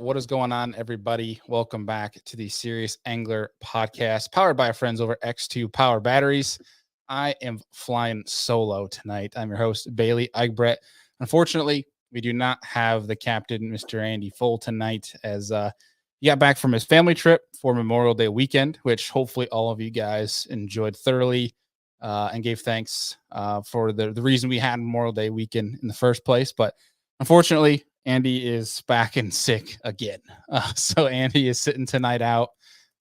What is going on, everybody? Welcome back to the Serious Angler podcast, powered by our friends over X2 Power Batteries. I am flying solo tonight. I'm your host, Bailey Eichbrett. Unfortunately, we do not have the captain, Mr. Andy Full, tonight, as he got back from his family trip for Memorial Day weekend, which hopefully all of you guys enjoyed thoroughly and gave thanks for the reason we had Memorial Day weekend in the first place. But unfortunately, Andy is back and sick again. So Andy is sitting tonight out.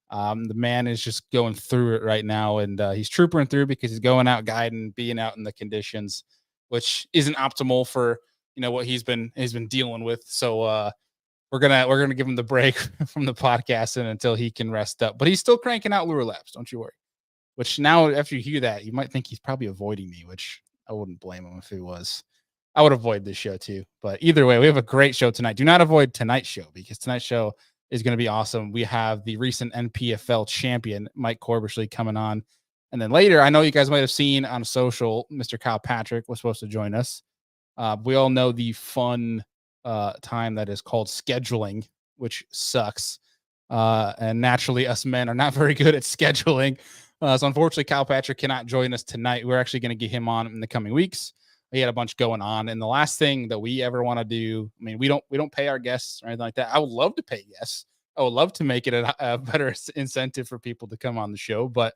The man is just going through it right now, and he's troopering through because he's going out guiding, being out in the conditions, which isn't optimal for what he's been dealing with. So we're gonna give him the break from the podcast and until he can rest up. But he's still cranking out lure laps, don't you worry. Which now, after you hear that, you might think he's probably avoiding me, which I wouldn't blame him if he was. I would avoid this show too. But either way, we have a great show tonight. Do not avoid tonight's show because tonight's show is going to be awesome. We have the recent NPFL champion, Mike Corbishley, coming on. And then later, I know you guys might have seen on social, Mr. Kyle Patrick was supposed to join us. We all know the fun time that is called scheduling, which sucks. And naturally, us men are not very good at scheduling. So unfortunately, Kyle Patrick cannot join us tonight. We're actually going to get him on in the coming weeks. We had a bunch going on, and the last thing that we ever want to do, I mean, we don't pay our guests or anything like that. I would love to pay guests. I would love to make it a better incentive for people to come on the show, but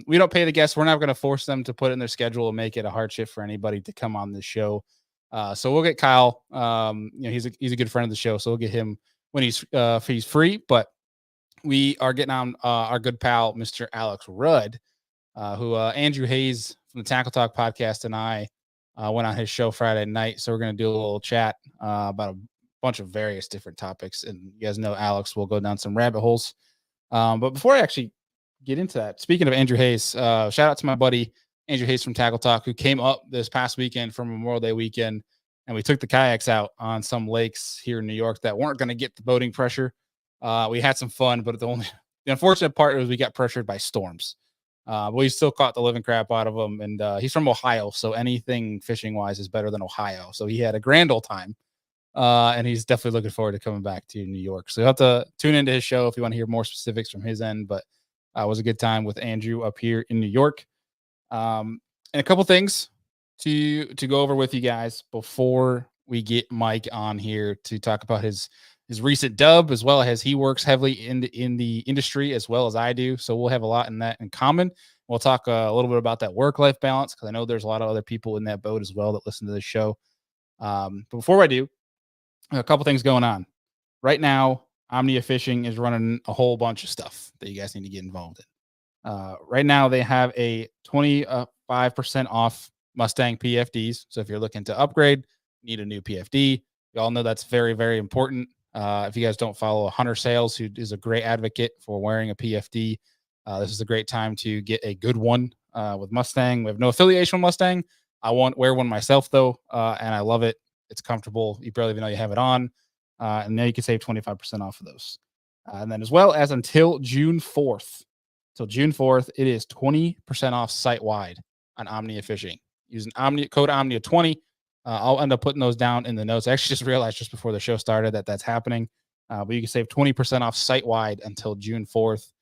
we don't pay the guests. We're not going to force them to put in their schedule and make it a hardship for anybody to come on the show. So we'll get Kyle. He's a good friend of the show, so we'll get him when he's free. But we are getting on our good pal, Mr. Alex Rudd, who Andrew Hayes from the Tackle Talk podcast and I went on his show Friday night. So we're going to do a little chat about a bunch of various different topics. And you guys know Alex will go down some rabbit holes. But before I actually get into that, speaking of Andrew Hayes, shout out to my buddy, Andrew Hayes from Tackle Talk, who came up this past weekend from Memorial Day weekend. And we took the kayaks out on some lakes here in New York that weren't going to get the boating pressure. We had some fun, but the unfortunate part was we got pressured by storms. But we still caught the living crap out of him. And he's from Ohio, so anything fishing-wise is better than Ohio. So he had a grand old time. And he's definitely looking forward to coming back to New York. So you'll have to tune into his show if you want to hear more specifics from his end. But it was a good time with Andrew up here in New York. And a couple things to go over with you guys before we get Mike on here to talk about his recent dub, as well as he works heavily in the industry as well as I do. So we'll have a lot in that in common. We'll talk a little bit about that work-life balance, because I know there's a lot of other people in that boat as well that listen to this show. But before I do, a couple things going on. Right now, Omnia Fishing is running a whole bunch of stuff that you guys need to get involved in. Right now, they have a 25% off Mustang PFDs. So if you're looking to upgrade, need a new PFD. You all know that's very, very important. If you guys don't follow Hunter Sales, who is a great advocate for wearing a PFD, this is a great time to get a good one with Mustang. We have no affiliation with Mustang. I wear one myself, though, and I love it. It's comfortable. You barely even know you have it on. And now you can save 25% off of those. And then as well as until June 4th. Till June 4th, it is 20% off site-wide on Omnia Fishing. Using code Omnia20. I'll end up putting those down in the notes. I actually just realized just before the show started that that's happening. But you can save 20% off site-wide until June 4th,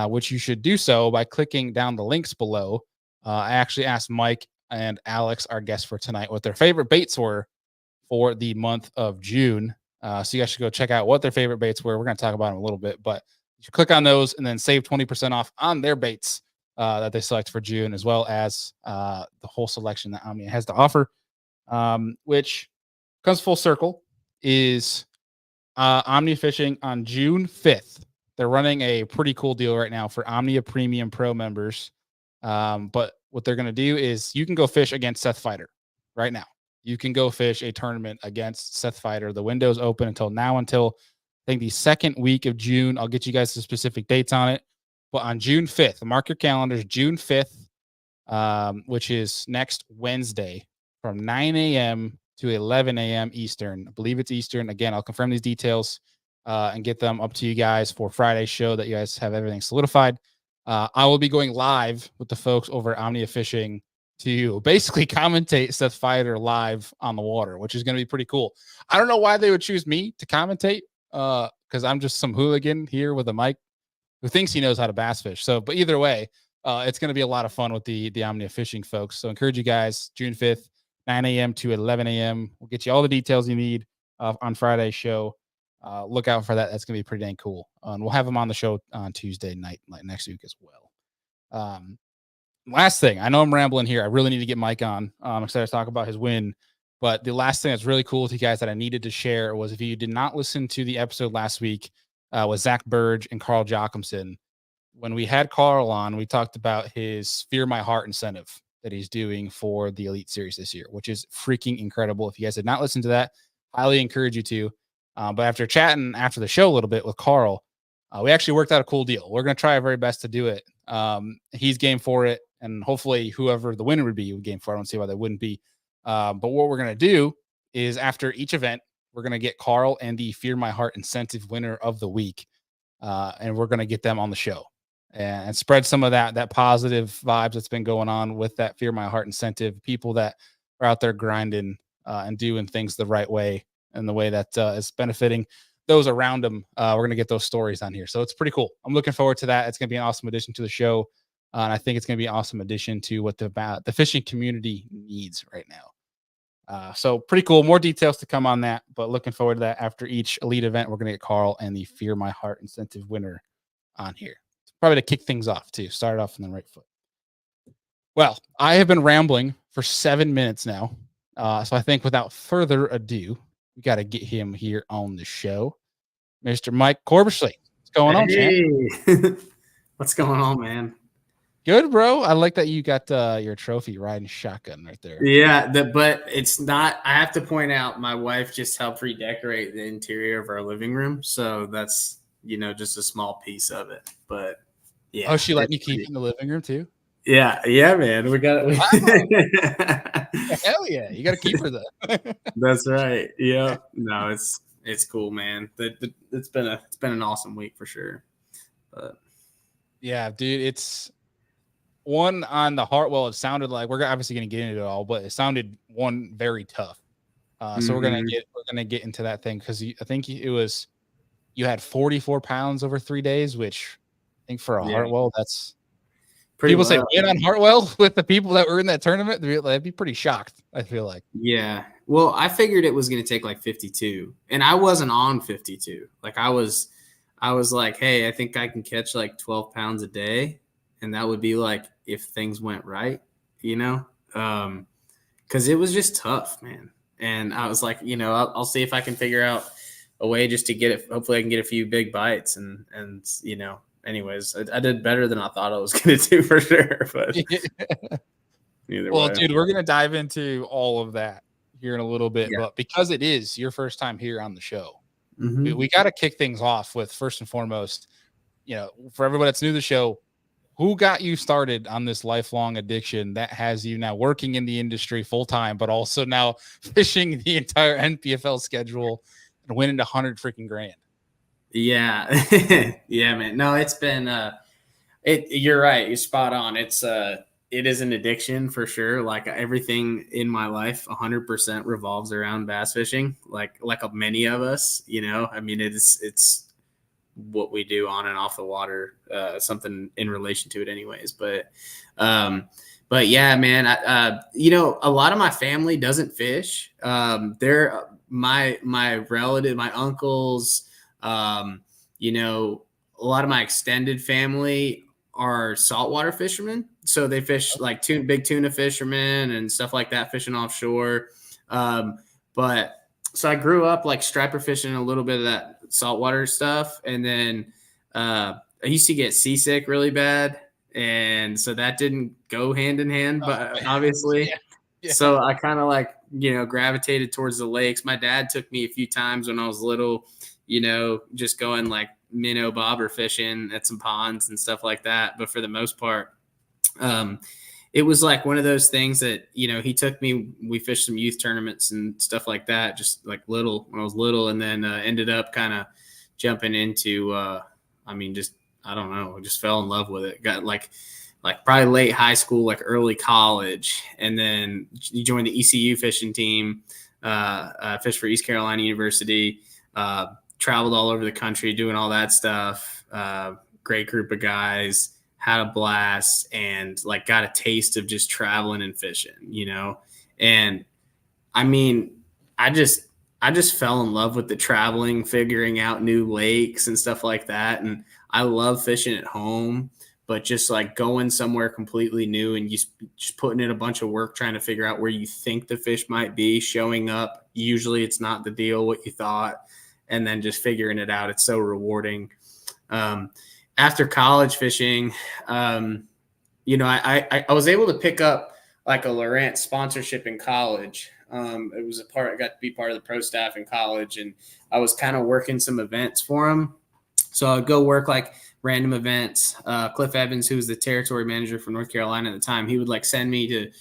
which you should do so by clicking down the links below. I actually asked Mike and Alex, our guests for tonight, what their favorite baits were for the month of June. So you guys should go check out what their favorite baits were. We're going to talk about them a little bit, but you should click on those and then save 20% off on their baits that they select for June, as well as the whole selection that Omnia has to offer. Which comes full circle is Omnia Fishing on June 5th. They're running a pretty cool deal right now for Omnia Premium Pro members. But what they're going to do is you can go fish against Seth Fighter right now. You can go fish a tournament against Seth Fighter. The window's open until I think the second week of June. I'll get you guys the specific dates on it. But on June 5th, mark your calendars, June 5th, which is next Wednesday, from 9 a.m. to 11 a.m. Eastern. I believe it's Eastern. Again, I'll confirm these details and get them up to you guys for Friday's show that you guys have everything solidified. I will be going live with the folks over at Omnia Fishing to basically commentate Seth Fighter live on the water, which is going to be pretty cool. I don't know why they would choose me to commentate. because I'm just some hooligan here with a mic who thinks he knows how to bass fish. So, but either way, it's going to be a lot of fun with the Omnia Fishing folks. So, encourage you guys, June 5th, 9 a.m. to 11 a.m. We'll get you all the details you need on Friday's show. Look out for that. That's going to be pretty dang cool. And we'll have them on the show on Tuesday night, like next week as well. Last thing, I know I'm rambling here. I really need to get Mike on. I'm excited to talk about his win. But the last thing that's really cool with you guys that I needed to share was if you did not listen to the episode last week with Zach Burge and Carl Jochimson, when we had Carl on, we talked about his Fear My Heart incentive that he's doing for the Elite Series this year, which is freaking incredible. If you guys did not listen to that, highly encourage you to. But after chatting after the show a little bit with Carl, we actually worked out a cool deal. We're going to try our very best to do it. He's game for it, and hopefully whoever the winner would be would game for it. I don't see why they wouldn't be. But what we're going to do is after each event, we're going to get Carl and the Fear My Heart incentive winner of the week. And we're going to get them on the show and spread some of that positive vibes that's been going on with that Fear My Heart incentive. People that are out there grinding and doing things the right way and the way that is benefiting those around them. We're going to get those stories on here. So it's pretty cool. I'm looking forward to that. It's going to be an awesome addition to the show. And I think it's going to be an awesome addition to what the fishing community needs right now. So pretty cool. More details to come on that, but looking forward to that. After each elite event, we're going to get Carl and the Fear My Heart incentive winner on here. Probably to kick things off too. Start off on the right foot. Well, I have been rambling for 7 minutes now. So I think without further ado, we got to get him here on the show. Mr. Mike Corbishley. What's going on, champ? What's going on, man? Good, bro. I like that you got your trophy riding shotgun right there. Yeah, but it's not. I have to point out, my wife just helped redecorate the interior of our living room, so that's just a small piece of it. But yeah, she letting you keep it in the living room too? Yeah, man. We got it. Wow. Hell yeah, you got to keep her though. That's right. Yeah. No, it's cool, man. It's been an awesome week for sure. But yeah, dude, it's one on the Hartwell. It sounded like we're obviously going to get into it all, but it sounded one very tough. So we're gonna get into that thing because I think you had 44 pounds over 3 days, which I think for a Hartwell, that's pretty. People say win on Hartwell with the people that were in that tournament. They'd be pretty shocked. I feel like. Yeah. Well, I figured it was going to take like 52, and I wasn't on 52. Like I was like, hey, I think I can catch like 12 pounds a day. And that would be like if things went right, because it was just tough, man. And I was like, I'll see if I can figure out a way just to get it. Hopefully I can get a few big bites. And anyways, I did better than I thought I was going to do for sure. But either way. Dude, we're going to dive into all of that here in a little bit. Yeah. But because it is your first time here on the show, we got to kick things off with, first and foremost, for everybody that's new to the show, who got you started on this lifelong addiction that has you now working in the industry full time, but also now fishing the entire NPFL schedule and winning 100 freaking grand? Yeah. Yeah, man. No, it's been, you're right. You're spot on. It is an addiction for sure. Like everything in my life, 100% revolves around bass fishing. Like many of us, I mean, it's what we do on and off the water, something in relation to it anyways. But yeah, man, a lot of my family doesn't fish. They're my relative, my uncles, a lot of my extended family are saltwater fishermen. So they fish like big tuna fishermen and stuff like that, fishing offshore. But so I grew up like striper fishing, a little bit of that saltwater stuff. And then I used to get seasick really bad. And so that didn't go hand in hand, but obviously. Yeah. So I kind of like, gravitated towards the lakes. My dad took me a few times when I was little, just going like minnow bobber fishing at some ponds and stuff like that. But for the most part, it was like one of those things that, he took me, we fished some youth tournaments and stuff like that, just like when I was little, and then ended up kind of jumping into, I don't know, just fell in love with it. Got like probably late high school, like early college. And then you joined the ECU fishing team, fished for East Carolina University, traveled all over the country doing all that stuff. Great group of guys, had a blast, and like got a taste of just traveling and fishing, you know. And I mean, I just fell in love with the traveling, figuring out new lakes and stuff like that. And I love fishing at home, but just like going somewhere completely new and just putting in a bunch of work trying to figure out where you think the fish might be, showing up. Usually it's not the deal what you thought, and then just figuring it out. It's so rewarding. After college fishing, you know, I was able to pick up like a Rant sponsorship in college. It was I got to be part of the pro staff in college, and I was kind of working some events for them. So I'd go work like random events. Cliff Evans, who was the territory manager for North Carolina at the time, he would like send me to,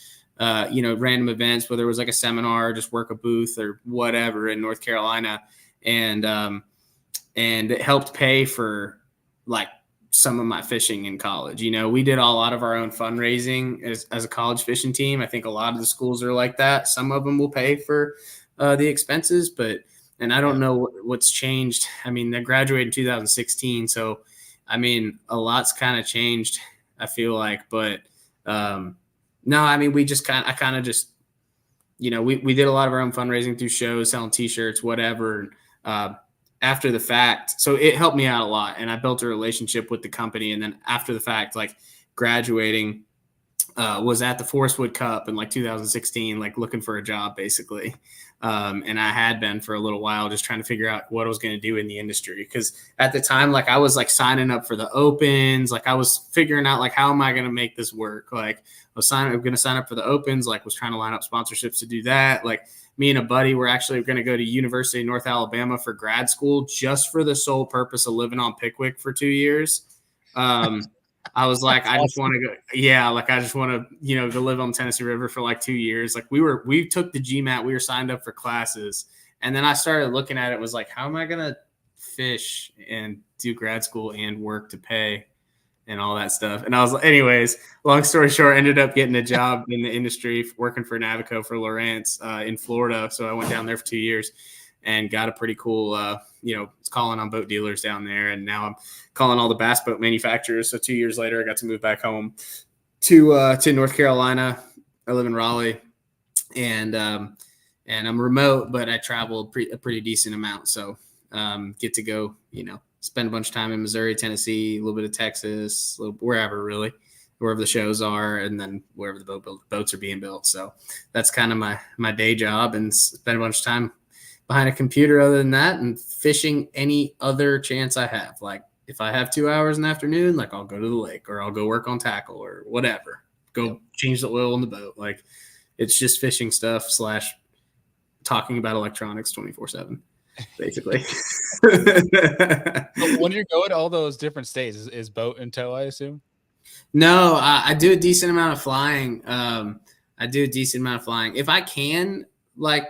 you know, random events, whether it was like a seminar, or just work a booth or whatever in North Carolina. And it helped pay for like some of my fishing in college. You know, we did a lot of our own fundraising as a college fishing team. I think a lot of the schools are like that. Some of them will pay for the expenses, and I don't know what's changed. I mean, they graduated in 2016. So, I mean, a lot's kind of changed, I feel like, but no, I mean, I kind of just, you know, we did a lot of our own fundraising through shows, selling t-shirts, whatever. After the fact, so it helped me out a lot, and I built a relationship with the company. And then after the fact, like graduating, was at the Forestwood Cup in like 2016, like looking for a job basically. And I had been for a little while, just trying to figure out what I was going to do in the industry. Because at the time, like I was like signing up for the opens, like I was figuring out like, how am I going to make this work? Like I'm going to sign up for the opens, like was trying to line up sponsorships to do that. Like me and a buddy were actually going to go to University of North Alabama for grad school just for the sole purpose of living on Pickwick for 2 years. I was like, I just want to go. Yeah. Like I just want to, you know, go live on the Tennessee River for like 2 years. Like we took the GMAT, we were signed up for classes. And then I started looking at it, was like, how am I going to fish and do grad school and work to pay and all that stuff? And I was like, anyways, long story short, ended up getting a job in the industry working for Navico for Lawrence in Florida. So I went down there for 2 years and got a pretty cool, you know, calling on boat dealers down there. And now I'm calling all the bass boat manufacturers. So 2 years later, I got to move back home to North Carolina. I live in Raleigh, and I'm remote, but I travel a pretty decent amount. So get to go, you know, spend a bunch of time in Missouri, Tennessee, a little bit of Texas, wherever really, wherever the shows are, and then wherever the boats are being built. So that's kind of my day job, and spend a bunch of time behind a computer other than that, and fishing any other chance I have. Like if I have 2 hours in the afternoon, like I'll go to the lake, or I'll go work on tackle or whatever, go change the oil in the boat. Like it's just fishing stuff / talking about electronics 24/7. Basically. When you're going to all those different states, is boat in tow, I assume? No, I do a decent amount of flying. If I can, like,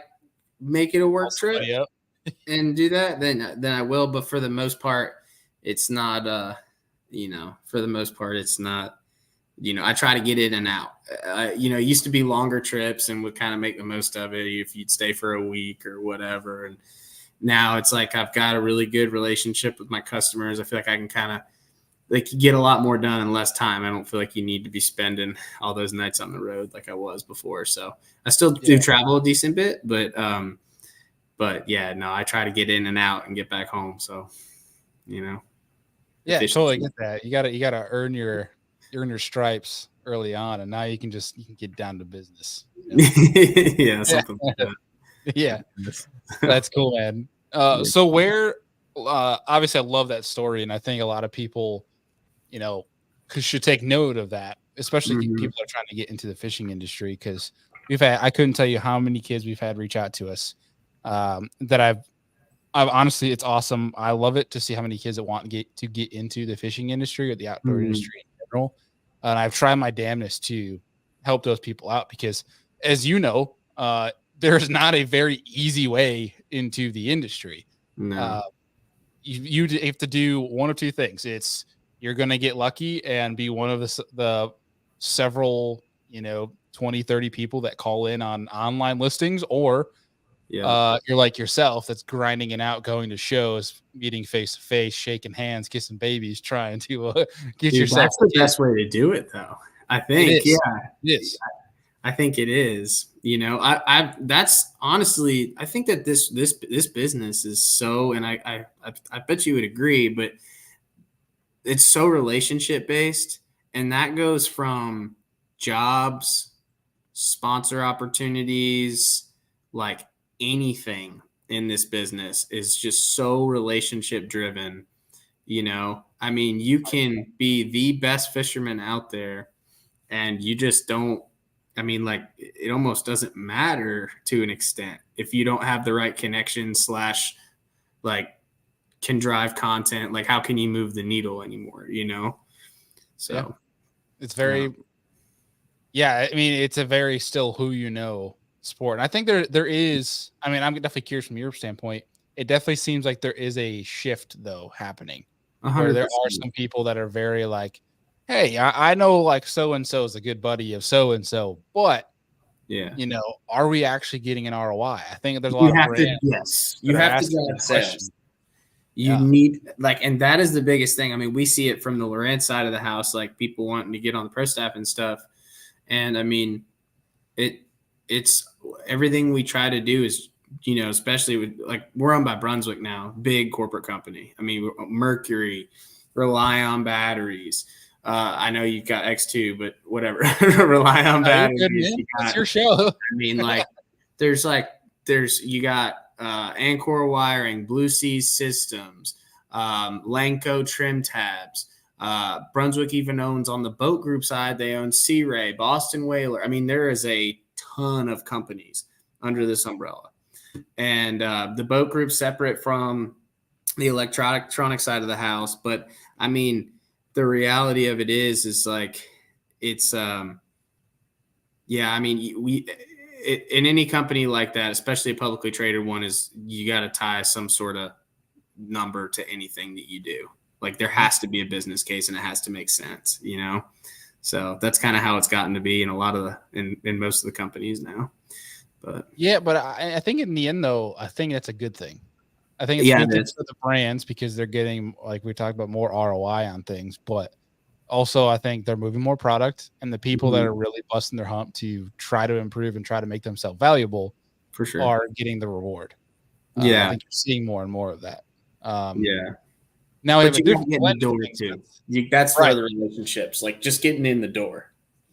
make it a work trip and do that, then I will. But for the most part, it's not. You know, for the most part, it's not. You know, I try to get in and out. You know, it used to be longer trips and would kind of make the most of it if you'd stay for a week or whatever. And now it's like I've got a really good relationship with my customers. I feel like I can kind of like get a lot more done in less time. I don't feel like you need to be spending all those nights on the road like I was before. So I still do travel a decent bit, but yeah, no, I try to get in and out and get back home. So, you know, yeah, totally get that. You gotta earn your stripes early on, and now you can get down to business. You know? Yeah, something like that. Yeah, that's cool, man. So where, obviously I love that story, and I think a lot of people, you know, should take note of that, especially people that are trying to get into the fishing industry, because I couldn't tell you how many kids we've had reach out to us that I've honestly, it's awesome. I love it to see how many kids that want to get into the fishing industry or the outdoor industry in general. And I've tried my damnedest to help those people out, because as you know, there's not a very easy way into the industry. No. You have to do one of two things. It's you're going to get lucky and be one of the several, you know, 20, 30 people that call in on online listings, or Yeah. You're like yourself that's grinding it out, going to shows, meeting face to face, shaking hands, kissing babies, trying to get Dude, yourself that's a the kid. best way to do it, though. I It think, is. yeah, It is. I think it is. That's honestly, I think that this business is so, and I bet you would agree, but it's so relationship based, and that goes from jobs, sponsor opportunities, like anything in this business is just so relationship driven. I mean, you can be the best fisherman out there and you just don't. I mean, like, it almost doesn't matter to an extent if you don't have the right connection slash, like, can drive content. Like, how can you move the needle anymore? Yeah. So It's very, yeah. I mean, it's a very still who you know sport. And I think there is. I mean, I'm definitely curious from your standpoint. It definitely seems like there is a shift though happening where there are 100%. some people that are very like, hey, I know like so and so is a good buddy of so and so, but Yeah. are we actually getting an ROI? I think there's a lot You of have to, brands yes, that you are have to asking drive the question. sales. You Yeah. need, like, and that is the biggest thing. I mean, we see it from the Rant side of the house, like people wanting to get on the pro staff and stuff. And I mean, it's everything we try to do is, especially with, like, we're owned by Brunswick now, big corporate company. I mean, Mercury, rely on batteries. I know you've got X2, but whatever. Rely on Oh, you're batteries. good, man. You That's got, your show. I mean, you got Ancor wiring, Blue Sea Systems, Lanco trim tabs. Brunswick even owns, on the boat group side, they own Sea Ray, Boston Whaler. I mean, there is a ton of companies under this umbrella. And the boat group's separate from the electronic side of the house. But I mean, the reality of it is like, it's, yeah, I mean, in any company like that, especially a publicly traded one, is you got to tie some sort of number to anything that you do. Like, there has to be a business case and it has to make sense. So that's kind of how it's gotten to be in a lot of in most of the companies now. But Yeah, but I think in the end, though, I think that's a good thing. I think it's a yeah, good thing for the brands because they're getting, like we talked about, more ROI on things. But also, I think they're moving more product, and the people that are really busting their hump to try to improve and try to make themselves valuable for sure. are getting the reward. I Yeah, think you're seeing more and more of that. yeah. Now we have But a you got to different get in the blend of door things. too. That's Right. for the relationships. Like, just getting in the door.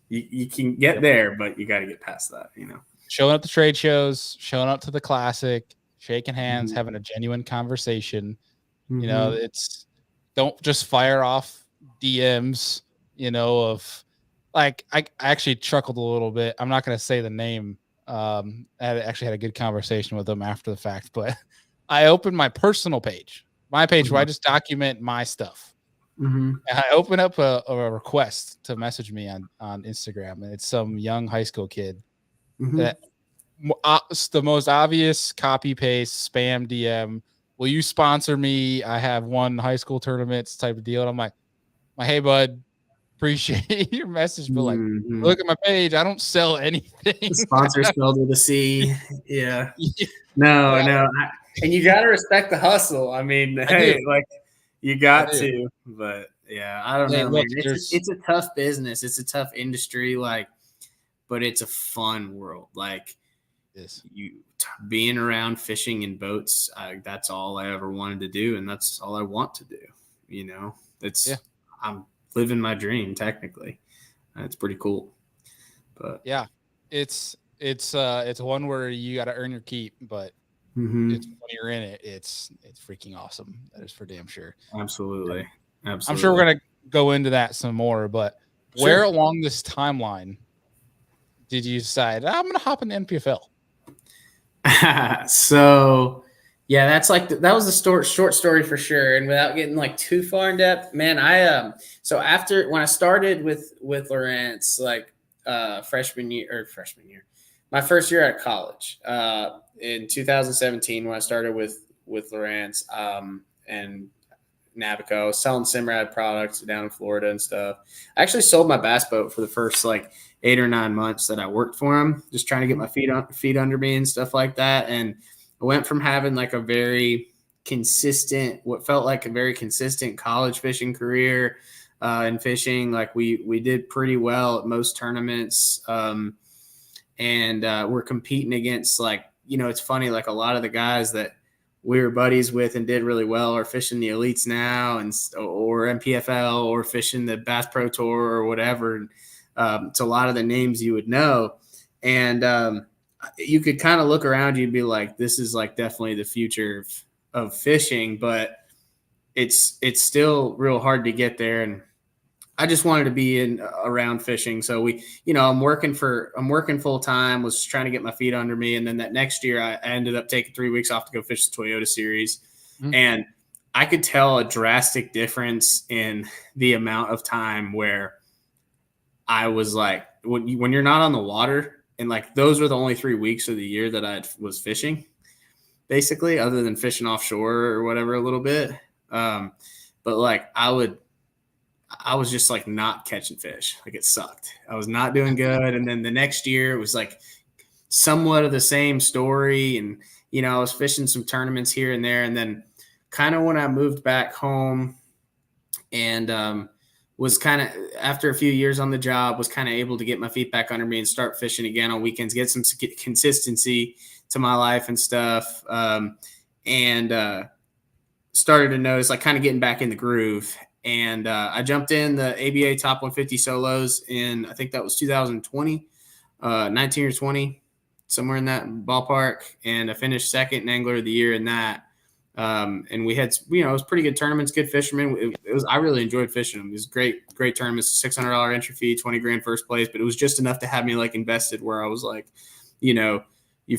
You can get there, but you got to get past that. Showing up to trade shows, showing up to the classic, shaking hands, having a genuine conversation. It's, don't just fire off DMs, of, like, I actually chuckled a little bit. I'm not going to say the name. I actually had a good conversation with them after the fact, but I opened my personal page, where I just document my stuff. And I open up a request to message me on Instagram, and it's some young high school kid that it's the most obvious copy paste spam DM. Will you sponsor me? I have won high school tournaments type of deal. And I'm like, hey bud, appreciate your message, but like, look at my page. I don't sell anything. Sponsor spelled with a C. Yeah. No. And you got to respect the hustle. I mean, hey, like, you got to. But yeah, I don't know, man. It's a tough business. It's a tough industry. Like, but it's a fun world. Like, being around fishing in boats, that's all I ever wanted to do, and that's all I want to do. I'm living my dream technically. It's pretty cool. But yeah, it's one where you got to earn your keep, but it's, when you're in it, it's freaking awesome. That is for damn sure. Absolutely. I'm sure we're gonna go into that some more, but where along this timeline did you decide I'm gonna hop in the NPFL? So yeah, that's like that was the short story for sure. And without getting like too far in depth, man, so after, when I started with Lawrence, like freshman year, my first year out of college, in 2017, when I started with Lawrence, and Navico. I was selling Simrad products down in Florida and stuff. I actually sold my bass boat for the first like 8 or 9 months that I worked for him, just trying to get my feet under me and stuff like that. And I went from having like a very consistent, what felt like a very consistent college fishing career in fishing. Like we did pretty well at most tournaments. And we're competing against like, it's funny, like a lot of the guys that we were buddies with and did really well are fishing the elites now or NPFL or fishing the Bass Pro Tour or whatever. It's a lot of the names you would know. And you could kind of look around you and be like, this is like definitely the future of fishing, but it's still real hard to get there. And I just wanted to be around fishing. So I'm working full time, was trying to get my feet under me. And then that next year I ended up taking 3 weeks off to go fish the Toyota Series. Mm-hmm. And I could tell a drastic difference in the amount of time where I was like, when you're not on the water, and like those were the only 3 weeks of the year that I was fishing, basically, other than fishing offshore or whatever a little bit. But like I was just like not catching fish. Like it sucked. I was not doing good. And then the next year it was like somewhat of the same story. And, I was fishing some tournaments here and there. And then kind of when I moved back home and was kind of, after a few years on the job, was kind of able to get my feet back under me and start fishing again on weekends, get some consistency to my life and stuff. And started to notice like kind of getting back in the groove. And I jumped in the ABA Top 150 solos in, I think that was 2020, 19 or 20, somewhere in that ballpark. And I finished second in Angler of the Year in that. And we had, it was pretty good tournaments, good fishermen. I really enjoyed fishing them. It was great tournaments, $600 entry fee, 20 grand first place. But it was just enough to have me like invested where I was like, you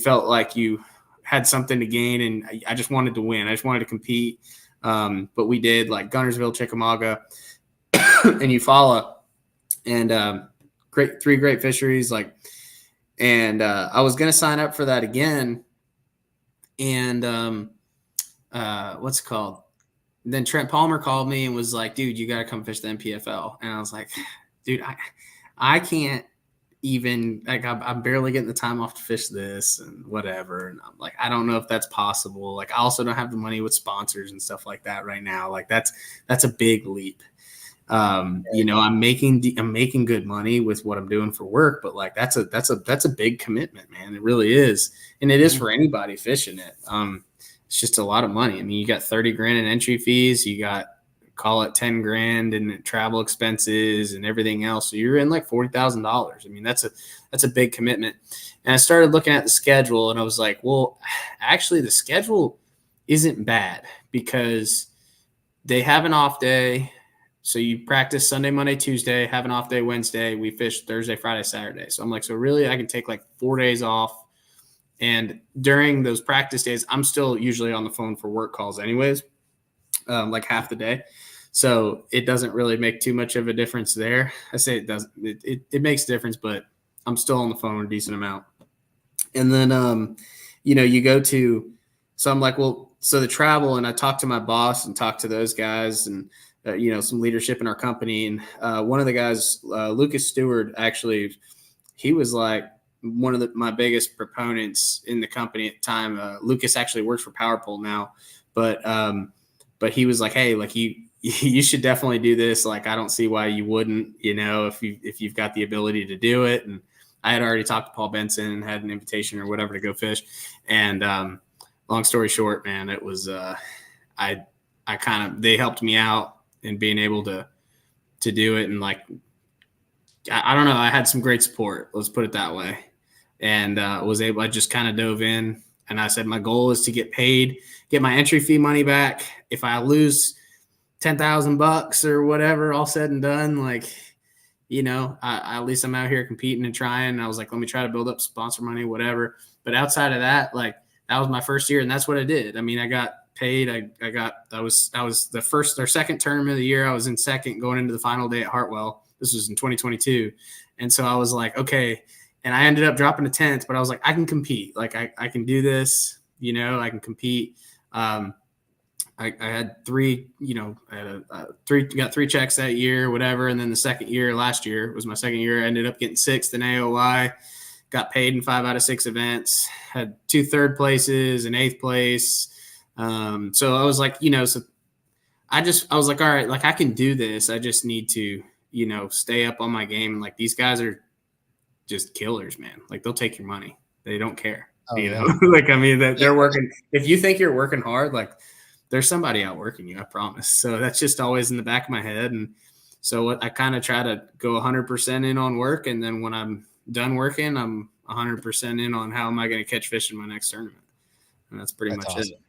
felt like you had something to gain. And I just wanted to win. I just wanted to compete. But we did like Gunnersville, Chickamauga, and Eufaula, and three great fisheries. And I was going to sign up for that again. And what's it called? Then Trent Palmer called me and was like, dude, you got to come fish the NPFL. And I was like, dude, I can't even, like, I'm barely getting the time off to fish this and whatever. And I'm like, I don't know if that's possible. Like, I also don't have the money with sponsors and stuff like that right now. Like that's a big leap. I'm making good money with what I'm doing for work, but like, that's a big commitment, man. It really is. And it is for anybody fishing it. It's just a lot of money. I mean, you got 30 grand in entry fees, you got, call it 10 grand in travel expenses and everything else. So you're in like $40,000. I mean, that's a big commitment. And I started looking at the schedule and I was like, well, actually the schedule isn't bad because they have an off day. So you practice Sunday, Monday, Tuesday, have an off day Wednesday. We fish Thursday, Friday, Saturday. So I'm like, so really I can take like 4 days off. And during those practice days, I'm still usually on the phone for work calls anyways, like half the day. So it doesn't really make too much of a difference there. I say it doesn't. It makes a difference, but I'm still on the phone a decent amount. And then, you go to – so I'm like, well, so the travel, and I talked to my boss and talked to those guys and, some leadership in our company. And one of the guys, Lucas Stewart, actually, he was like one of my biggest proponents in the company at the time. Lucas actually works for PowerPole now, but he was like, hey, like you should definitely do this. Like, I don't see why you wouldn't, if you've got the ability to do it. And I had already talked to Paul Benson and had an invitation or whatever to go fish. And long story short, man, it was they helped me out in being able to do it. And like, I don't know, I had some great support. Let's put it that way. And I just kind of dove in. And I said, my goal is to get paid, get my entry fee money back. If I lose $10,000 or whatever, all said and done, like, at least I'm out here competing and trying. And I was like, let me try to build up sponsor money, whatever. But outside of that, like, that was my first year, and that's what I did. I mean, I got paid. I was the first or second tournament of the year. I was in second going into the final day at Hartwell. This was in 2022. And so I was like, okay. And I ended up dropping to 10th, but I was like, I can compete. Like I can do this, I can compete. I had three, I had got three checks that year, whatever. And then the second year, last year was my second year. I ended up getting sixth in AOY, got paid in 5 out of 6 events, had 2 third places and 8th place. So I was like, so I was like, all right, like I can do this. I just need to, stay up on my game. Like these guys are just killers, man. Like they'll take your money. They don't care. Oh, yeah. Like, I mean, that they're working. If you think you're working hard, like there's somebody out working you, I promise. So that's just always in the back of my head. And so I kind of try to go 100% in on work. And then when I'm done working, I'm 100% in on how am I going to catch fish in my next tournament. And that's pretty much awesome. It.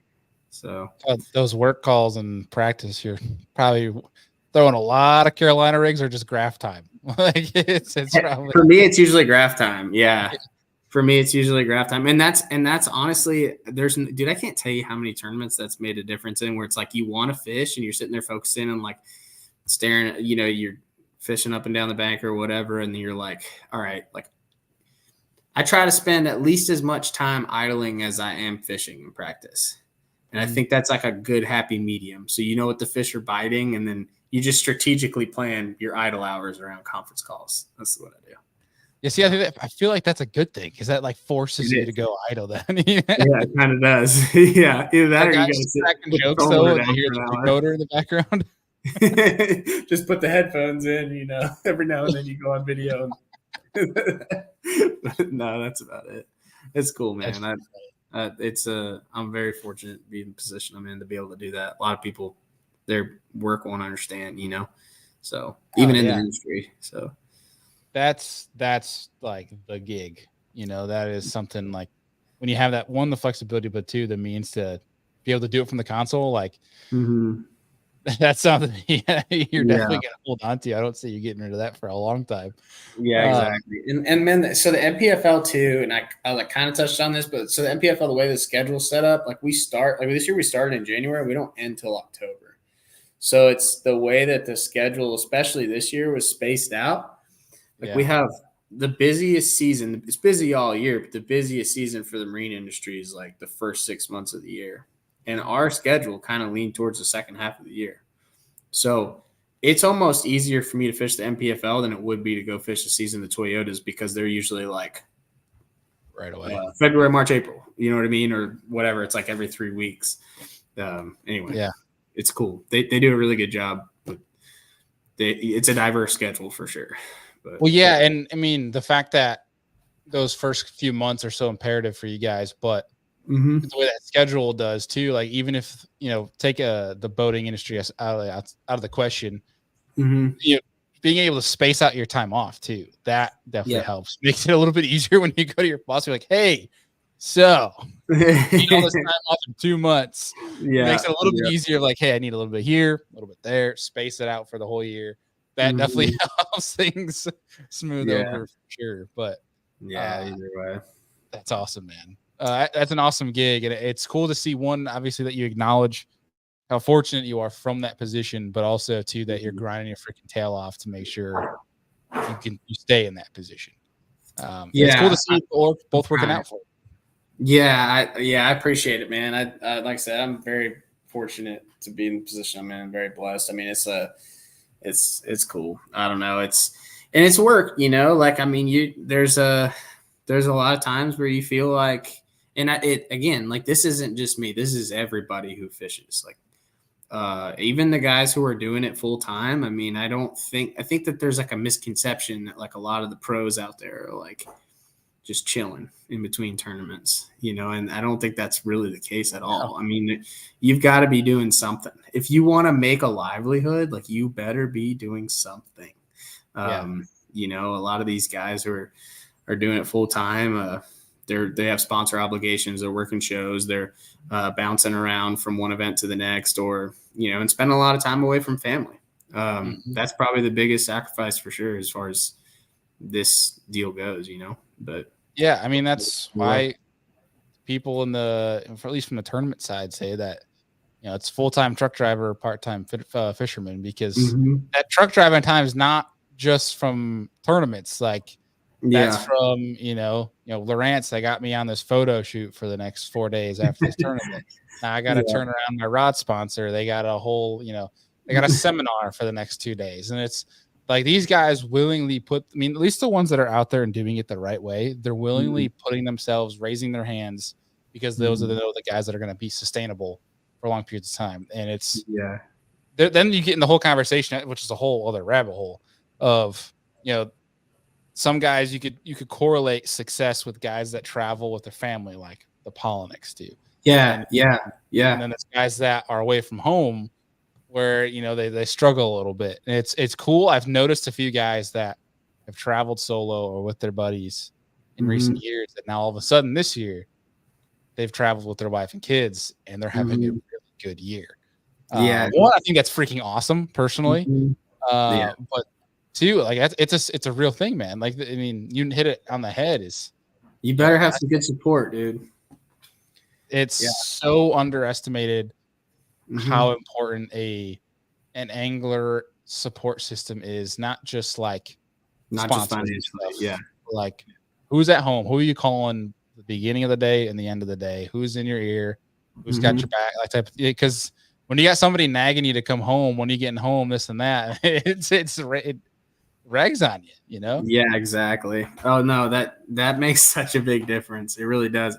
So those work calls and practice, you're probably throwing a lot of Carolina rigs or just graph time. Like it's probably for me, it's usually graph time. Yeah. For me, it's usually graph time. And that's honestly, dude, I can't tell you how many tournaments that's made a difference in where it's like you want to fish and you're sitting there focusing and like staring at, you're fishing up and down the bank or whatever. And you're like, all right, like I try to spend at least as much time idling as I am fishing in practice. And I think that's like a good happy medium. So you know what the fish are biting, and then you just strategically plan your idle hours around conference calls. That's what I do. Yeah, see, I feel like that's a good thing because that like forces you to go idle then. Yeah, it kind of does. Yeah, either that or you guys cracking jokes though, and you hear the decoder in the background. Just put the headphones in, every now and then you go on video. No, that's about it. It's cool, man. I'm very fortunate to be in the position I'm in to be able to do that. A lot of people, their work won't understand, so even in the industry. So that's like the gig, that is something like when you have that one, the flexibility, but two, the means to be able to do it from the console. Like that's something you're definitely gonna hold on to. I don't see you getting rid of that for a long time. Yeah, exactly. And man, so the NPFL too, and I like kind of touched on this, but so the NPFL, the way the schedule's set up, like we start like this year, we started in January, we don't end till October. So it's the way that the schedule, especially this year, was spaced out. Like we have the busiest season. It's busy all year, but the busiest season for the marine industry is like the first 6 months of the year. And our schedule kind of leaned towards the second half of the year. So it's almost easier for me to fish the NPFL than it would be to go fish the season of the Toyotas because they're usually like right away. February, March, April. You know what I mean? Or whatever. It's like every 3 weeks. Anyway, it's cool. They do a really good job. But it's a diverse schedule for sure. But, and I mean, the fact that those first few months are so imperative for you guys, but the way that schedule does too, like even if, take the boating industry out of the question, being able to space out your time off too, that definitely helps. Makes it a little bit easier when you go to your boss, you're like, hey, so all this time off in 2 months. Makes it a little bit easier. Like, hey, I need a little bit here, a little bit there, space it out for the whole year. That definitely helps things smooth over for sure. But either way, that's awesome, man. That's an awesome gig, and it's cool to see one, obviously, that you acknowledge how fortunate you are from that position, but also two, that you're grinding your freaking tail off to make sure you stay in that position. It's cool to see both working out for you. I appreciate it, man. I like I said, I'm very fortunate to be in the position I'm in. I'm very blessed. I mean, it's cool. I don't know. It's work, like, I mean, there's a lot of times where you feel like, and again, like this isn't just me, this is everybody who fishes, like, even the guys who are doing it full time. I mean, I think that there's like a misconception that like a lot of the pros out there are like just chilling in between tournaments, and I don't think that's really the case at all. I mean, you've got to be doing something. If you want to make a livelihood, like you better be doing something. A lot of these guys who are doing it full time, they have sponsor obligations, they're working shows, they're bouncing around from one event to the next, or, and spending a lot of time away from family. That's probably the biggest sacrifice for sure, as far as this deal goes, but yeah, I mean, that's why people at least from the tournament side, say that, it's full-time truck driver, part-time fisherman, because that truck driving time is not just from tournaments. Like That's Yeah. from, Lawrence. They got me on this photo shoot for the next 4 days after this tournament. Now I got to turn around my rod sponsor. They got a whole, they got a seminar for the next 2 days. And it's like these guys willingly at least the ones that are out there and doing it the right way, they're willingly putting themselves, raising their hands because those are the guys that are going to be sustainable for long periods of time. And it's, then you get in the whole conversation, which is a whole other rabbit hole of, some guys you could correlate success with guys that travel with their family, like the Poliniks do. Yeah. And then there's guys that are away from home where, they struggle a little bit. And it's cool. I've noticed a few guys that have traveled solo or with their buddies in recent years. And now all of a sudden this year, they've traveled with their wife and kids and they're having a really good year. One, I think that's freaking awesome personally. But two, like it's a real thing, man. Like, I mean, you hit it on the head. You better have some good support, dude. It's so underestimated how important an angler support system is. Not just financially, like who's at home, who are you calling the beginning of the day and the end of the day, who's in your ear, who's got your back, like type. Because when you got somebody nagging you to come home, when you're getting home, this and that, it rags on you, Yeah, exactly. Oh no, that makes such a big difference. It really does.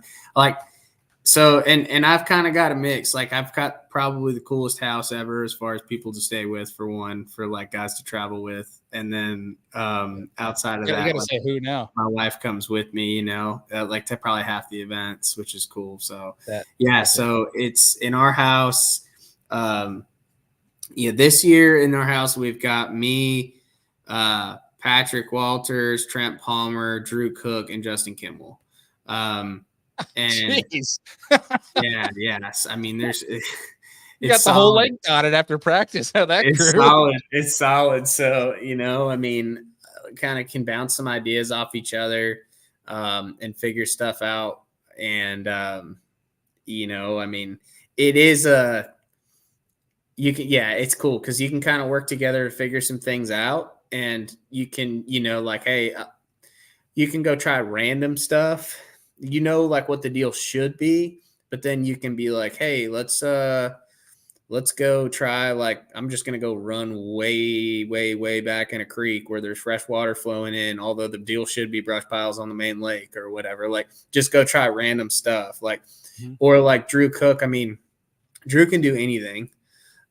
So and I've kind of got a mix. Like I've got probably the coolest house ever as far as people to stay with, for one, for like guys to travel with. And then outside of that, I gotta say who now. My wife comes with me, like to probably half the events, which is cool. So so it's in our house. This year in our house we've got me, Patrick Walters, Trent Palmer, Drew Cook, and Justin Kimmel. And jeez. yes. I mean, there's you got the whole leg dotted after practice. How that it's grew. solid. It's solid. So, I mean, kind of can bounce some ideas off each other, and figure stuff out. And, I mean, it is it's cool because you can kind of work together to figure some things out. And you can, hey, you can go try random stuff, like what the deal should be, but then you can be like, hey, let's go try, like, I'm just going to go run way, way, way back in a creek where there's fresh water flowing in, although the deal should be brush piles on the main lake or whatever. Like, just go try random stuff. Like, or like Drew Cook. I mean, Drew can do anything.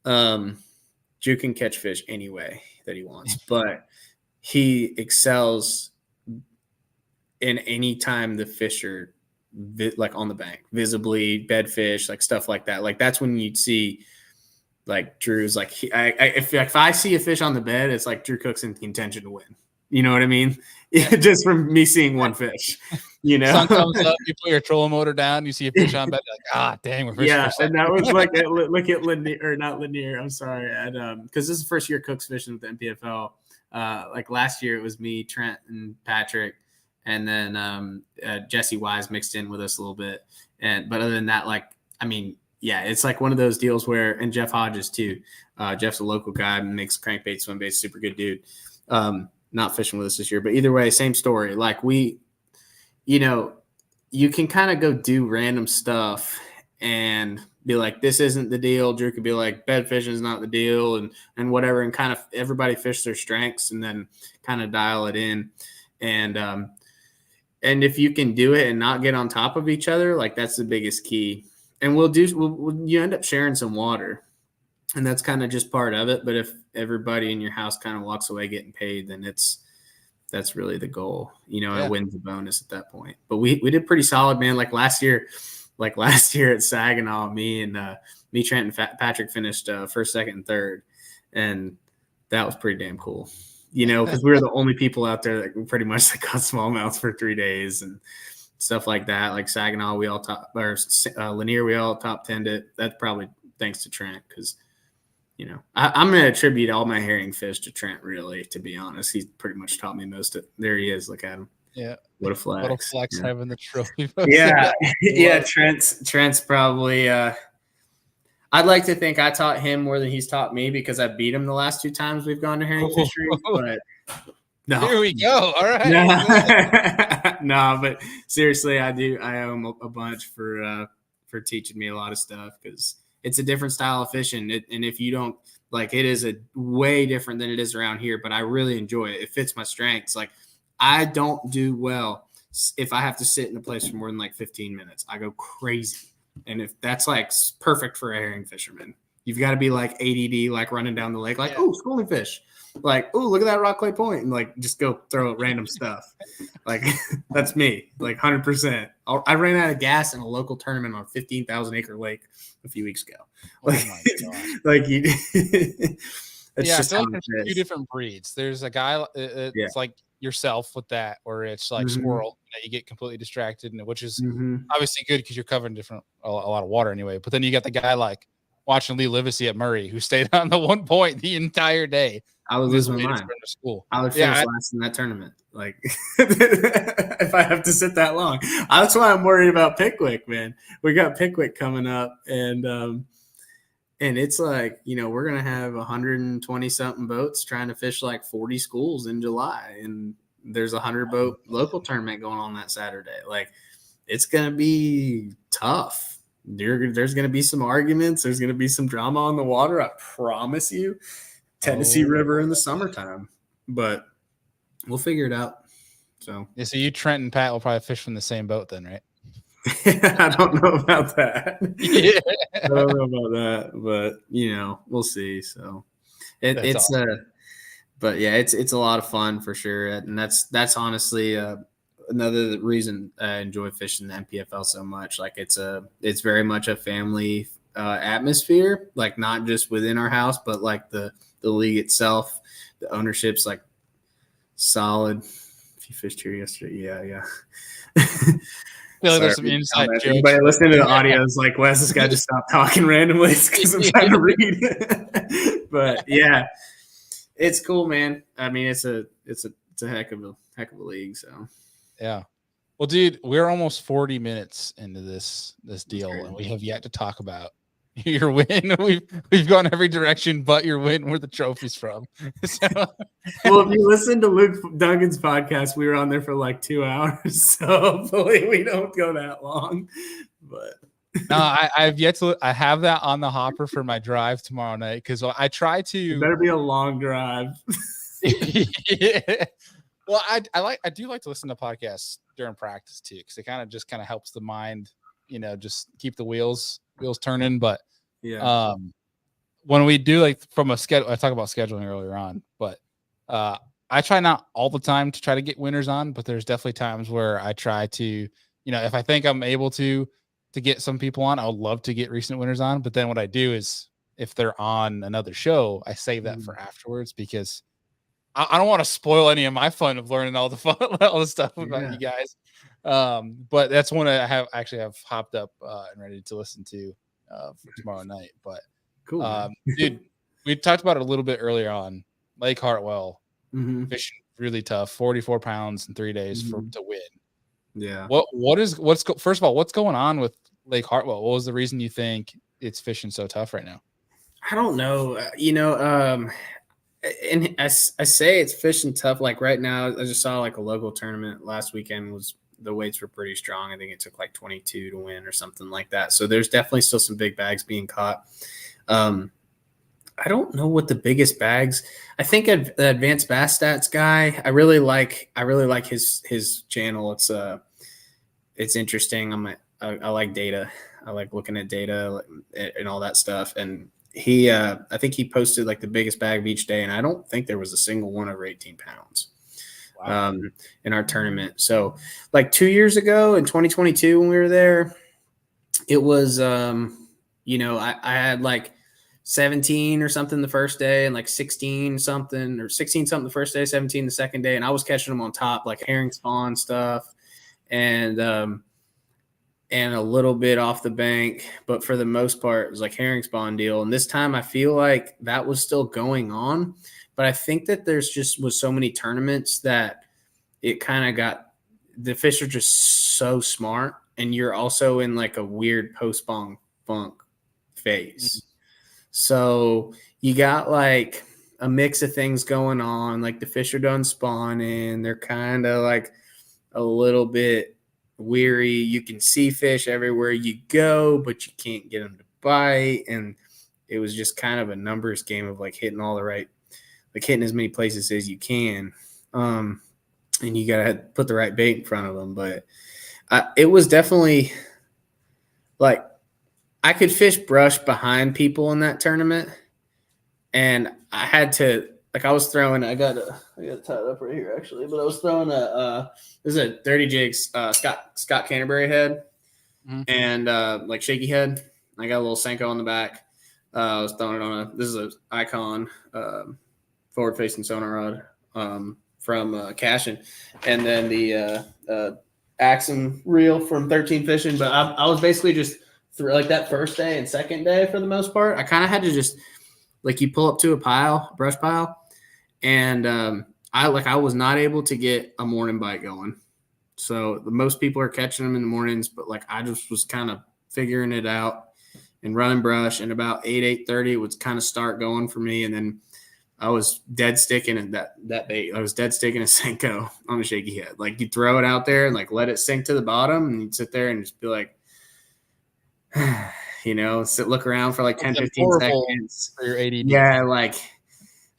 Drew can catch fish any way that he wants, but he excels in any time the fish are like on the bank, visibly, bed fish, like stuff like that. Like that's when you'd see like Drew's like, if I see a fish on the bed, it's like Drew Cook's in the intention to win. You know what I mean? Just from me seeing one fish, Sun comes up, you put your trolling motor down, you see a fish on bed, like, dang, we're fishing. Yeah, and that was like, look at Lanier, or not Lanier, I'm sorry. Because this is the first year Cook's fishing with the NPFL. Like last year it was me, Trent, and Patrick, and then Jesse Wise mixed in with us a little bit. But other than that, like, I mean, yeah, it's like one of those deals where, and Jeff Hodges too. Jeff's a local guy, makes crankbait, swim baits, super good dude. Not fishing with us this year, but either way, same story. Like you can kind of go do random stuff and be like, this isn't the deal. Drew could be like, bed fishing is not the deal, and whatever, and kind of everybody fish their strengths and then kind of dial it in. And if you can do it and not get on top of each other, like that's the biggest key. And you end up sharing some water, and that's kind of just part of it. But if everybody in your house kind of walks away getting paid, then that's really the goal. It wins the bonus at that point. But we did pretty solid, man. Like last year at Saginaw, me, Trent, and Patrick finished first, second, and third, and that was pretty damn cool. Because we were the only people out there that pretty much caught smallmouth for 3 days and stuff like that. Like Saginaw, we all Lanier, we all top 10'd it. That's probably thanks to Trent, because I'm going to attribute all my herring fish to Trent, really, to be honest. He's pretty much taught me most of it. There he is. Look at him. Yeah. What a flex. What a flex having the trophy. Yeah. Yeah. Trent's probably, I'd like to think I taught him more than he's taught me, because I beat him the last 2 times we've gone to herring fishery. But No. Here we go. All right. No, but seriously, I owe him a bunch for teaching me a lot of stuff, because it's a different style of fishing. And if you don't like, it is a way different than it is around here, but I really enjoy it. It fits my strengths. Like, I don't do well if I have to sit in a place for more than like 15 minutes. I go crazy. And if that's like perfect for a herring fisherman, you've got to be like ADD, like running down the lake, like, oh, schooling fish. Like, oh, look at that rock clay point, and like just go throw random stuff. Like, that's me, like 100%. I ran out of gas in a local tournament on a 15,000 acre lake a few weeks ago. Like, oh my gosh. like you. It's just I feel like there's two different breeds. There's a guy, it's like yourself with that, where it's like squirrel, you get completely distracted, and which is obviously good because you're covering a lot of water anyway. But then you got the guy like watching Lee Livesey at Murray, who stayed on the one point the entire day. I would lose my mind. I would finish last in that tournament. Like, if I have to sit that long, that's why I'm worried about Pickwick, man. We got Pickwick coming up, and it's like, we're gonna have 120 something boats trying to fish like 40 schools in July, and there's a 100 boat local tournament going on that Saturday. Like, it's gonna be tough. There's gonna be some arguments. There's gonna be some drama on the water. I promise you. Tennessee River in the summertime, but we'll figure it out. So you, Trent, and Pat will probably fish from the same boat then, right? I don't know about that. Yeah. I don't know about that, but we'll see. So it's awesome. But yeah, it's a lot of fun for sure, and that's honestly another reason I enjoy fishing the NPFL so much. Like, it's very much a family atmosphere, like not just within our house, but like the league itself, the ownership's like solid. If you fished here yesterday, yeah. I feel like there's some inside jokes. Everybody listening to the audio is like, Wes, this guy just stopped talking randomly because I'm trying to read. But yeah, it's cool, man. I mean, it's a heck of a league. So yeah. Well, dude, we're almost 40 minutes into this deal, and we have yet to talk about your win. We've gone every direction but your win, where the trophy's from. So. Well, if you listen to Luke Duggan's podcast, we were on there for like 2 hours, so hopefully we don't go that long. But no, I've yet to. I have that on the hopper for my drive tomorrow night, because I try to. It better be a long drive. Yeah. Well, I do like to listen to podcasts during practice too, because it kind of helps the mind, just keep the wheels turning. But yeah, when we do, like, from a schedule, I talked about scheduling earlier on, but I try not all the time to try to get winners on, but there's definitely times where I try to, if I think I'm able to get some people on, I would love to get recent winners on. But then what I do is, if they're on another show, I save that for afterwards, because I don't want to spoil any of my fun of learning all the stuff about you guys. But that's one I have hopped up and ready to listen to for tomorrow night. But cool, dude, we talked about it a little bit earlier on. Lake Hartwell, fishing really tough, 44 pounds in 3 days to win. Yeah. First of all, what's going on with Lake Hartwell? What was the reason you think it's fishing so tough right now? I don't know. And I say it's fishing tough. Like, right now, I just saw like a local tournament last weekend. The weights were pretty strong. I think it took like 22 to win or something like that. So there's definitely still some big bags being caught. I don't know what the biggest bags. I think the Advanced Bass Stats guy. I really like his channel. It's interesting. I like data. I like looking at data and all that stuff. And he, I think he posted like the biggest bag of each day, and I don't think there was a single one over 18 pounds. Wow. In our tournament. So like 2 years ago in 2022, when we were there, it was, I had like 17 or something the first day, and like 16 something the first day, 17 the second day. And I was catching them on top, like herring spawn stuff, and a little bit off the bank. But for the most part, it was like herring spawn deal. And this time I feel like that was still going on. But I think that there's just was so many tournaments that it kind of got – the fish are just so smart, and you're also in like a weird post-spawn funk phase. So you got like a mix of things going on. Like the fish are done spawning. They're kind of like a little bit weary. You can see fish everywhere you go, but you can't get them to bite. And it was just kind of a numbers game of like hitting all the right, like hitting as many places as you can. And you got to put the right bait in front of them. But it was definitely like I could fish brush behind people in that tournament. And I had to, like I was throwing, I got it tied up right here actually, but I was throwing this is a 30 jigs Scott Canterbury head and like shaky head. I got a little Senko on the back. I was throwing it on this is an Icon forward facing sonar rod from Cashin, and then the Axum reel from 13 Fishing. But I was basically just through like that first day and second day for the most part. I kind of had to just like you pull up to a brush pile, and I was not able to get a morning bite going. So most people are catching them in the mornings, but like I just was kind of figuring it out and running brush, and about 8:30 it would kind of start going for me, and then I was dead sticking at that bait. I was dead sticking a Senko on a shaky head. Like you throw it out there and like let it sink to the bottom, and you'd sit there and just be like, look around for like 10, 15 seconds. For your ADD. Yeah, like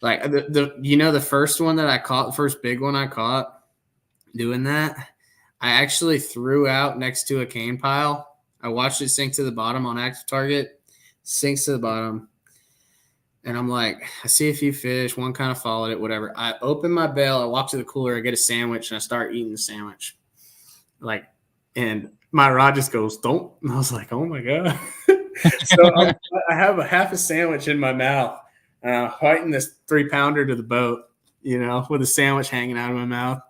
the first one that I caught, the first big one I caught doing that, I actually threw out next to a cane pile. I watched it sink to the bottom on active target, sinks to the bottom. And I'm like, I see a few fish. One kind of followed it, whatever. I open my bail. I walk to the cooler. I get a sandwich, and I start eating the sandwich. And my rod just goes, don't. And I was like, oh, my God. So I have a half a sandwich in my mouth, fighting this 3-pounder to the boat, with a sandwich hanging out of my mouth.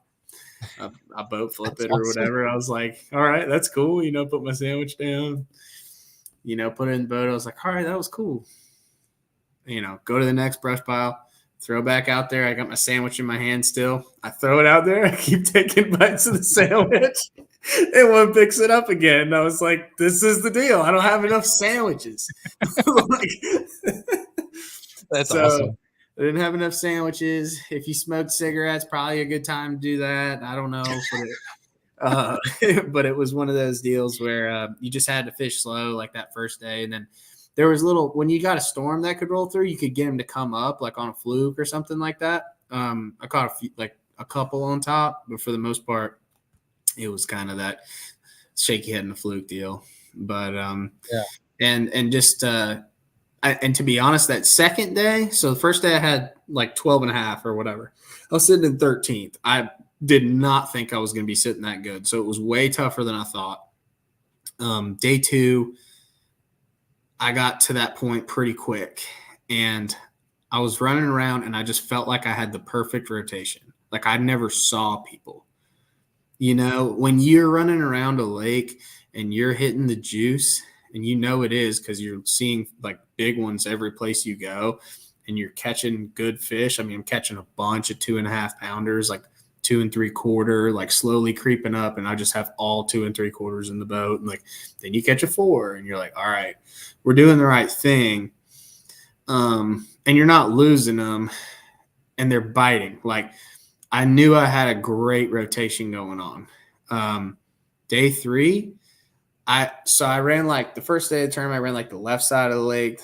I boat flip it or whatever. I was like, all right, that's cool. Put my sandwich down, put it in the boat. I was like, all right, that was cool. Go to the next brush pile, throw back out there. I got my sandwich in my hand still. I throw it out there. I keep taking bites of the sandwich. And one picks it up again. And I was like, this is the deal. I don't have enough sandwiches. That's awesome. I didn't have enough sandwiches. If you smoked cigarettes, probably a good time to do that. I don't know. But it was one of those deals where you just had to fish slow like that first day. And then there was when you got a storm that could roll through, you could get them to come up like on a fluke or something like that. I caught a couple on top, but for the most part, it was kind of that shaky head and a fluke deal. But and just and to be honest, that second day, so the first day I had like 12 and a half or whatever. I was sitting in 13th. I did not think I was going to be sitting that good. So it was way tougher than I thought. Day 2, I got to that point pretty quick, and I was running around, and I just felt like I had the perfect rotation. Like I never saw people. When you're running around a lake and you're hitting the juice, and it is because you're seeing like big ones every place you go, and you're catching good fish. I mean, I'm catching a bunch of 2.5 pounders, like 2 3/4, like slowly creeping up, and I just have all 2 3/4 in the boat. And like then you catch a 4, and you're like, all right, we're doing the right thing. And you're not losing them, and they're biting. Like I knew I had a great rotation going on. Day 3, I ran like the first day of the tournament, I ran like the left side of the lake.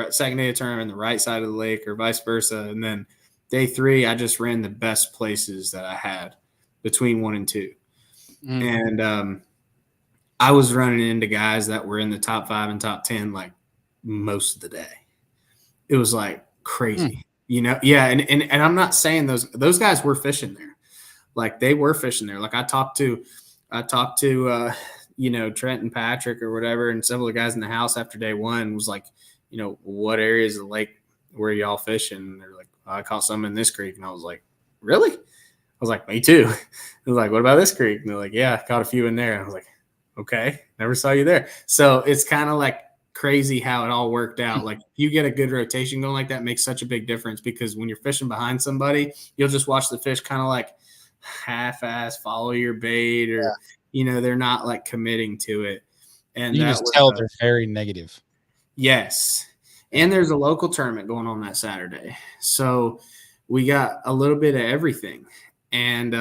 Second day of the tournament, I ran the right side of the lake, or vice versa. And then day 3, I just ran the best places that I had between 1 and 2. And I was running into guys that were in the top 5 and top 10 like most of the day. It was like crazy, Yeah, and I'm not saying those guys were fishing there, like they were fishing there. Like I talked to Trent and Patrick or whatever, and several of the guys in the house after day 1 was like, what areas of the lake were y'all fishing? And they're like, I caught some in this creek. And I was like, really? I was like, me too. I was like, what about this creek? And they're like, yeah, I caught a few in there. And I was like, okay, never saw you there. So it's kind of like crazy how it all worked out. Like you get a good rotation going like that, makes such a big difference, because when you're fishing behind somebody, you'll just watch the fish kind of like half-ass follow your bait, or they're not like committing to it. And you just tell they're very negative. Yes. And there's a local tournament going on that Saturday. So we got a little bit of everything. And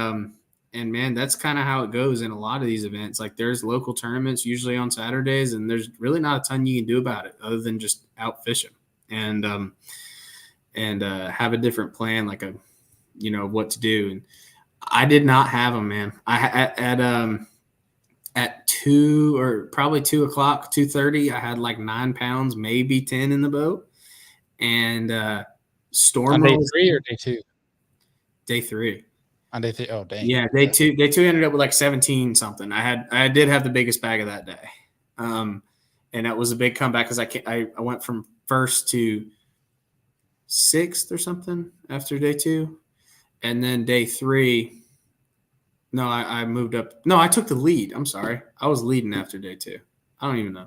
man, that's kind of how it goes in a lot of these events. Like there's local tournaments usually on Saturdays, and there's really not a ton you can do about it other than just out fishing and have a different plan, like what to do. And I did not have them, man. At 2 or probably 2 o'clock, 2:30, I had like 9 pounds, maybe 10 in the boat. And storm on day rolls 3 or day 2? Day 3. On day 3. Oh, dang. Yeah, day 2. Day 2 ended up with like 17 something. I did have the biggest bag of that day. And that was a big comeback because I went from first to 6th or something after day 2. And then day 3, no, I moved up. No, I took the lead. I'm sorry. I was leading after day 2. I don't even know.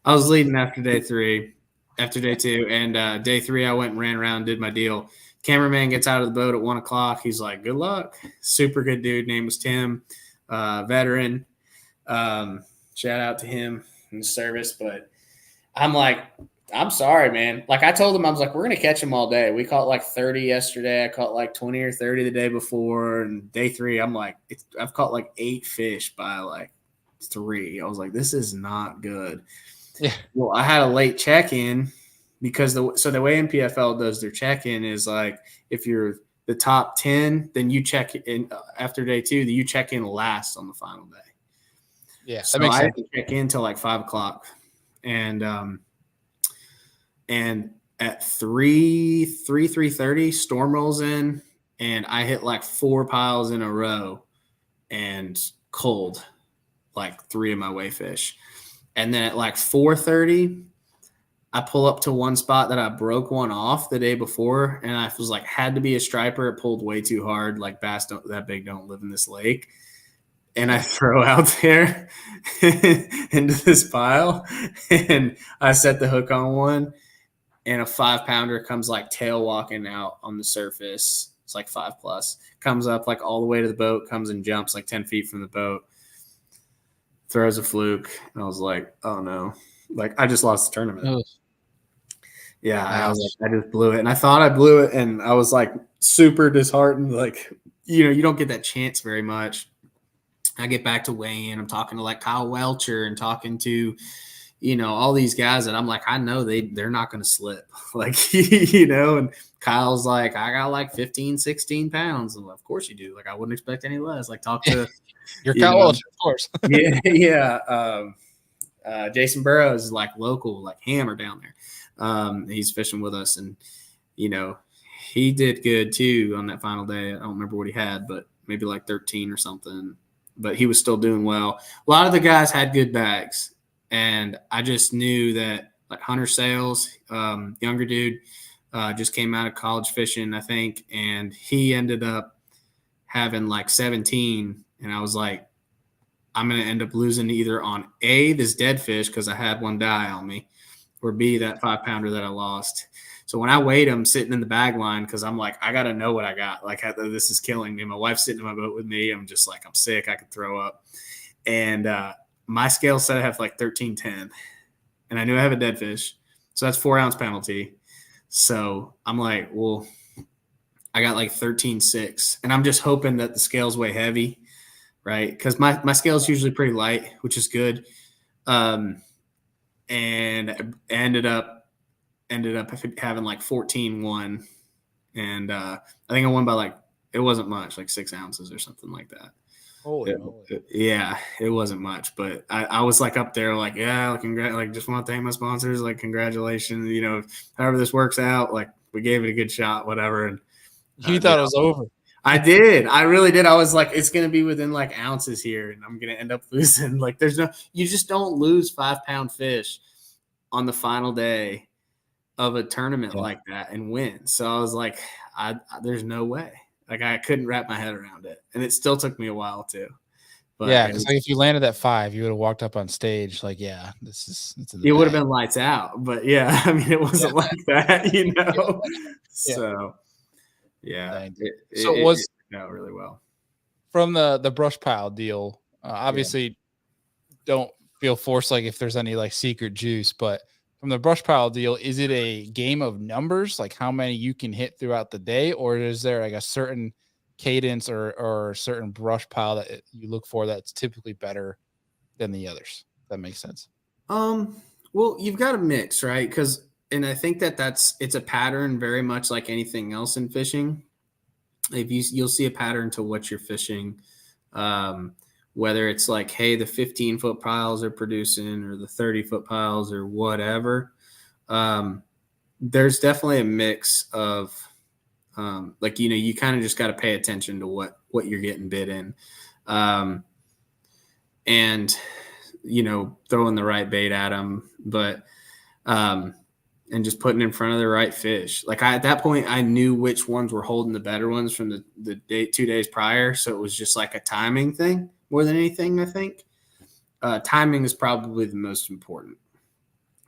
I was leading after day 3, after day 2. And day 3, I went and ran around, did my deal. Cameraman gets out of the boat at 1 o'clock. He's like, good luck. Super good dude. Name was Tim, veteran. Shout out to him in the service. But I'm like, I'm sorry, man. Like I told him, I was like, we're going to catch him all day. We caught like 30 yesterday. I caught like 20 or 30 the day before. And day 3, I'm like, I've caught like 8 fish by like 3. I was like, this is not good. Yeah. Well, I had a late check-in because the way NPFL does their check-in is like, if you're the top 10, then you check in after day 2, you check in last on the final day. Yeah. So that makes I sense. didn't check in till like 5 o'clock. And at 3:30, storm rolls in, and I hit like 4 piles in a row and cold, like 3 of my way fish. And then at like 4:30, I pull up to one spot that I broke one off the day before, and I was like, had to be a striper. It pulled way too hard. Like bass that big don't live in this lake. And I throw out there into this pile, and I set the hook on one. And a 5-pounder comes like tail walking out on the surface. It's like 5+. Comes up like all the way to the boat, comes and jumps like 10 feet from the boat. Throws a fluke. And I was like, oh no. Like I just lost the tournament. Oh. Yeah, I was like, I just blew it. And I thought I blew it. And I was like super disheartened. Like, you don't get that chance very much. I get back to weigh in. I'm talking to like Kyle Welcher and talking to all these guys that I'm like, I know they're not going to slip. Like, and Kyle's like, I got like 15, 16 pounds. And of course you do. Like, I wouldn't expect any less. Like, talk to your Kyle Welcher, of course. Yeah. Jason Burrows is like local, like hammer down there. He's fishing with us, and he did good too on that final day. I don't remember what he had, but maybe like 13 or something. But he was still doing well. A lot of the guys had good bags. And I just knew that like Hunter Sales, younger dude, just came out of college fishing, I think. And he ended up having like 17. And I was like, I'm going to end up losing either on A, this dead fish, because I had one die on me, or B, that 5-pounder that I lost. So when I weighed him sitting in the bag line, because I'm like, I got to know what I got. Like, this is killing me. My wife's sitting in my boat with me. I'm just like, I'm sick. I could throw up. And my scale said I have like 13.10, and I knew I have a dead fish. So that's 4-ounce penalty. So I'm like, well, I got like 13.6, and I'm just hoping that the scales weigh heavy, right? Because my scale is usually pretty light, which is good. And ended up having like 14.1, and I think I won by like, it wasn't much, like 6 ounces or something like that. Holy moly. Yeah, it wasn't much, but I was like up there, like, yeah, like just want to thank my sponsors, like congratulations, however this works out, like we gave it a good shot, whatever. And you thought it was over. I did. I really did. I was like, it's gonna be within like ounces here, and I'm gonna end up losing. Like, you just don't lose 5-pound fish on the final day of a tournament like that and win. So I was like, there's no way. Like, I couldn't wrap my head around it, and it still took me a while too. But yeah, because like if you landed at 5, you would have walked up on stage like, yeah, it would have been lights out. But yeah, I mean, it wasn't like that, So yeah, it worked out really well. From the brush pile deal, obviously, don't feel forced like if there's any like secret juice, but from the brush pile deal, is it a game of numbers, like how many you can hit throughout the day, or is there like a certain cadence or certain brush pile that you look for that's typically better than the others? That makes sense. Well, you've got a mix, right? And I think it's a pattern very much like anything else in fishing. If you'll see a pattern to what you're fishing, whether it's like, hey, the 15-foot piles are producing or the 30-foot piles or whatever. There's definitely a mix of like, you kind of just got to pay attention to what you're getting bit in. And, throwing the right bait at them, but and just putting in front of the right fish. Like at that point, I knew which ones were holding the better ones from the day 2 days prior. So it was just like a timing thing more than anything, I think. Timing is probably the most important.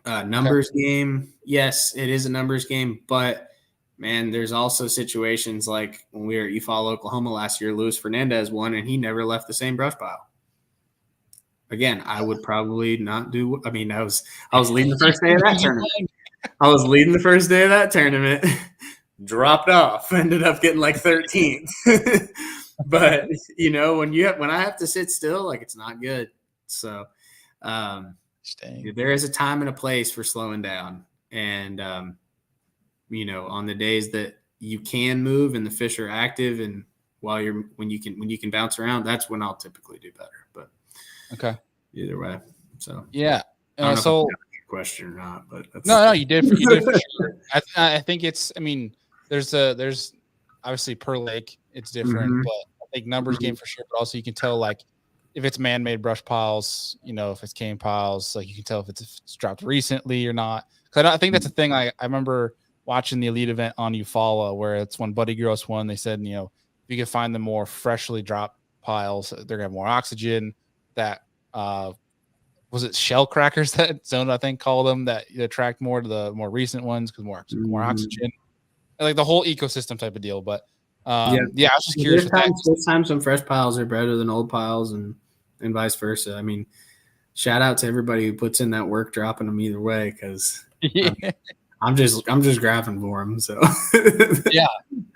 Numbers game, yes, it is a numbers game, but man, there's also situations like when we were at Eufaula, Oklahoma last year, Luis Fernandez won, and he never left the same brush pile. Again, I would probably not do. I mean, I was leading the first day of that tournament. I was leading the first day of that tournament. Dropped off. Ended up getting like 13th. But when I have to sit still, like it's not good. So there is a time and a place for slowing down. And on the days that you can move and the fish are active, and when you can bounce around, that's when I'll typically do better. But okay, either way. So yeah. I don't know if that's a question or not, but no, you did for sure. I think it's. I mean, there's obviously per lake it's different, but I think numbers game for sure. But also you can tell like if it's man-made brush piles, if it's cane piles, like you can tell if it's dropped recently or not. Because I think that's a thing. I remember watching the elite event on Eufaula where it's when Buddy Gross won. They said if you can find the more freshly dropped piles, they're gonna have more oxygen. That was it shell crackers that Zone I think called them that attract more to the more recent ones because more oxygen, like the whole ecosystem type of deal. But I was just curious. There's times some fresh piles are better than old piles, and vice versa. I mean, shout out to everybody who puts in that work dropping them either way, because I'm just grabbing for them. So yeah,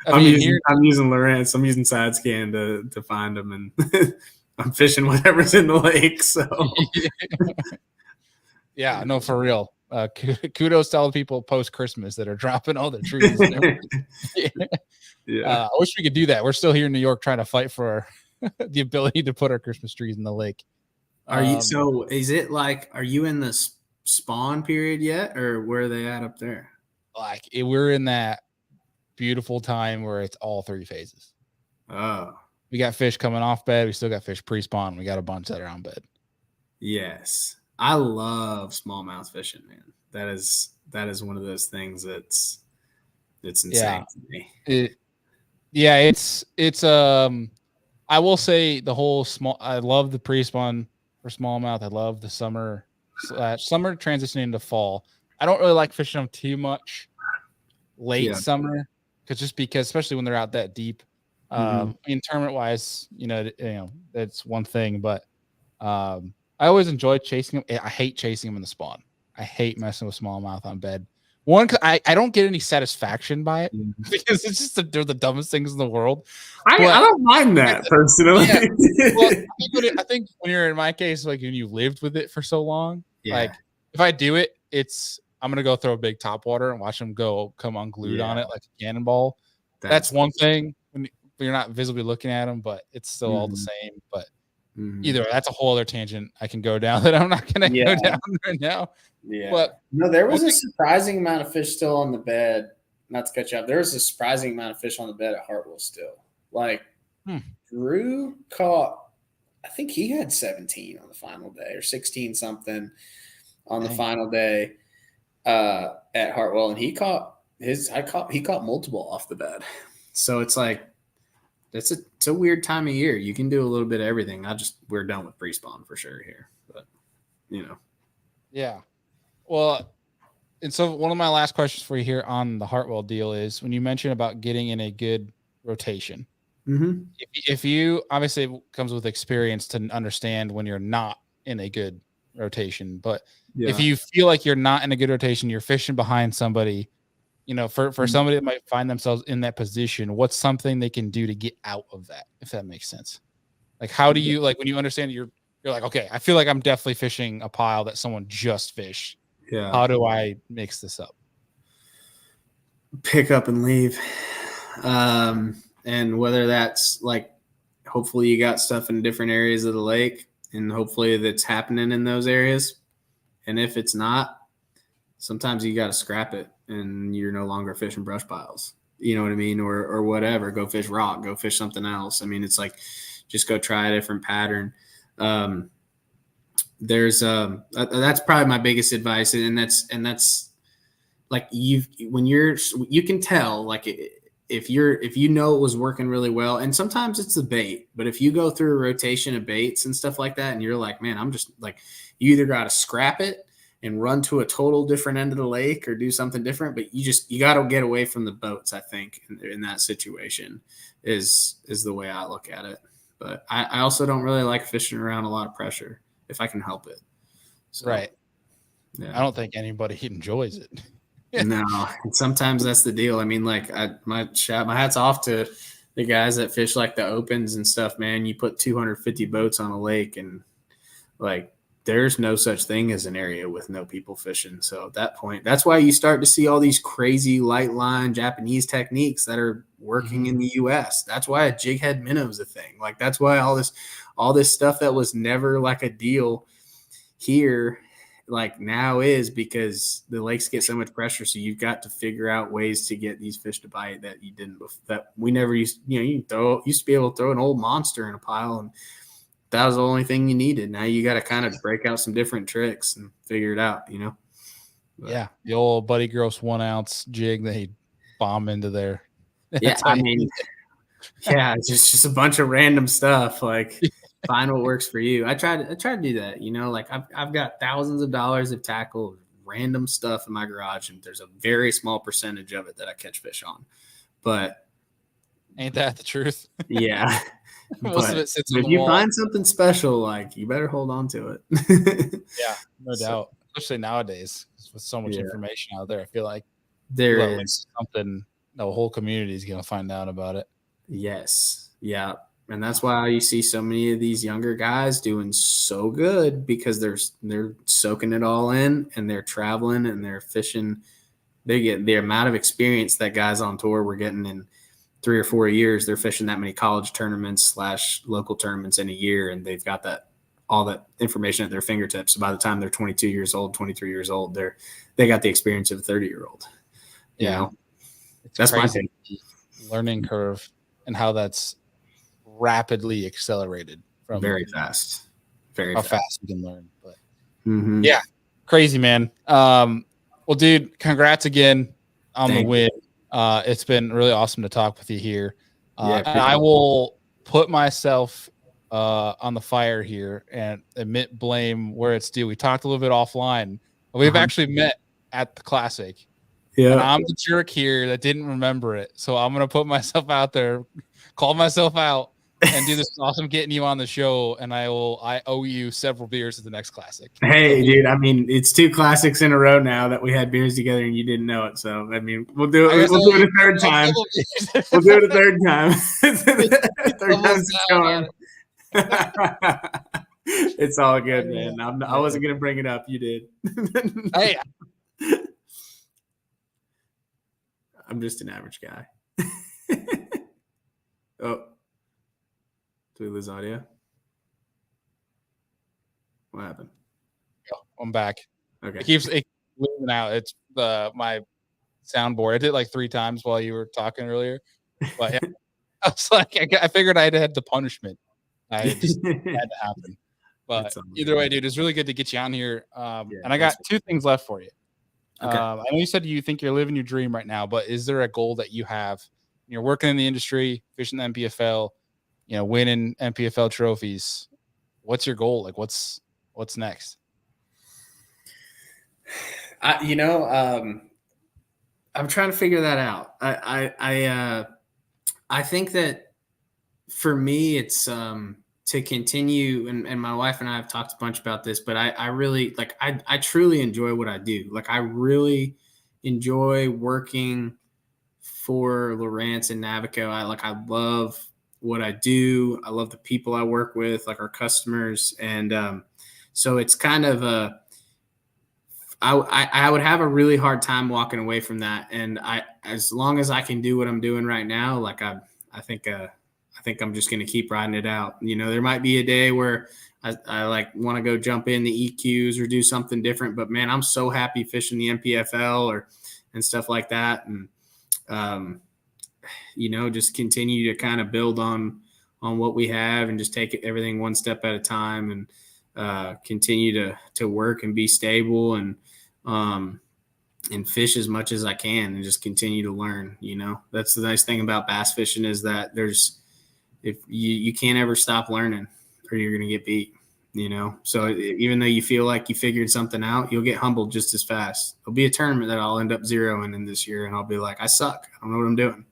I'm using Lawrence. I'm using side scan to find them, and I'm fishing whatever's in the lake. So yeah, no, for real. Kudos to all the people post Christmas that are dropping all the trees. I wish we could do that. We're still here in New York trying to fight for the ability to put our Christmas trees in the lake. Are you? So is it like? Are you in the spawn period yet, or where are they at up there? Like we're in that beautiful time where it's all 3 phases. Oh, we got fish coming off bed. We still got fish pre-spawn. We got a bunch that are on bed. Yes, I love smallmouth fishing, man. That is one of those things that's insane to me. It's I will say the whole I love the pre-spawn for smallmouth. I love the summer transitioning into fall. I don't really like fishing them too much late summer because especially when they're out that deep. I mean, tournament wise, that's one thing, but I always enjoy chasing them. I hate chasing them in the spawn. I hate messing with smallmouth on bed. One, I don't get any satisfaction by it because it's just they're the dumbest things in the world. I don't mind that personally. Well, I think when you're in my case, like when you've lived with it for so long, like if I do it, I'm gonna go throw a big topwater and watch them come unglued on it like a cannonball. That's one thing when you're not visibly looking at them, but it's still all the same. But either way, that's a whole other tangent I can go down that I'm not gonna go down right now. Yeah. But no, there was a surprising amount of fish still on the bed. Not to cut you off. There was a surprising amount of fish on the bed at Hartwell still. Like Drew caught, I think he had 17 on the final day or 16 something on the final day at Hartwell, and he caught multiple off the bed. So it's like it's a weird time of year. You can do a little bit of everything. We're done with pre-spawn for sure here, but yeah. Well, and so one of my last questions for you here on the Hartwell deal is when you mentioned about getting in a good rotation. If you obviously it comes with experience to understand when you're not in a good rotation. But if you feel like you're not in a good rotation, you're fishing behind somebody, for somebody that might find themselves in that position, what's something they can do to get out of that, if that makes sense? Like, how do you, like, when you understand you're like, okay, I feel like I'm definitely fishing a pile that someone just fished. Yeah. How do I mix this up? Pick up and leave. And whether that's like, hopefully you got stuff in different areas of the lake, and hopefully that's happening in those areas. And if it's not, sometimes you got to scrap it and you're no longer fishing brush piles. You know what I mean? Or whatever. Go fish rock, go fish something else. I mean, it's like, just go try a different pattern. That's probably my biggest advice. And that's like, you can tell, like, if you know it was working really well, and sometimes it's the bait, but if you go through a rotation of baits and stuff like that, and you're like, man, I'm just like, you either got to scrap it and run to a total different end of the lake or do something different, but you got to get away from the boats. I think in that situation is the way I look at it. But I also don't really like fishing around a lot of pressure if I can help it. So, Right. Yeah. I don't think anybody enjoys it. No, and sometimes that's the deal. I mean, like, my hat's off to the guys that fish like the opens and stuff, man. You put 250 boats on a lake, and like, there's no such thing as an area with no people fishing. So at that point, that's why you start to see all these crazy light line Japanese techniques that are working in the US. That's why a jig head minnow is a thing. Like, that's why all this stuff that was never like a deal here, like, now is, because the lakes get so much pressure. So you've got to figure out ways to get these fish to bite that you didn't, that we never used. You used to be able to throw an old monster in a pile, and that was the only thing you needed. Now you got to kind of break out some different tricks and figure it out, But, yeah, the old Buddy Gross 1 ounce jig that he bomb into there. Yeah, I mean, yeah, it's just a bunch of random stuff. Like, find what works for you. I try to do that. Like, I've got thousands of dollars of tackle, random stuff in my garage, and there's a very small percentage of it that I catch fish on. But ain't that the truth? Yeah. Most of it sits on if the you wall. find something special, like, you better hold on to it. Yeah, no doubt. Especially nowadays with so much information out there. I feel like there is something the whole community is going to find out about it. Yes. Yeah. And that's why you see so many of these younger guys doing so good, because they're soaking it all in, and they're traveling and they're fishing. They get the amount of experience that guys on tour were getting in 3 or 4 years. They're fishing that many college tournaments / local tournaments in a year, and they've got all that information at their fingertips. So by the time they're 22 years old, 23 years old, they got the experience of a 30-year-old. Yeah. That's crazy. my thing. Learning curve and how that's rapidly accelerated from very fast. How fast you can learn. But yeah, crazy, man. Well, dude, congrats again on the win. It's been really awesome to talk with you here. And I will put myself on the fire here and admit blame where it's due. We talked a little bit offline. We've actually met at the Classic. Yeah, and I'm the jerk here that didn't remember it. So I'm gonna put myself out there, call myself out, and do this awesome getting you on the show. And I owe you several beers at the next Classic. Hey, dude, I mean, it's 2 classics in a row now that we had beers together and you didn't know it. So I mean, we'll do it a third time. We'll do it a third time. Third time's the charm. It's all good, man. I wasn't gonna bring it up. You did. Hey. I'm just an average guy. Oh, did we lose audio? What happened? I'm back. Okay. It keeps losing out. It's my soundboard. I did it like 3 times while you were talking earlier. But yeah, I was like, I figured I had the punishment. I just had to happen. But either way, dude, it's really good to get you on here. And I got 2 things left for you. Okay. I know you said you think you're living your dream right now, but is there a goal that you have? You're working in the industry, fishing the NPFL, winning NPFL trophies. What's your goal? Like, what's next? I'm trying to figure that out. I think that for me, it's to continue, and my wife and I have talked a bunch about this, but I really like, I truly enjoy what I do. Like, I really enjoy working for Rant and Navico. I love what I do. I love the people I work with, like our customers. And so it's kind of I would have a really hard time walking away from that. And as long as I can do what I'm doing right now, like I think I'm just going to keep riding it out. There might be a day where I like want to go jump in the EQs or do something different, but man, I'm so happy fishing the NPFL and stuff like that. And, just continue to kind of build on what we have and just take everything one step at a time, and continue to work and be stable and fish as much as I can and just continue to learn. That's the nice thing about bass fishing, is that if you can't ever stop learning or you're going to get beat, so even though you feel like you figured something out, you'll get humbled just as fast. There'll be a tournament that I'll end up zeroing in this year, and I'll be like, I suck. I don't know what I'm doing.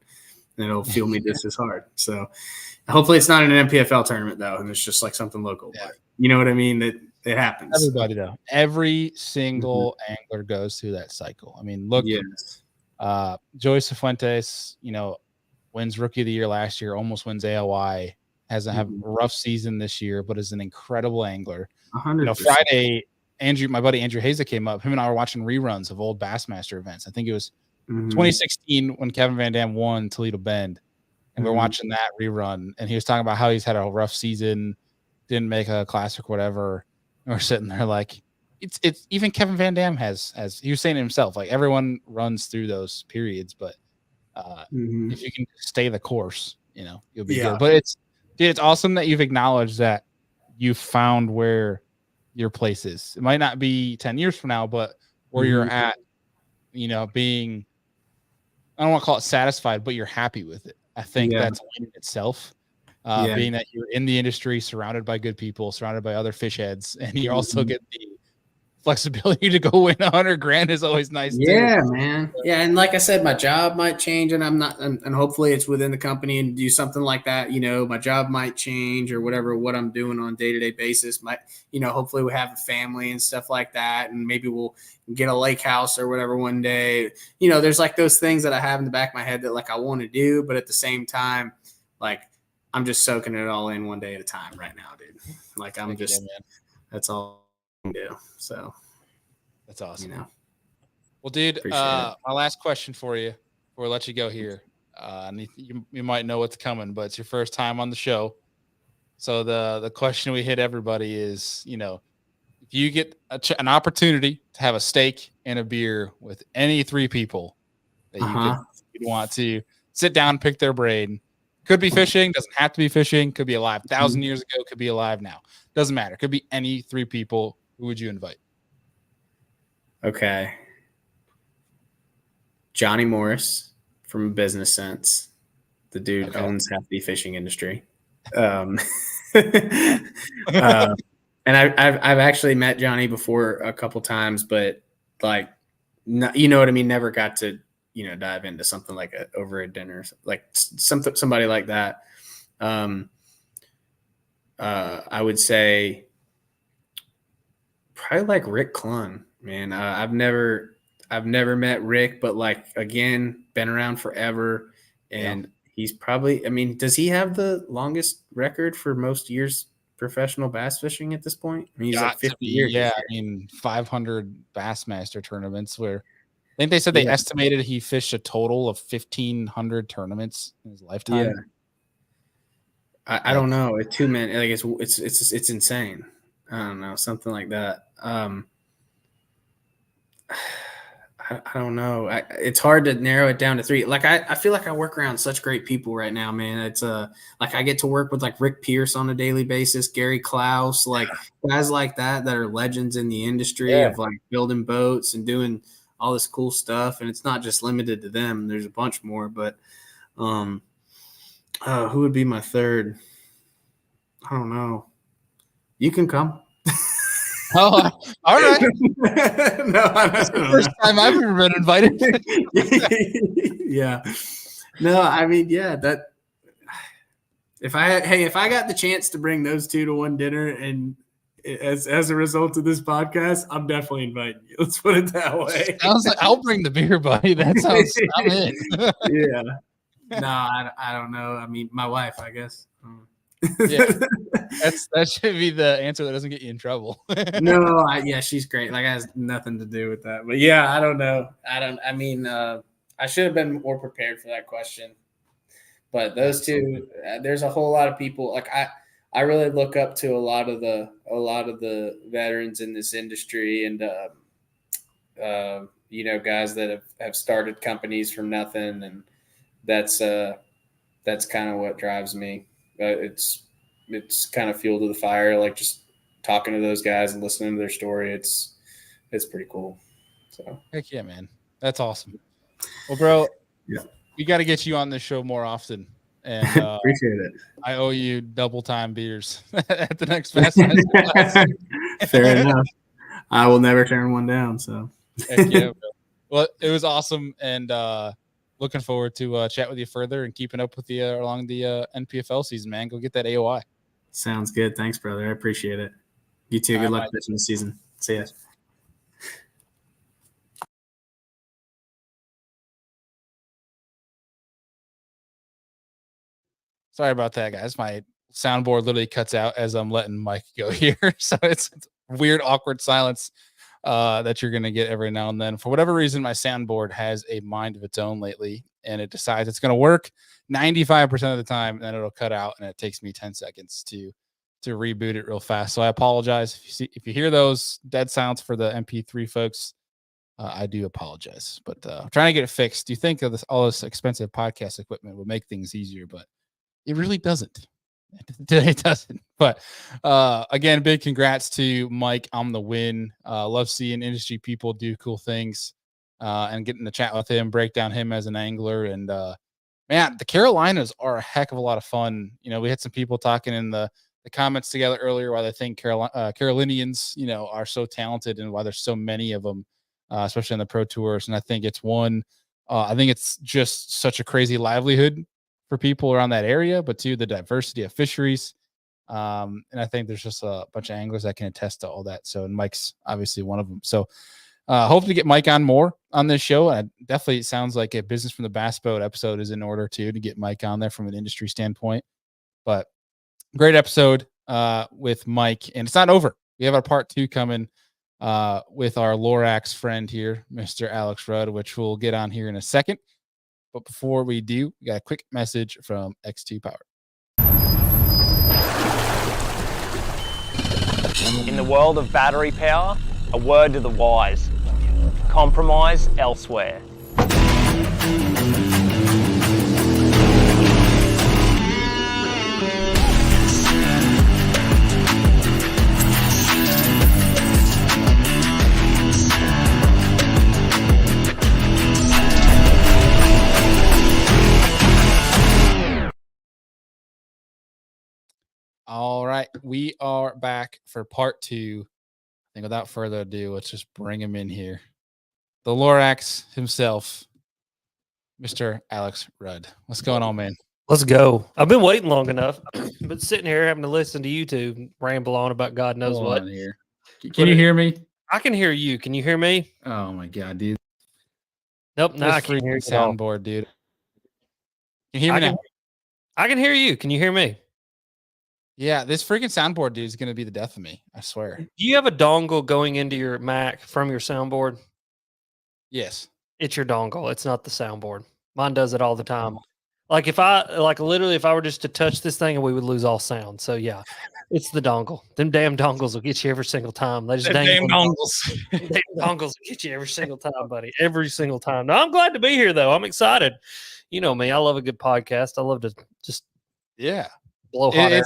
And it'll feel me just as hard. So hopefully it's not an NPFL tournament though, and it's just like something local. Yeah. But you know what I mean? That it happens. Everybody though. Every single angler goes through that cycle. I mean, look, yes. Joey Cifuentes, wins Rookie of the Year last year, almost wins AOI, hasn't had a rough season this year, but is an incredible angler. 100%. Friday, my buddy Andrew Haza came up. Him and I were watching reruns of old Bassmaster events. I think it was 2016 when Kevin Van Dam won Toledo Bend, and we're watching that rerun, and he was talking about how he's had a rough season, didn't make a classic, whatever. And we're sitting there like, it's even Kevin Van Dam has he was saying to himself, like, everyone runs through those periods, but if you can stay the course, you'll be good. But it's awesome that you've acknowledged that you found where your place is. It might not be 10 years from now, but where you're at, being, I don't want to call it satisfied, but you're happy with it. I think that's in itself. Being that you're in the industry, surrounded by good people, surrounded by other fish heads, and you also get the flexibility to go win $100,000 is always nice. Yeah, too. man. Yeah, and like I said, my job might change, and I'm not, and hopefully it's within the company and do something like that. My job might change or whatever. What I'm doing on a day-to-day basis might, hopefully we have a family and stuff like that, and maybe we'll get a lake house or whatever one day. There's like those things that I have in the back of my head that like I want to do, but at the same time, like I'm just soaking it all in one day at a time right now, dude. Like I'm just, that's all. Do so that's awesome. Well, dude, my last question for you before I let you go here, and you might know what's coming, but it's your first time on the show, so the question we hit everybody is, if you get an opportunity to have a steak and a beer with any three people that you'd want to sit down and pick their brain, could be fishing, doesn't have to be fishing, could be alive 1,000 years ago, could be alive now, doesn't matter, could be any three people. Who would you invite? Okay. Johnny Morris from Business Sense. The dude owns half the fishing industry. And I've actually met Johnny before a couple times, but like, you know what I mean? Never got to, dive into something like over a dinner, like somebody like that. I would say probably like Rick Clun, man. I've never met Rick, but like, again, been around forever. And he's probably, I mean, does he have the longest record for most years professional bass fishing at this point? I mean, he's like 50 years. Yeah. I mean, 500 Bassmaster tournaments where I think they said they estimated he fished a total of 1,500 tournaments in his lifetime. Yeah. I don't know. It's too many. Like it's insane. I don't know, something like that. I don't know. It's hard to narrow it down to three. Like I feel like I work around such great people right now, man. It's like I get to work with like Rick Pierce on a daily basis, Gary Klaus, like guys like that are legends in the industry of like building boats and doing all this cool stuff. And it's not just limited to them. There's a bunch more, but who would be my third? I don't know. You can come. Oh, all right. No, that's the first time I've ever been invited. Yeah. No, I mean, If I got the chance to bring those two to one dinner and as a result of this podcast, I'm definitely inviting you. Let's put it that way. Sounds like I'll bring the beer, buddy. That sounds I'm in. Yeah. No, I don't know. I mean, my wife, I guess. Yeah, that should be the answer that doesn't get you in trouble. No, yeah, she's great. Like, it has nothing to do with that. But yeah, I don't know. I should have been more prepared for that question. But those two, there's a whole lot of people. Like, I really look up to a lot of the veterans in this industry, and guys that have started companies from nothing, and that's kind of what drives me. It's kind of fuel to the fire. Like, just talking to those guys and listening to their story, it's pretty cool. So heck yeah, man, that's awesome. Well, bro, yeah, we got to get you on this show more often. And appreciate it. I owe you double time beers at the next fast. Fair enough. I will never turn one down. So heck yeah, bro. Well, it was awesome, and looking forward to chat with you further and keeping up with you along the NPFL season, man. Go get that AOI. Sounds good. Thanks, brother. I appreciate it. You too. Good luck pitching the season. See ya. Sorry about that, guys. My soundboard literally cuts out as I'm letting Mike go here. So it's weird, awkward silence that you're going to get every now and then. For whatever reason, my soundboard has a mind of its own lately, and it decides it's going to work 95% of the time, and then it'll cut out, and it takes me 10 seconds to reboot it real fast. So I apologize. If you hear those dead sounds for the MP3 folks, I do apologize. But I'm trying to get it fixed. Do you think of all this expensive podcast equipment would make things easier? But it really doesn't. It doesn't. But again, big congrats to Mike on the win. Love seeing industry people do cool things and getting to chat with him, break down him as an angler. And man, the Carolinas are a heck of a lot of fun. You know, we had some people talking in the comments together earlier why they think Carolinians, are so talented and why there's so many of them, especially on the pro tours. And I think it's I think it's just such a crazy livelihood for people around that area, but too the diversity of fisheries. And I think there's just a bunch of anglers that can attest to all that. So, and Mike's obviously one of them. So hope to get Mike on more on this show. And definitely it sounds like a business from the bass boat episode is in order too, to get Mike on there from an industry standpoint. But great episode with Mike, and it's not over. We have our part 2 coming with our Lorax friend here, Mr. Alex Rudd, which we'll get on here in a second. But before we do, we got a quick message from X2 Power. In the world of battery power, a word to the wise: compromise elsewhere. All right, we are back for part 2. I think without further ado, let's just bring him in here. The Lorax himself, Mr. Alex Rudd. What's going on, man? Let's go. I've been waiting long enough, but sitting here having to listen to you two ramble on about God knows what. Here. Can you hear me? I can hear you. Can you hear me? Oh my God, dude. Nope, no, I can't hear you. Soundboard, dude. Can you hear me now? I can hear you. Can you hear me? Yeah, this freaking soundboard, dude, is going to be the death of me. I swear. Do you have a dongle going into your Mac from your soundboard? Yes. It's your dongle. It's not the soundboard. Mine does it all the time. Like if I were just to touch this thing and we would lose all sound. So yeah, it's the dongle. Them damn dongles will get you every single time. They just damn dongles. Damn dongles will get you every single time, buddy. Every single time. No, I'm glad to be here though. I'm excited. You know me. I love a good podcast. I love to just blow hot air.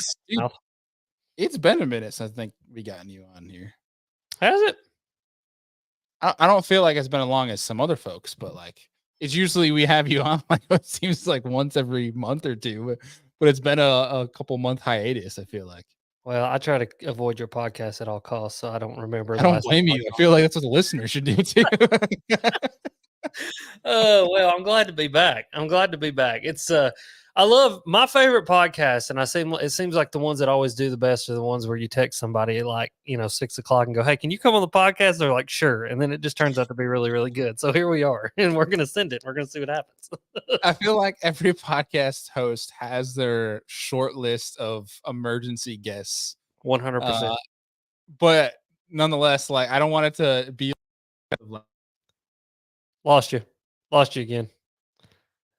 It's been a minute since I think we gotten you on here. Has it? I don't feel like it's been as long as some other folks, but like it's usually we have you on like it seems like once every month or two, but it's been a couple month hiatus. I feel like. Well, I try to avoid your podcast at all costs, so I don't remember. I don't blame you. I feel like that's what the listeners should do too. Oh, well, I'm glad to be back. It's I love my favorite podcast, and it seems like the ones that always do the best are the ones where you text somebody at 6 o'clock and go, "Hey, can you come on the podcast?" They're like, "Sure," and then it just turns out to be really, really good. So here we are, and we're gonna send it. We're gonna see what happens. I feel like every podcast host has their short list of emergency guests. 100%. But nonetheless, like I don't want it to be Lost you again.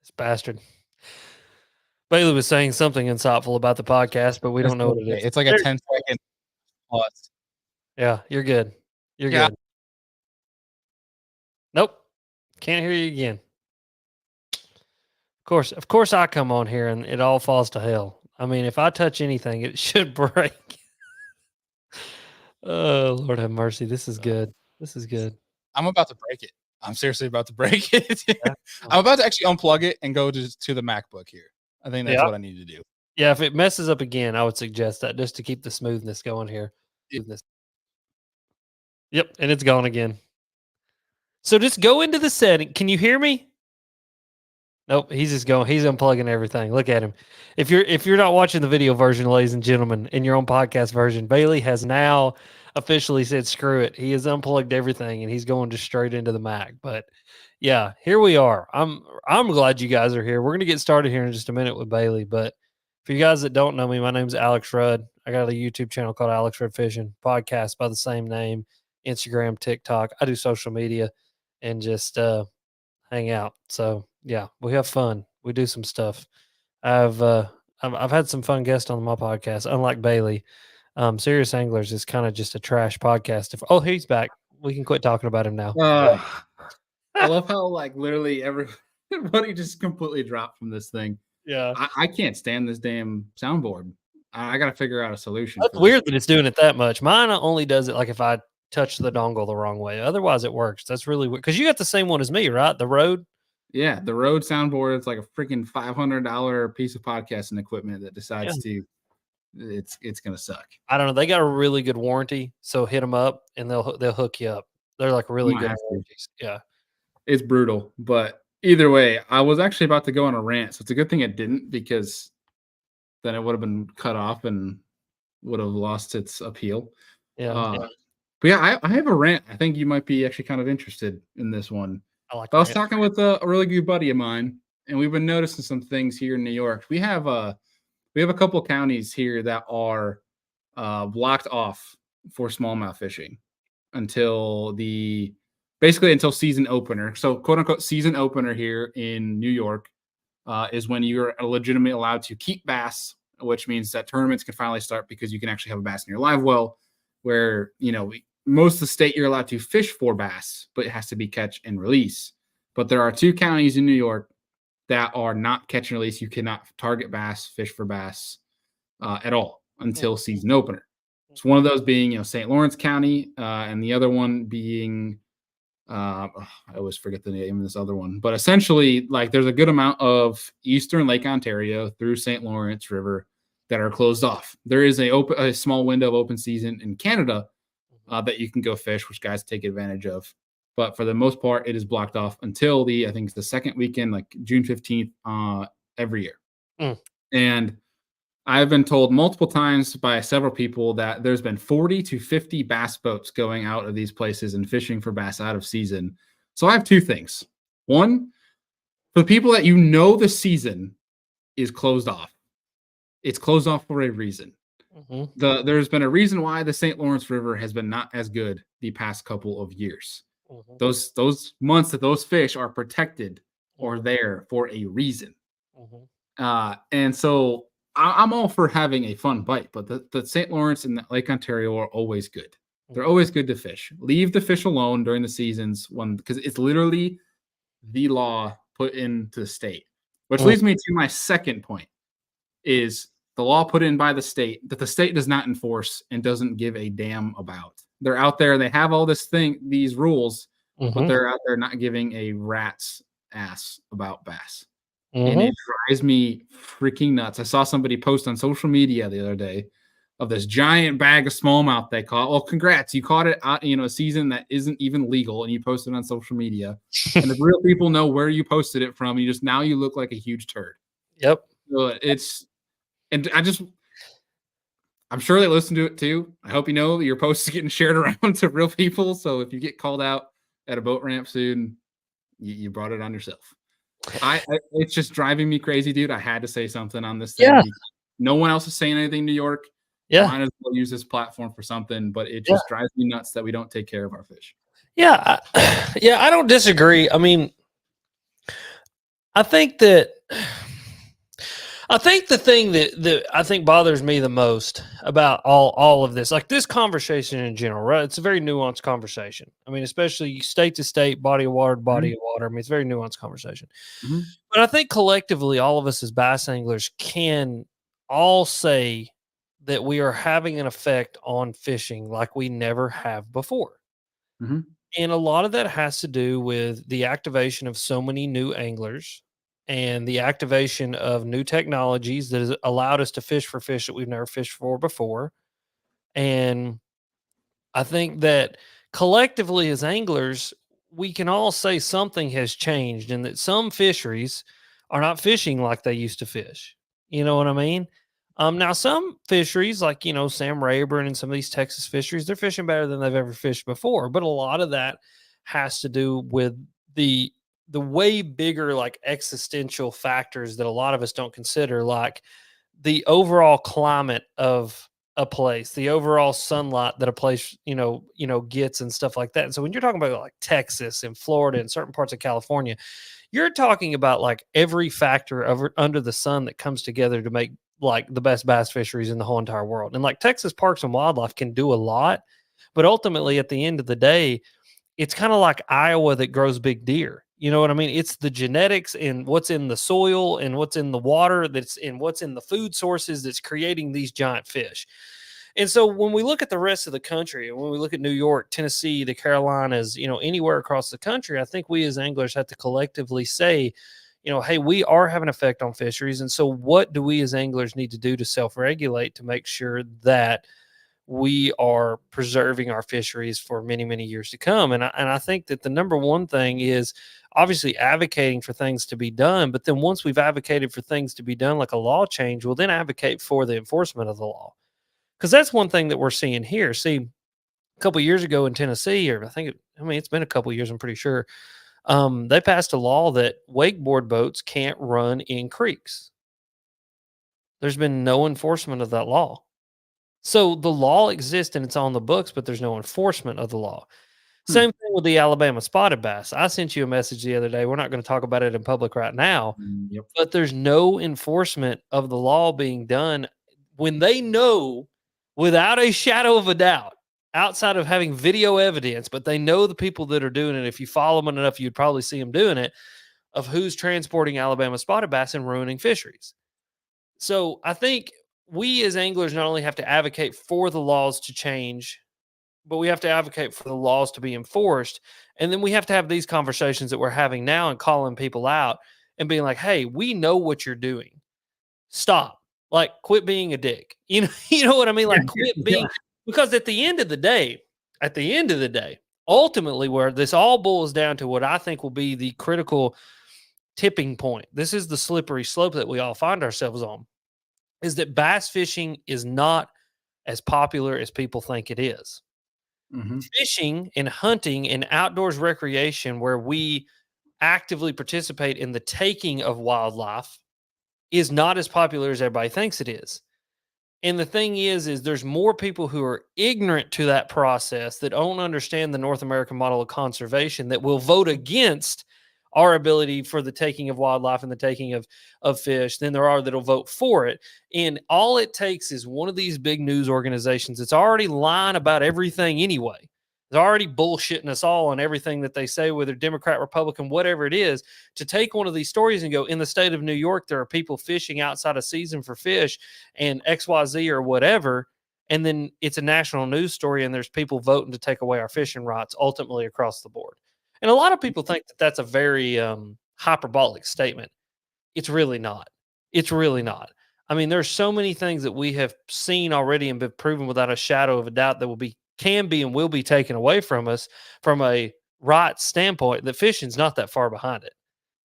This bastard. Bailey was saying something insightful about the podcast, but we don't know what it is. It's like a 10-second pause. Yeah, you're good. You're good. Nope. Can't hear you again. Of course I come on here and it all falls to hell. I mean, if I touch anything, it should break. Oh, Lord have mercy. This is good. I'm about to break it. I'm seriously about to break it. I'm about to actually unplug it and go to the MacBook here. I think that's what I need to do. Yeah, if it messes up again, I would suggest that just to keep the smoothness going here. Yep, and it's gone again. So just go into the setting. Can you hear me? Nope, he's just going. He's unplugging everything. Look at him. If you're not watching the video version, ladies and gentlemen, in your own podcast version, Bailey has now officially said screw it. He has unplugged everything and he's going just straight into the Mac. But yeah, here we are. I'm glad you guys are here. We're gonna get started here in just a minute with Bailey. But for you guys that don't know me, my name's Alex Rudd. I got a YouTube channel called Alex Rudd Fishing, podcast by the same name, Instagram, TikTok. I do social media and just hang out. So yeah, we have fun. We do some stuff. I've had some fun guests on my podcast. Unlike Bailey, Serious Anglers is kind of just a trash podcast. He's back. We can quit talking about him now. I love how literally everybody just completely dropped from this thing. Yeah, I can't stand this damn soundboard. I got to figure out a solution. That's weird that it's doing it that much. Mine only does it if I touch the dongle the wrong way. Otherwise, it works. That's really weird because you got the same one as me, right? The Rode. Yeah, the Rode soundboard. It's like a freaking $500 piece of podcasting equipment that decides it's gonna suck. I don't know. They got a really good warranty, so hit them up and they'll hook you up. They're really good warranties. Yeah, it's brutal, but either way, I was actually about to go on a rant, so it's a good thing it didn't because then it would have been cut off and would have lost its appeal. Yeah. But yeah, I have a rant. I think you might be actually kind of interested in this one. I was talking with a really good buddy of mine, and we've been noticing some things here in New York. We have a couple counties here that are blocked off for smallmouth fishing until season opener. So quote unquote season opener here in New York is when you're legitimately allowed to keep bass, which means that tournaments can finally start because you can actually have a bass in your live well, where most of the state you're allowed to fish for bass, but it has to be catch and release. But there are 2 counties in New York that are not catch and release. You cannot target bass, fish for bass at all until season opener. So one of those being St. Lawrence County, and the other one being I always forget the name of this other one. But essentially, there's a good amount of eastern Lake Ontario through St. Lawrence River that are closed off. There is a small window of open season in Canada that you can go fish, which guys take advantage of. But for the most part, it is blocked off until I think it's the second weekend, June 15th every year. And I've been told multiple times by several people that there's been 40 to 50 bass boats going out of these places and fishing for bass out of season. So I have 2 things. One, for the people that the season is closed off. It's closed off for a reason. There's been a reason why the St. Lawrence River has been not as good the past couple of years. Those months that those fish are protected or there for a reason. And so I'm all for having a fun bite, but the St. Lawrence and the Lake Ontario are always good. They're always good to fish. Leave the fish alone during the seasons because it's literally the law put into the state, which leads me to my second point is the law put in by the state that the state does not enforce and doesn't give a damn about. They're out there. They have all these rules, but they're out there not giving a rat's ass about bass. And it drives me freaking nuts. I saw somebody post on social media the other day of this giant bag of smallmouth they caught. Well, congrats. You caught it out, a season that isn't even legal, and you posted it on social media. And the real people know where you posted it from. Now you look like a huge turd. Yep. So I'm sure they listen to it too. I hope you know that your post is getting shared around to real people. So if you get called out at a boat ramp soon, you brought it on yourself. It's just driving me crazy, dude. I had to say something on this thing. Yeah. No one else is saying anything in New York. Yeah. Might as well use this platform for something, but it just drives me nuts that we don't take care of our fish. Yeah. I don't disagree. I mean, I think the thing that I think bothers me the most about all of this, like this conversation in general, right? It's a very nuanced conversation. I mean, especially state to state, body of water to body of water. I mean, it's a very nuanced conversation. Mm-hmm. But I think collectively, all of us as bass anglers can all say that we are having an effect on fishing like we never have before. Mm-hmm. And a lot of that has to do with the activation of so many new anglers and the activation of new technologies that has allowed us to fish for fish that we've never fished for before. And I think that collectively as anglers, we can all say something has changed and that some fisheries are not fishing like they used to fish. You know what I mean? Now some fisheries like, Sam Rayburn and some of these Texas fisheries, they're fishing better than they've ever fished before. But a lot of that has to do with the way bigger like existential factors that a lot of us don't consider, like the overall climate of a place, the overall sunlight that a place, gets and stuff like that. And so when you're talking about like Texas and Florida and certain parts of California, you're talking about like every factor under the sun that comes together to make like the best bass fisheries in the whole entire world. And like Texas Parks and Wildlife can do a lot, but ultimately at the end of the day, it's kind of like Iowa that grows big deer. You know what I mean? It's the genetics and what's in the soil and what's in the water what's in the food sources that's creating these giant fish. And so when we look at the rest of the country, and when we look at New York, Tennessee, the Carolinas, anywhere across the country, I think we as anglers have to collectively say, hey, we are having an effect on fisheries. And so what do we as anglers need to do to self-regulate to make sure that we are preserving our fisheries for many, many years to come? And I think that the number one thing is obviously advocating for things to be done. But then once we've advocated for things to be done, like a law change, we'll then advocate for the enforcement of the law. Because that's one thing that we're seeing here. See, a couple of years ago in Tennessee, or it's been a couple of years, I'm pretty sure, they passed a law that wakeboard boats can't run in creeks. There's been no enforcement of that law. So the law exists and it's on the books, but there's no enforcement of the law. Same thing with the Alabama spotted bass. I sent you a message the other day. We're not going to talk about it in public right now, but there's no enforcement of the law being done when they know without a shadow of a doubt, outside of having video evidence, but they know the people that are doing it. If you follow them enough, you'd probably see them doing it, of who's transporting Alabama spotted bass and ruining fisheries. So I think we as anglers not only have to advocate for the laws to change, but we have to advocate for the laws to be enforced. And then we have to have these conversations that we're having now and calling people out and being like, hey, we know what you're doing. Stop. Like, quit being a dick. You know what I mean? Like, quit being, because at the end of the day, ultimately where this all boils down to what I think will be the critical tipping point. This is the slippery slope that we all find ourselves on, is that bass fishing is not as popular as people think it is. Mm-hmm. Fishing and hunting and outdoors recreation where we actively participate in the taking of wildlife is not as popular as everybody thinks it is. And the thing is there's more people who are ignorant to that process that don't understand the North American model of conservation that will vote against our ability for the taking of wildlife and the taking of fish than there are that'll vote for it. And all it takes is one of these big news organizations that's already lying about everything anyway. They're already bullshitting us all on everything that they say, whether Democrat, Republican, whatever it is, to take one of these stories and go, in the state of New York, there are people fishing outside of season for fish and XYZ or whatever. And then it's a national news story and there's people voting to take away our fishing rights ultimately across the board. And a lot of people think that that's a very hyperbolic statement. It's really not. It's really not. I mean, there's so many things that we have seen already and been proven without a shadow of a doubt that can be and will be taken away from us from a right standpoint, that fishing's not that far behind it.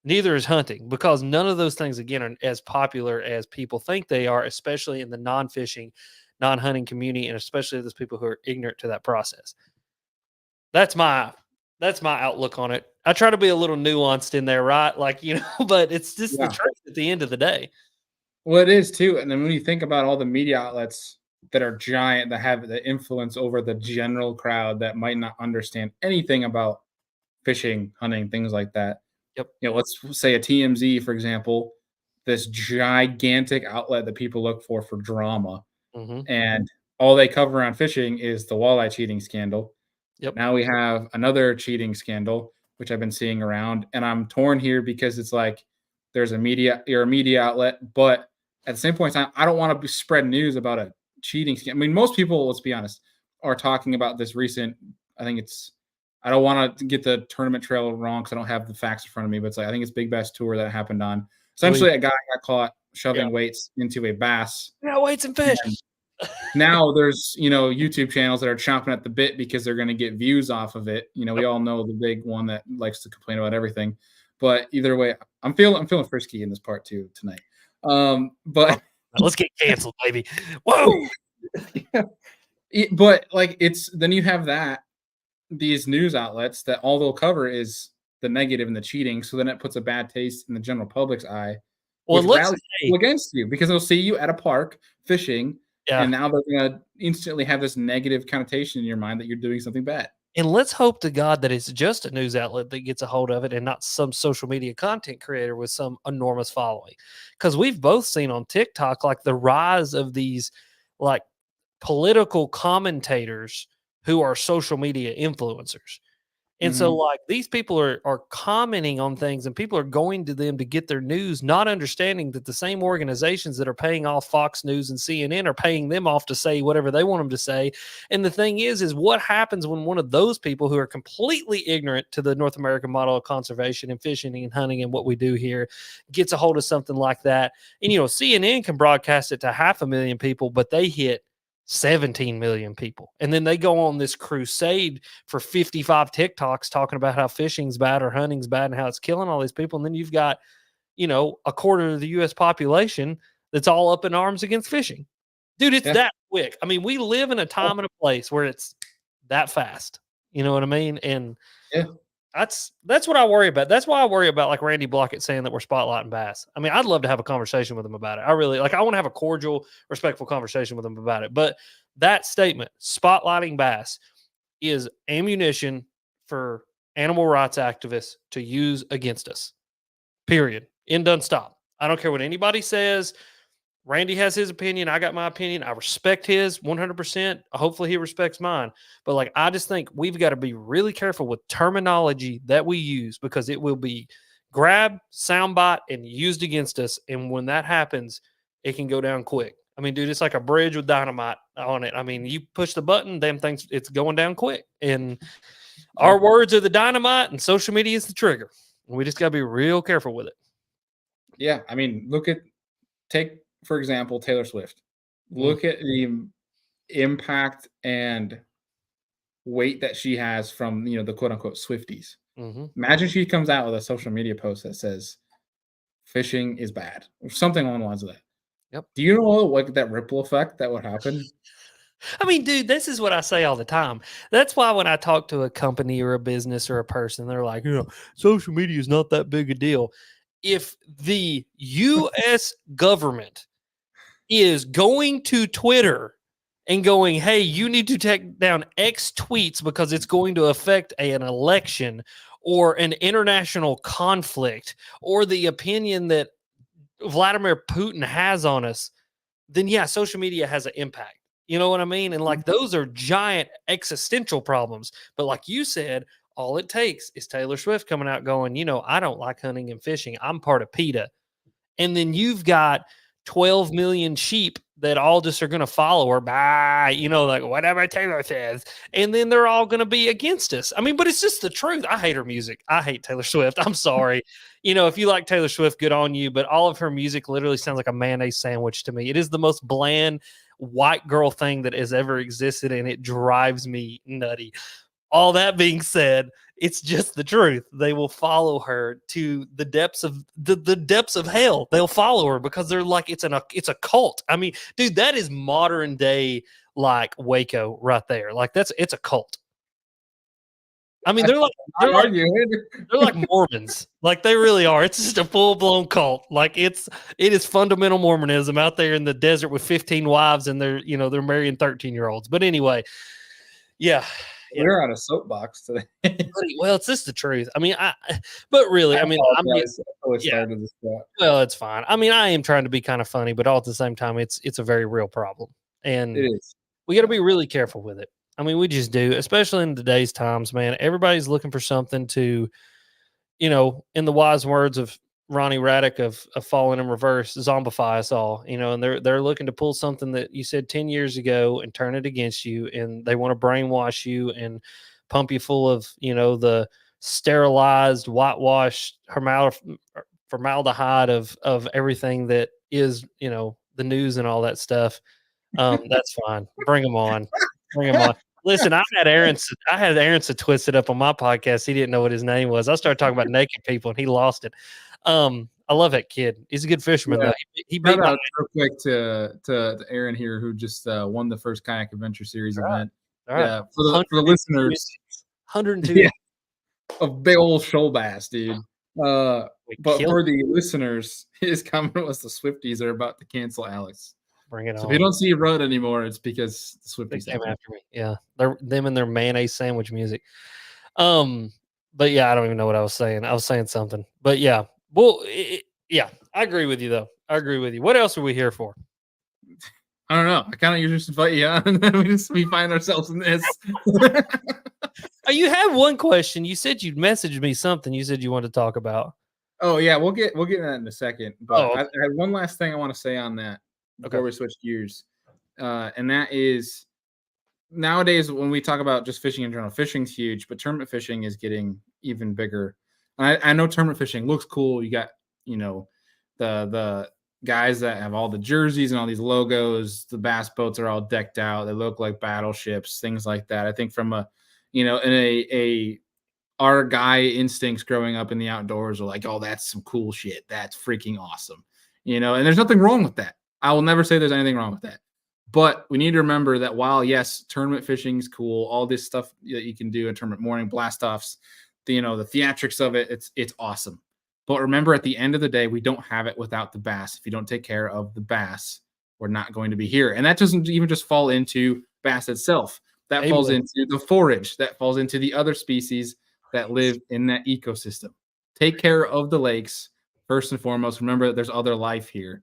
Neither is hunting, because none of those things, again, are as popular as people think they are, especially in the non-fishing, non-hunting community, and especially those people who are ignorant to that process. That's my outlook on it. I try to be a little nuanced in there, right? Like, but it's just the truth at the end of the day. Well, it is too. And then when you think about all the media outlets that are giant, that have the influence over the general crowd that might not understand anything about fishing, hunting, things like that. Yep. Let's say a TMZ, for example, this gigantic outlet that people look for drama. Mm-hmm. And all they cover on fishing is the walleye cheating scandal. Yep. Now we have another cheating scandal, which I've been seeing around. And I'm torn here because it's like you're a media outlet, but at the same point in time, I don't want to spread news about a cheating scandal. I mean, most people, let's be honest, are talking about this recent, I don't want to get the tournament trail wrong because I don't have the facts in front of me, but it's like, I think it's Big Bass Tour that happened on. Essentially, a guy got caught shoving weights into a bass. Yeah, weights and fish. And now there's, YouTube channels that are chomping at the bit because they're going to get views off of it. We all know the big one that likes to complain about everything. But either way, I'm feeling frisky in this part too tonight. But let's get canceled, baby. Whoa. But then you have these news outlets that all they'll cover is the negative and the cheating. So then it puts a bad taste in the general public's eye. Well, let's say against you because they'll see you at a park fishing. Yeah. And now they're going to instantly have this negative connotation in your mind that you're doing something bad. And let's hope to God that it's just a news outlet that gets a hold of it and not some social media content creator with some enormous following. Because we've both seen on TikTok, like the rise of these like political commentators who are social media influencers. And so like these people are commenting on things and people are going to them to get their news, not understanding that the same organizations that are paying off Fox News and CNN are paying them off to say whatever they want them to say. And the thing is what happens when one of those people who are completely ignorant to the North American model of conservation and fishing and hunting and what we do here gets a hold of something like that. And, CNN can broadcast it to 500,000 people, but they hit 17 million people. And then they go on this crusade for 55 TikToks talking about how fishing's bad or hunting's bad and how it's killing all these people. And then you've got, a quarter of the U.S. population that's all up in arms against fishing. Dude, it's that quick. I mean, we live in a time and a place where it's that fast. You know what I mean? And that's what I worry about. That's why I worry about like Randy Blockett saying that we're spotlighting bass. I mean, I'd love to have a conversation with him about it. I want to have a cordial, respectful conversation with him about it. But that statement, spotlighting bass, is ammunition for animal rights activists to use against us. Period. End done stop. I don't care what anybody says. Randy has his opinion. I got my opinion. I respect his 100%. Hopefully he respects mine. But I just think we've got to be really careful with terminology that we use because it will be grabbed, soundbite, and used against us. And when that happens, it can go down quick. I mean, dude, it's like a bridge with dynamite on it. I mean, you push the button, damn things, it's going down quick. And our words are the dynamite and social media is the trigger. We just got to be real careful with it. Yeah. I mean, take, for example, Taylor Swift. Look at the impact and weight that she has from, the quote unquote Swifties. Imagine she comes out with a social media post that says fishing is bad or something along the lines of that. Yep. Do you know that ripple effect that would happen? I mean, dude, this is what I say all the time. That's why when I talk to a company or a business or a person, they're like, social media is not that big a deal. If the U.S. government is going to Twitter and going, hey, you need to take down X tweets because it's going to affect an election or an international conflict or the opinion that Vladimir Putin has on us, then yeah, social media has an impact. You know what I mean? And those are giant existential problems. But like you said, all it takes is Taylor Swift coming out going, I don't like hunting and fishing. I'm part of PETA. And then you've got 12 million sheep that all just are going to follow her by, like whatever Taylor says. And then they're all going to be against us. I mean, but it's just the truth. I hate her music. I hate Taylor Swift. I'm sorry. If you like Taylor Swift, good on you. But all of her music literally sounds like a mayonnaise sandwich to me. It is the most bland white girl thing that has ever existed. And it drives me nutty. All that being said, it's just the truth. They will follow her to the depths of the depths of hell. They'll follow her because they're like it's a cult. I mean, dude, that is modern day like Waco right there. Like it's a cult. I mean, they're like Mormons. Like they really are. It's just a full blown cult. Like it is fundamental Mormonism out there in the desert with 15 wives and they're marrying 13-year-olds. But anyway, yeah. We're on a soapbox today. Well, it's just the truth. I mean, but really, well, it's fine. I mean, I am trying to be kind of funny, but all at the same time, it's a very real problem, and it is. We got to be really careful with it. I mean, we just do, especially in today's times, man. Everybody's looking for something to, in the wise words of Ronnie Raddick of Falling in Reverse, zombify us all, and they're looking to pull something that you said 10 years ago and turn it against you, and they want to brainwash you and pump you full of, the sterilized, whitewashed formaldehyde of everything that is, the news and all that stuff. That's fine. Bring them on. Listen, I had Aronson twisted up on my podcast. He didn't know what his name was. I started talking about naked people, and he lost it. I love that kid. He's a good fisherman, though. He beat out real quick to Aaron here, who just won the first Kayak Adventure Series event. All right. Yeah, for the listeners, 102. Yeah, a big old shoal bass, dude. But for the listeners, his comment was the Swifties are about to cancel Alex. Bring it on. If you don't see Rudd anymore, it's because the Swifties came after me. Yeah, them and their mayonnaise sandwich music. But yeah, I don't even know what I was saying. I was saying something, but yeah. Well, yeah, I agree with you though. I agree with you. What else are we here for? I don't know. I kind of usually just invite you on, and then we find ourselves in this. You have one question. You said you'd message me something. You said you wanted to talk about. Oh yeah, we'll get to that in a second. But I had one last thing I want to say on that before we switch gears, and that is nowadays when we talk about just fishing in general, fishing's huge, but tournament fishing is getting even bigger. And I know tournament fishing looks cool. You got the guys that have all the jerseys and all these logos. The bass boats are all decked out. They look like battleships, things like that. I think from our guy instincts growing up in the outdoors are like, oh, that's some cool shit. That's freaking awesome. And there's nothing wrong with that. I will never say there's anything wrong with that. But we need to remember that while, yes, tournament fishing is cool, all this stuff that you can do in tournament morning blast-offs, the theatrics of it, it's awesome. But remember, at the end of the day, we don't have it without the bass. If you don't take care of the bass, we're not going to be here. And that doesn't even just fall into bass itself. That falls into the forage. That falls into the other species that live in that ecosystem. Take care of the lakes first and foremost. Remember that there's other life here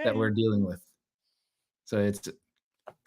that we're dealing with. So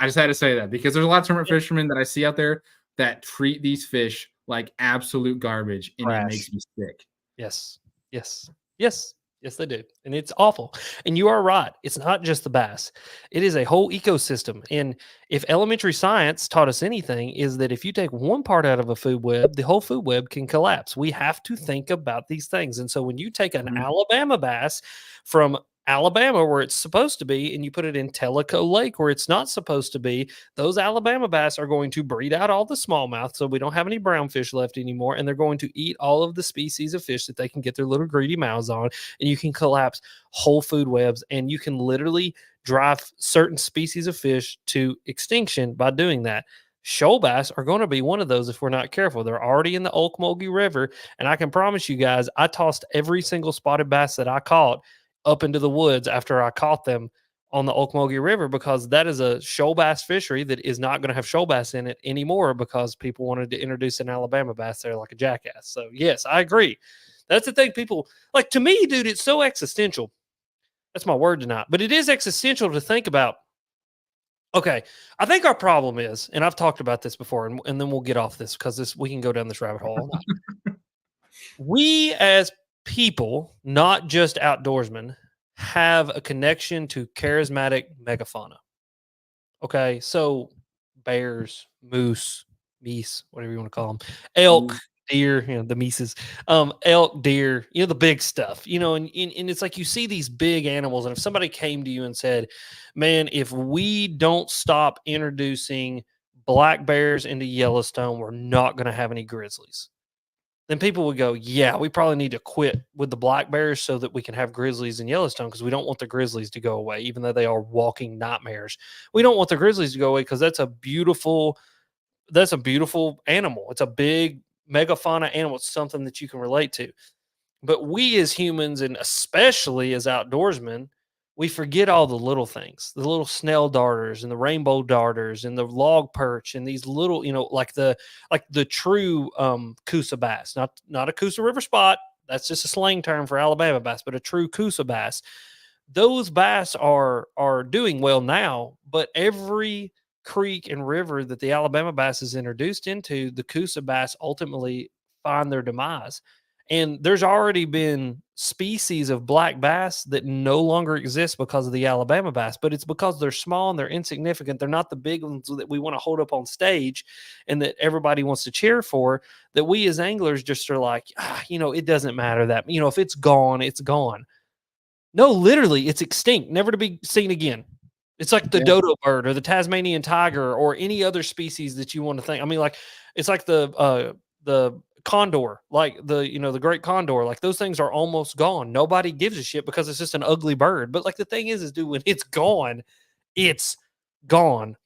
I just had to say that because there's a lot of tournament fishermen that I see out there that treat these fish like absolute garbage, and it makes me sick. Yes, they do. And it's awful. And you are right. It's not just the bass. It is a whole ecosystem. And if elementary science taught us anything, is that if you take one part out of a food web, the whole food web can collapse. We have to think about these things. And so when you take an Alabama bass from Alabama where it's supposed to be, and you put it in Tellico Lake where it's not supposed to be, those Alabama bass are going to breed out all the smallmouth, so we don't have any brown fish left anymore, and they're going to eat all of the species of fish that they can get their little greedy mouths on, and you can collapse whole food webs, and you can literally drive certain species of fish to extinction by doing that. Shoal bass are going to be one of those if we're not careful. They're already in the Ocmulgee River, and I can promise you guys, I tossed every single spotted bass that I caught up into the woods after I caught them on the Ocmulgee River, because that is a shoal bass fishery that is not going to have shoal bass in it anymore because people wanted to introduce an Alabama bass there like a jackass. So yes, I agree. That's the thing. People like, to me, dude, it's so existential. That's my word tonight, but it is existential to think about. Okay. I think our problem is, and I've talked about this before, and then we'll get off this because we can go down this rabbit hole. We as people, not just outdoorsmen, have a connection to charismatic megafauna. Okay, so bears, moose, meese, whatever you want to call them, elk, deer, the meeses, elk, deer, the big stuff, and it's like you see these big animals, and if somebody came to you and said, man, if we don't stop introducing black bears into Yellowstone, we're not going to have any grizzlies. Then people would go, yeah, we probably need to quit with the black bears so that we can have grizzlies in Yellowstone, because we don't want the grizzlies to go away, even though they are walking nightmares. We don't want the grizzlies to go away because that's a beautiful animal. It's a big megafauna animal. It's something that you can relate to. But we as humans, and especially as outdoorsmen, we forget all the little things, the little snell darters and the rainbow darters and the log perch and these little, like the true Coosa bass, not a Coosa River spot. That's just a slang term for Alabama bass, but a true Coosa bass. Those bass are doing well now, but every creek and river that the Alabama bass is introduced into, the Coosa bass ultimately find their demise. And there's already been species of black bass that no longer exist because of the Alabama bass, but it's because they're small and they're insignificant. They're not the big ones that we want to hold up on stage and that everybody wants to cheer for, that we as anglers just are like, it doesn't matter that, if it's gone, it's gone. No, literally, it's extinct, never to be seen again. It's like the dodo bird or the Tasmanian tiger or any other species that you want to think. I mean, like, it's like the condor, like the great condor, like those things are almost gone. Nobody gives a shit because it's just an ugly bird. But like the thing is dude, when it's gone, it's gone.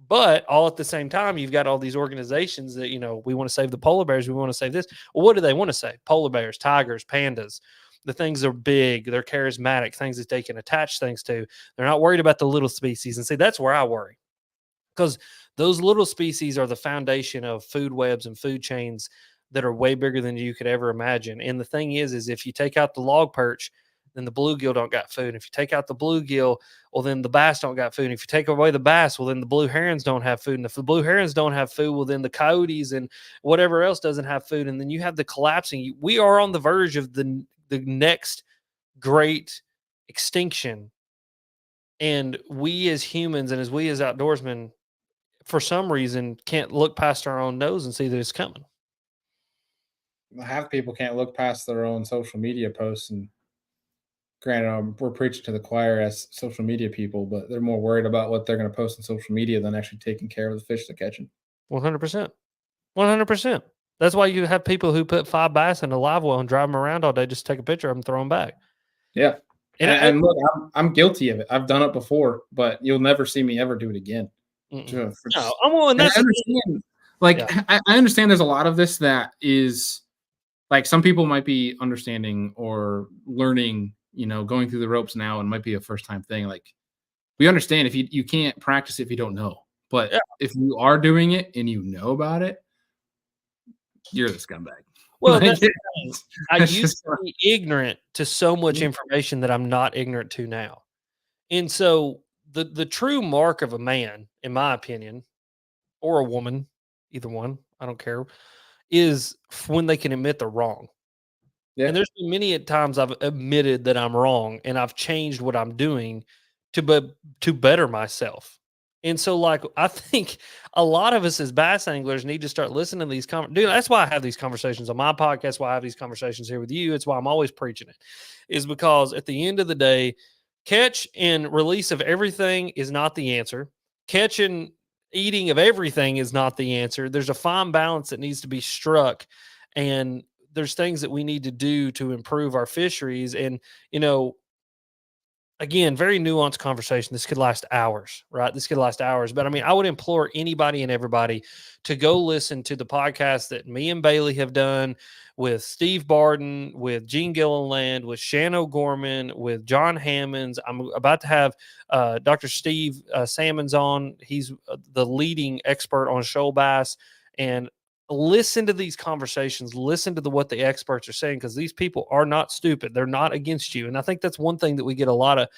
But all at the same time, you've got all these organizations that, we want to save the polar bears. We want to save this. Well, what do they want to save? Polar bears, tigers, pandas. The things are big. They're charismatic, things that they can attach things to. They're not worried about the little species. And see, that's where I worry, because those little species are the foundation of food webs and food chains that are way bigger than you could ever imagine. And the thing is if you take out the log perch, then the bluegill don't got food. If you take out the bluegill, well, then the bass don't got food. And if you take away the bass, well, then the blue herons don't have food. And if the blue herons don't have food, well, then the coyotes and whatever else doesn't have food. And then you have the collapsing. We are on the verge of the next great extinction. And we as humans and we as outdoorsmen, for some reason, can't look past our own nose and see that it's coming. Half people can't look past their own social media posts, and granted, we're preaching to the choir as social media people, but they're more worried about what they're going to post on social media than actually taking care of the fish they're catching. 100%. 100%. That's why you have people who put 5 bass in a live well and drive them around all day, just take a picture of them, throw them back. Yeah. And look, I'm guilty of it. I've done it before, but you'll never see me ever do it again. No, I understand. I understand there's a lot of this that is like, some people might be understanding or learning, going through the ropes now, and might be a first time thing. Like, we understand if you can't practice if you don't know, but if you are doing it and you know about it, you're the scumbag. Well, I used to be ignorant to so much information that I'm not ignorant to now. And so the true mark of a man, in my opinion, or a woman, either one, I don't care, is when they can admit they're wrong. Yeah. And there's been many times I've admitted that I'm wrong, and I've changed what I'm doing to better myself. And so, like, I think a lot of us as bass anglers need to start listening to these dude, that's why I have these conversations on my podcast, why I have these conversations here with you. It's why I'm always preaching it, is because at the end of the day, catch and release of everything is not the answer. Catch and eating of everything is not the answer. There's a fine balance that needs to be struck, and there's things that we need to do to improve our fisheries. And, again, very nuanced conversation. This could last hours, right? This could last hours. But I mean, I would implore anybody and everybody to go listen to the podcast that me and Bailey have done with Steve Barden, with Gene Gilliland, with Shan O'Gorman, with John Hammonds. I'm about to have Dr. Steve Salmons on. He's the leading expert on shoal bass. And listen to these conversations, listen to what the experts are saying, because these people are not stupid. They're not against you. And I think that's one thing that we get a lot of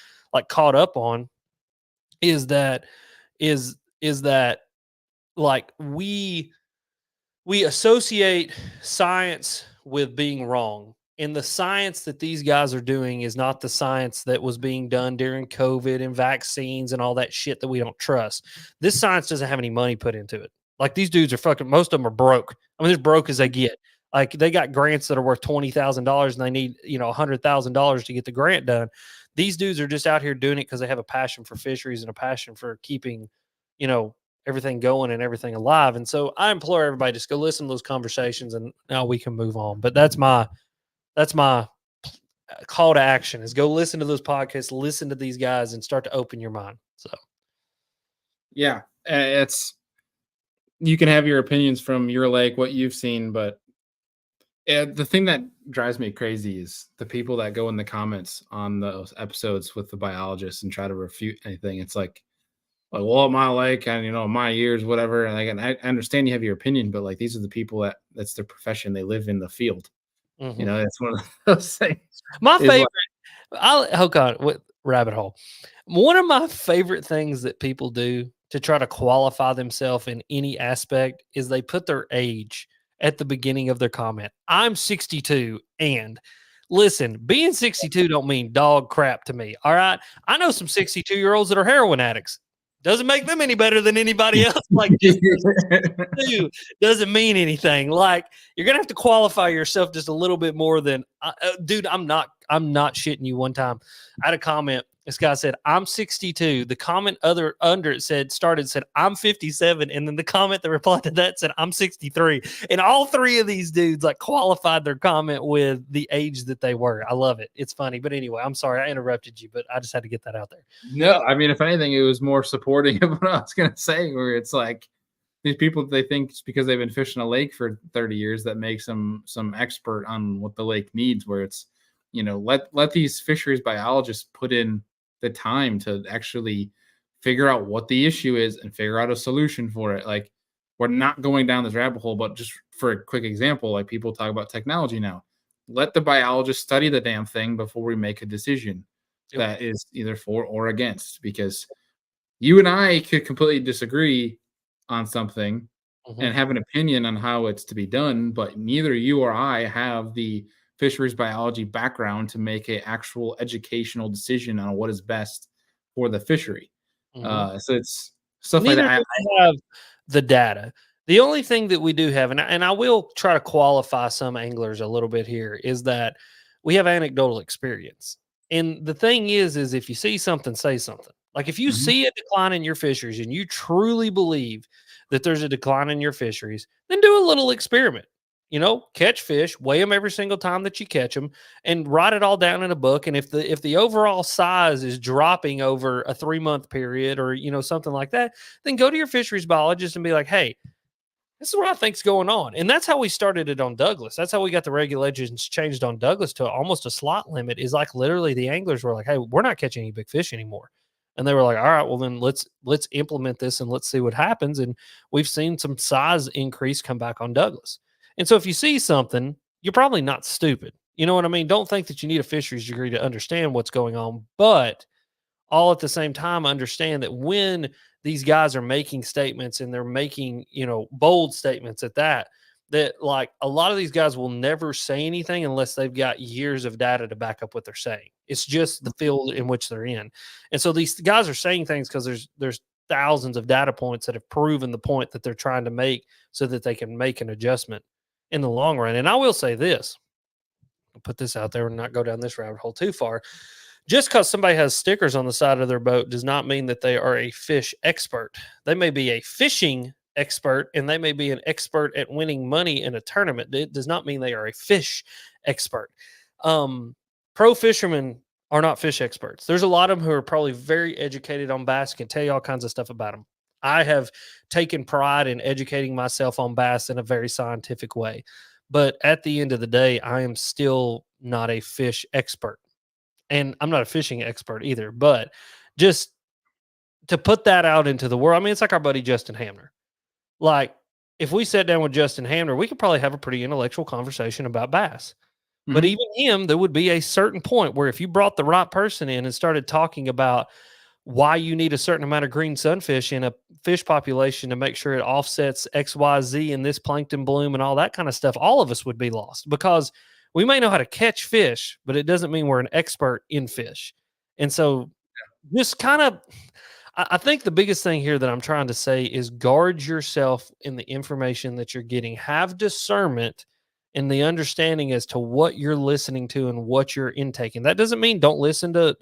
caught up on is that like we associate science with being wrong. And the science that these guys are doing is not the science that was being done during COVID and vaccines and all that shit that we don't trust. This science doesn't have any money put into it. Like, these dudes are fucking, most of them are broke. I mean, as broke as they get. Like, they got grants that are worth $20,000 and they need, $100,000 to get the grant done. These dudes are just out here doing it because they have a passion for fisheries and a passion for keeping, everything going and everything alive. And so I implore everybody, just go listen to those conversations and now we can move on. But that's my call to action, is go listen to those podcasts, listen to these guys, and start to open your mind. So, yeah, you can have your opinions from your lake, what you've seen, but the thing that drives me crazy is the people that go in the comments on those episodes with the biologists and try to refute anything. It's like, well, my lake and, my years, whatever. And I understand you have your opinion, but like, these are the people that's their profession. They live in the field. mm-hmm. It's one of those things. My favorite, rabbit hole. One of my favorite things that people do to try to qualify themselves in any aspect is they put their age at the beginning of their comment. I'm 62, and listen, being 62 don't mean dog crap to me. All right. I know some 62-year-olds that are heroin addicts. Doesn't make them any better than anybody else. Like, just doesn't mean anything. Like, you're gonna have to qualify yourself just a little bit more than, dude. I'm not shitting you. One time, I had a comment. This guy said, "I'm 62." The comment under it said "I'm 57," and then the comment that replied to that said "I'm 63." And all three of these dudes like qualified their comment with the age that they were. I love it. It's funny. But anyway, I'm sorry I interrupted you, but I just had to get that out there. No, I mean, if anything, it was more supporting of what I was gonna say. Where it's like, these people, they think it's because they've been fishing a lake for 30 years that makes them some expert on what the lake needs. Where it's, let these fisheries biologists put in the time to actually figure out what the issue is and figure out a solution for it. Like, we're not going down this rabbit hole, but just for a quick example, like, people talk about technology now. Let the biologist study the damn thing before we make a decision that is either for or against, because you and I could completely disagree on something and have an opinion on how it's to be done, but neither you or I have the fisheries biology background to make an actual educational decision on what is best for the fishery. So it's stuff Neither like that. I have the data. The only thing that we do have, and I will try to qualify some anglers a little bit here, is that we have anecdotal experience. And the thing is if you see something, say something. Like, if you see a decline in your fisheries and you truly believe that there's a decline in your fisheries, then do a little experiment. Catch fish, weigh them every single time that you catch them, and write it all down in a book. And if the overall size is dropping over a 3-month period or, something like that, then go to your fisheries biologist and be like, hey, this is what I think's going on. And that's how we started it on Douglas. That's how we got the regulations changed on Douglas to almost a slot limit. Is like, literally the anglers were like, hey, we're not catching any big fish anymore. And they were like, all right, well, then let's implement this and let's see what happens. And we've seen some size increase come back on Douglas. And so if you see something, you're probably not stupid. You know what I mean? Don't think that you need a fisheries degree to understand what's going on, but all at the same time, understand that when these guys are making statements and they're making, bold statements at that like, a lot of these guys will never say anything unless they've got years of data to back up what they're saying. It's just the field in which they're in. And so these guys are saying things because there's thousands of data points that have proven the point that they're trying to make so that they can make an adjustment in the long run. And I will say this, I'll put this out there and not go down this rabbit hole too far. Just because somebody has stickers on the side of their boat does not mean that they are a fish expert. They may be a fishing expert and they may be an expert at winning money in a tournament. It does not mean they are a fish expert. Pro fishermen are not fish experts. There's a lot of them who are probably very educated on bass, can tell you all kinds of stuff about them. I have taken pride in educating myself on bass in a very scientific way. But at the end of the day, I am still not a fish expert. And I'm not a fishing expert either. But just to put that out into the world, I mean, it's like our buddy Justin Hamner. Like, if we sat down with Justin Hamner, we could probably have a pretty intellectual conversation about bass. Mm-hmm. But even him, there would be a certain point where if you brought the right person in and started talking about why you need a certain amount of green sunfish in a fish population to make sure it offsets XYZ in this plankton bloom and all that kind of stuff, all of us would be lost because We may know how to catch fish, but it doesn't mean we're an expert in fish. And so just kind of, I think the biggest thing here that I'm trying to say is guard yourself in the information that you're getting. Have discernment and the understanding as to what you're listening to and what you're intaking. That doesn't mean don't listen to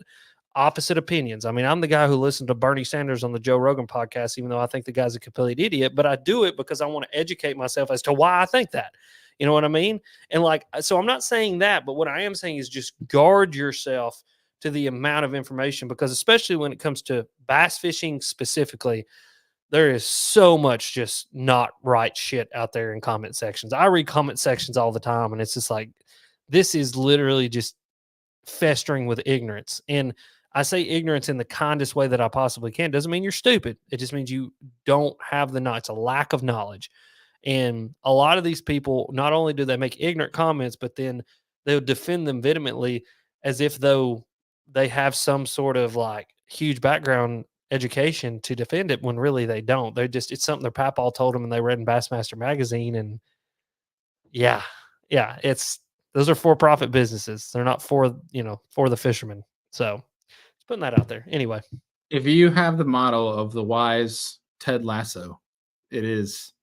opposite opinions. I mean, I'm the guy who listened to Bernie Sanders on the Joe Rogan podcast, even though I think the guy's a complete idiot, but I do it because I want to educate myself as to why I think that. You know what I mean? And like, so I'm not saying that, but what I am saying is just guard yourself to the amount of information, because especially when it comes to bass fishing specifically, there is so much just not right shit out there in comment sections. I read comment sections all the time, and it's just like, this is literally just festering with ignorance. And I say ignorance in the kindest way that I possibly can. Doesn't mean you're stupid. It just means you don't have the knowledge. It's a lack of knowledge. And a lot of these people, not only do they make ignorant comments, but then they'll defend them vehemently as if though they have some sort of like huge background education to defend it, when really they don't. They're just, it's something their papaw told them and they read in Bassmaster magazine. And yeah, those are for-profit businesses. They're not for the fishermen. So just putting that out there. Anyway, if you have the motto of the wise Ted Lasso, it is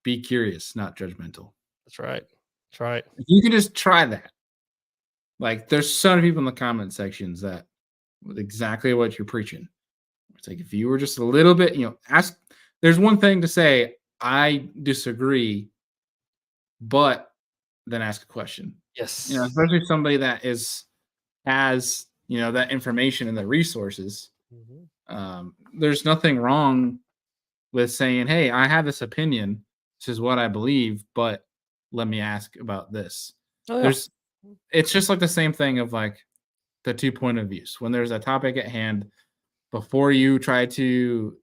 be curious, not judgmental. that's right. That's right. If you can just try that. Like, there's so many people in the comment sections that with exactly what you're preaching. It's like, if you were just a little bit, ask. There's one thing to say, I disagree, but then ask a question. Yes. Especially somebody that has that information and the resources. Mm-hmm. There's nothing wrong with saying, hey, I have this opinion. This is what I believe, but let me ask about this. Oh, yeah. It's just like the same thing of like the 2 point of views. When there's a topic at hand, before you try to,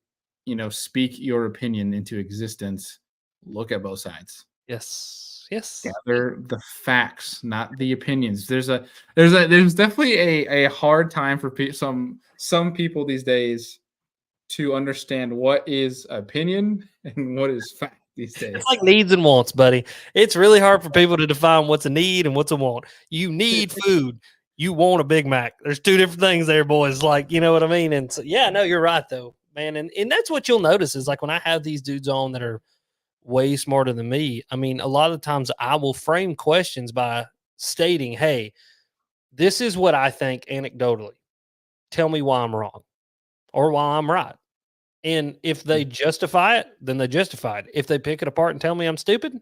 speak your opinion into existence, look at both sides. Yes. Gather the facts, not the opinions. There's definitely a hard time for some people these days to understand what is opinion and what is fact these days. It's like needs and wants, buddy. It's really hard for people to define what's a need and what's a want. You need food. You want a Big Mac. There's two different things there, boys. Like, you know what I mean? And so, yeah, no, you're right though, man. And that's what you'll notice is like when I have these dudes on that are way smarter than me, I mean, a lot of times I will frame questions by stating, hey, this is what I think anecdotally. Tell me why I'm wrong or why I'm right. And if they justify it, then they justify it. If they pick it apart and tell me I'm stupid,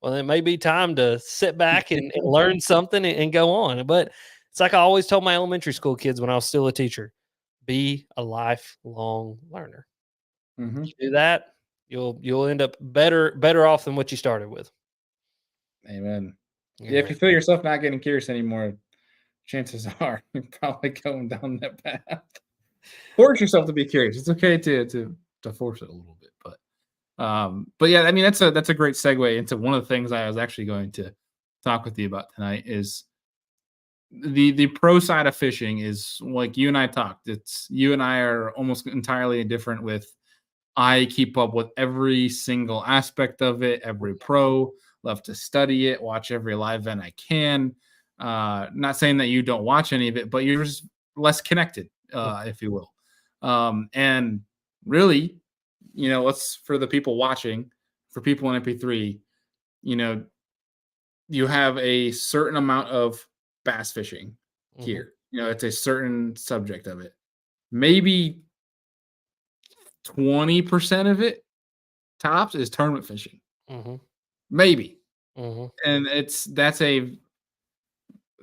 well, it may be time to sit back and learn something and go on. But it's like I always told my elementary school kids when I was still a teacher, be a lifelong learner. Mm-hmm. You do that, you'll end up better off than what you started with. Amen. Yeah, if you feel yourself not getting curious anymore, chances are you're probably going down that path. Force yourself to be curious. It's okay to force it a little bit, but yeah, I mean that's a great segue into one of the things I was actually going to talk with you about tonight is the pro side of fishing is like you and I talked. It's you and I are almost entirely different with I keep up with every single aspect of it, every pro, love to study it, watch every live event I can. Not saying that you don't watch any of it, but you're just less connected, if you will. And really, let's for the people watching, for people in MP3, you have a certain amount of bass fishing here. It's a certain subject of it. Maybe 20% of it tops is tournament fishing. Maybe. And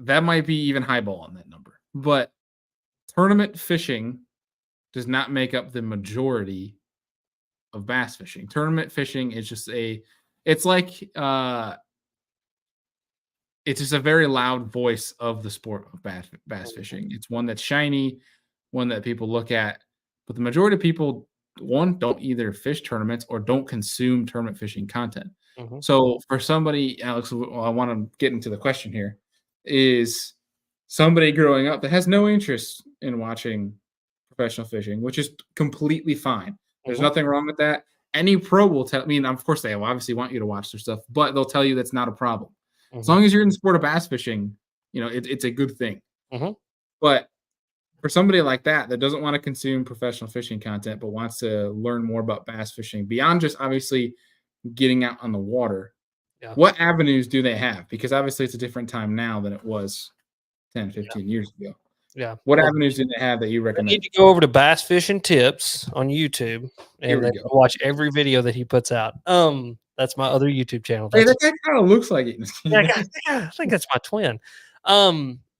that might be even highball on that number. But tournament fishing does not make up the majority of bass fishing. Tournament fishing is just it's just a very loud voice of the sport of bass fishing. It's one that's shiny, one that people look at, but the majority of people, one, don't either fish tournaments or don't consume tournament fishing content. So for somebody, Alex, I want to get into the question here, is somebody growing up that has no interest in watching professional fishing, which is completely fine. There's nothing wrong with that. Any pro will tell, of course they obviously want you to watch their stuff, but they'll tell you that's not a problem. As long as you're in the sport of bass fishing, it's a good thing. But for somebody like that doesn't want to consume professional fishing content, but wants to learn more about bass fishing beyond just obviously getting out on the water, what avenues do they have? Because obviously it's a different time now than it was 10, 15 years ago. Yeah. What avenues do they have that you recommend? You need to go over to Bass Fishing Tips on YouTube and watch every video that he puts out. That's my other YouTube channel. Hey, that guy kind of looks like it. I think that's my twin.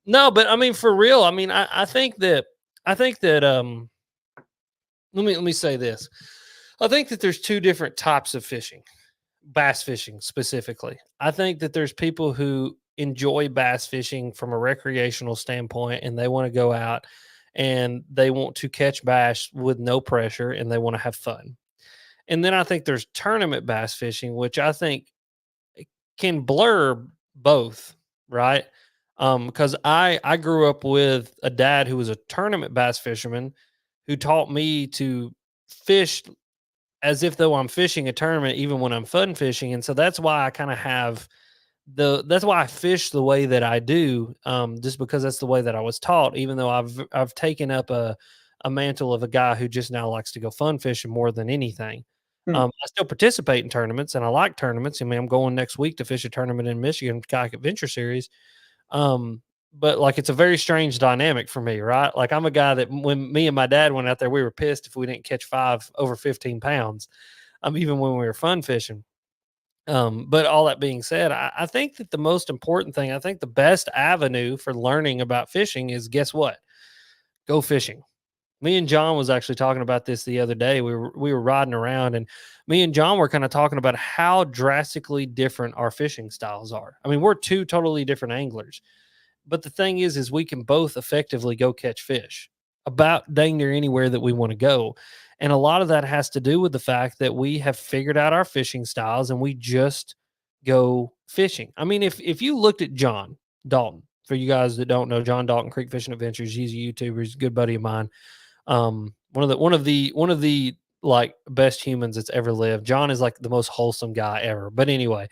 No, but I mean, for real, I mean, I think that let me say this. I think that there's two different types of fishing, bass fishing specifically. I think that there's people who enjoy bass fishing from a recreational standpoint, and they want to go out and they want to catch bass with no pressure and they want to have fun. And then I think there's tournament bass fishing, which I think can blur both, right? Because I grew up with a dad who was a tournament bass fisherman who taught me to fish as if though I'm fishing a tournament, even when I'm fun fishing. And so that's why I kind of have that's why I fish the way that I do, just because that's the way that I was taught, even though I've taken up a mantle of a guy who just now likes to go fun fishing more than anything. I still participate in tournaments and I like tournaments. I mean, I'm going next week to fish a tournament in Michigan, Kayak Adventure Series. But like, it's a very strange dynamic for me, right? Like, I'm a guy that when me and my dad went out there, we were pissed if we didn't catch 5 over 15 pounds, even when we were fun fishing. But all that being said, I think that the most important thing, I think the best avenue for learning about fishing is, guess what? Go fishing. Me and John was actually talking about this the other day. We were riding around, and me and John were kind of talking about how drastically different our fishing styles are. I mean, we're two totally different anglers, but the thing is we can both effectively go catch fish about dang near anywhere that we want to go. And a lot of that has to do with the fact that we have figured out our fishing styles and we just go fishing. I mean, if you looked at John Dalton, for you guys that don't know, John Dalton Creek Fishing Adventures, he's a YouTuber, he's a good buddy of mine. One of the like best humans that's ever lived. John is like the most wholesome guy ever. But anyway,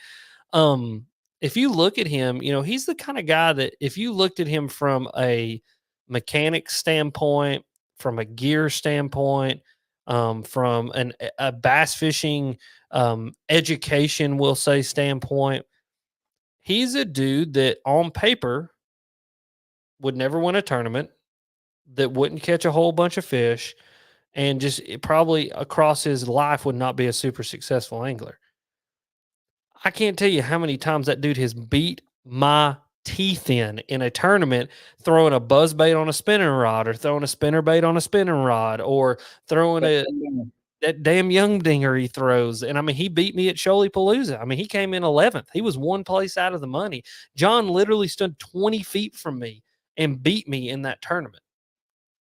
if you look at him, he's the kind of guy that if you looked at him from a mechanic standpoint, from a gear standpoint, from a bass fishing education, we'll say, standpoint, he's a dude that on paper would never win a tournament, that wouldn't catch a whole bunch of fish, and just probably across his life would not be a super successful angler. I can't tell you how many times that dude has beat my teeth in a tournament, throwing a buzz bait on a spinning rod, or throwing a spinner bait on a spinning rod, or throwing that damn young dinger he throws. And I mean, he beat me at Shoalipalooza. I mean, he came in 11th. He was one place out of the money. John literally stood 20 feet from me and beat me in that tournament.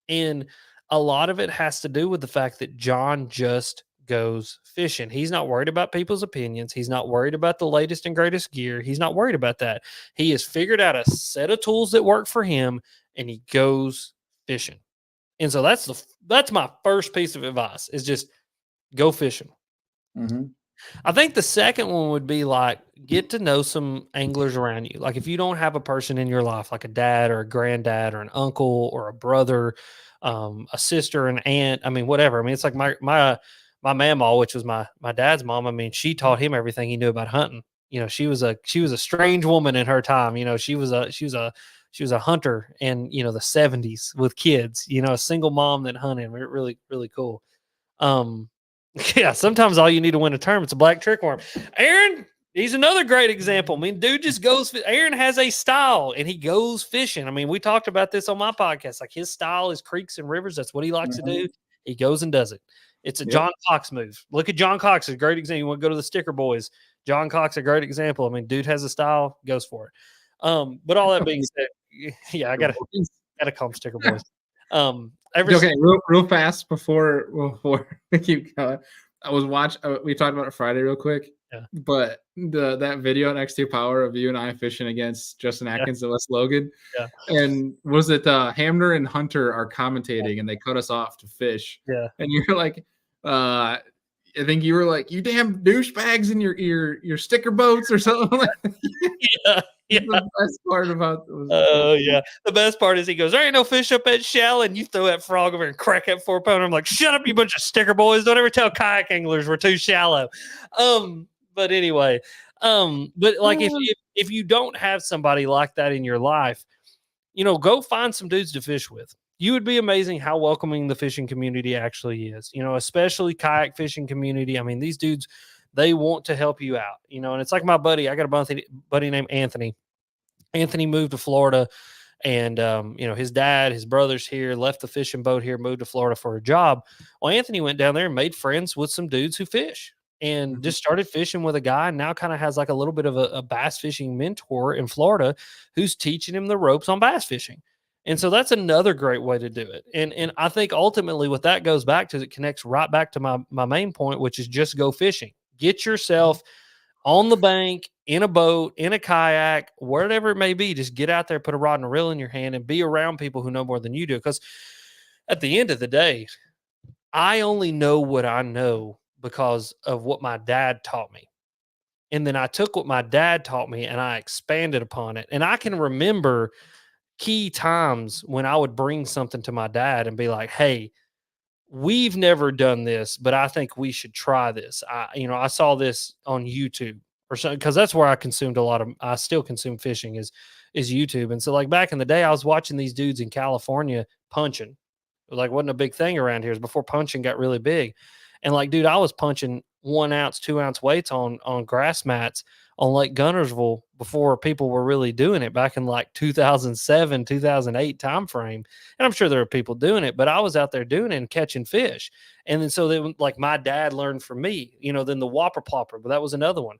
And a lot of it has to do with the fact that John just goes fishing. He's not worried about people's opinions. He's not worried about the latest and greatest gear. He's not worried about that. He has figured out a set of tools that work for him, and he goes fishing. And so that's my first piece of advice, is just go fishing. Mm-hmm. I think the second one would be like, get to know some anglers around you. Like, if you don't have a person in your life, like a dad or a granddad or an uncle or a brother, a sister, an aunt, I mean, whatever. I mean, it's like my mamaw, which was my dad's mom. I mean, she taught him everything he knew about hunting. She was a strange woman in her time. She was a hunter in, the 70s with kids, a single mom that hunted. Really, really cool. Yeah, sometimes all you need to win a tournament's a black trickworm. Aaron, he's another great example. I mean, dude just goes. Aaron has a style, and he goes fishing. I mean, we talked about this on my podcast. Like, his style is creeks and rivers. That's what he likes to do. He goes and does it. It's a John Cox move. Look at John Cox, a great example. You want to go to the Sticker Boys. John Cox, a great example. I mean, dude has a style, goes for it. But all that being said, yeah, I gotta call him Sticker Boys. Okay, real fast before we keep going. I was watching. We talked about it Friday real quick. Yeah. But that video on X2 Power of you and I fishing against Justin Atkins and Wes Logan. Yeah. And was it Hamner and Hunter are commentating and they cut us off to fish. Yeah. And you're like, I think you were like, you damn douchebags in your sticker boats or something like that. Yeah. The best part about it was Oh, yeah. The best part is he goes, there ain't no fish up that shallow, and you throw that frog over and crack that 4-pounder. I'm like, shut up, you bunch of sticker boys. Don't ever tell kayak anglers we're too shallow. But anyway, but like if you don't have somebody like that in your life, go find some dudes to fish with. You would be amazing how welcoming the fishing community actually is, especially kayak fishing community. I mean, these dudes, they want to help you out, and it's like my buddy. I got a buddy named Anthony. Anthony moved to Florida, and his dad, his brother's here, left the fishing boat here, moved to Florida for a job. Well, Anthony went down there and made friends with some dudes who fish, and just started fishing with a guy, and now kind of has like a little bit of a bass fishing mentor in Florida who's teaching him the ropes on bass fishing. And so that's another great way to do it. And I think ultimately what that goes back to, it connects right back to my main point, which is just go fishing. Get yourself on the bank, in a boat, in a kayak, whatever it may be. Just get out there, put a rod and a reel in your hand, and be around people who know more than you do. Because at the end of the day, I only know what I know because of what my dad taught me. And then I took what my dad taught me and I expanded upon it. And I can remember key times when I would bring something to my dad and be like, hey, we've never done this, but I think we should try this. I saw this on YouTube or something, because that's where I still consume fishing is YouTube. And so like back in the day, I was watching these dudes in California punching. It like wasn't a big thing around here. It was before punching got really big. And like, dude, I was punching 1 ounce, 2 ounce weights on grass mats on Lake Guntersville before people were really doing it back in like 2007, 2008 timeframe. And I'm sure there were people doing it, but I was out there doing it and catching fish. And then so they, like my dad learned from me, then the whopper plopper, but that was another one,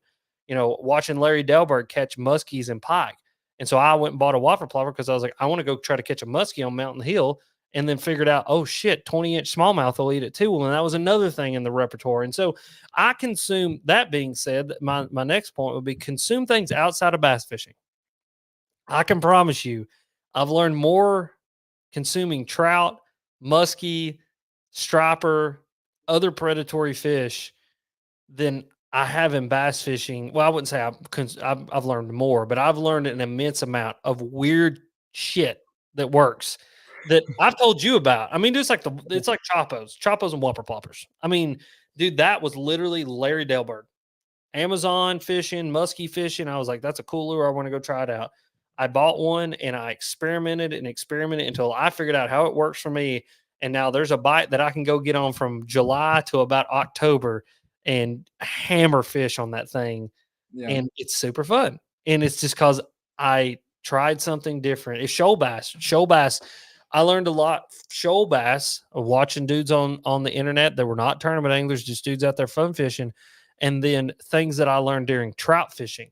watching Larry Delberg catch muskies and pike. And so I went and bought a whopper plopper because I was like, I want to go try to catch a muskie on Mountain Hill. And then figured out, oh shit, 20-inch smallmouth will eat it too. Well, and that was another thing in the repertoire. And so I consume, that being said, my next point would be consume things outside of bass fishing. I can promise you, I've learned more consuming trout, muskie, striper, other predatory fish than I have in bass fishing. Well, I wouldn't say I've learned more, but I've learned an immense amount of weird shit that works. That I've told you about. I mean, it's like Choppos and whopper ploppers. I mean, dude, that was literally Larry Delberg. Amazon fishing, muskie fishing. I was like, that's a cool lure. I want to go try it out. I bought one and I experimented until I figured out how it works for me. And now there's a bite that I can go get on from July to about October and hammer fish on that thing. Yeah. And it's super fun. And it's just because I tried something different. It's shoal bass. I learned a lot shoal bass of watching dudes on the internet that were not tournament anglers, just dudes out there fun fishing. And then things that I learned during trout fishing,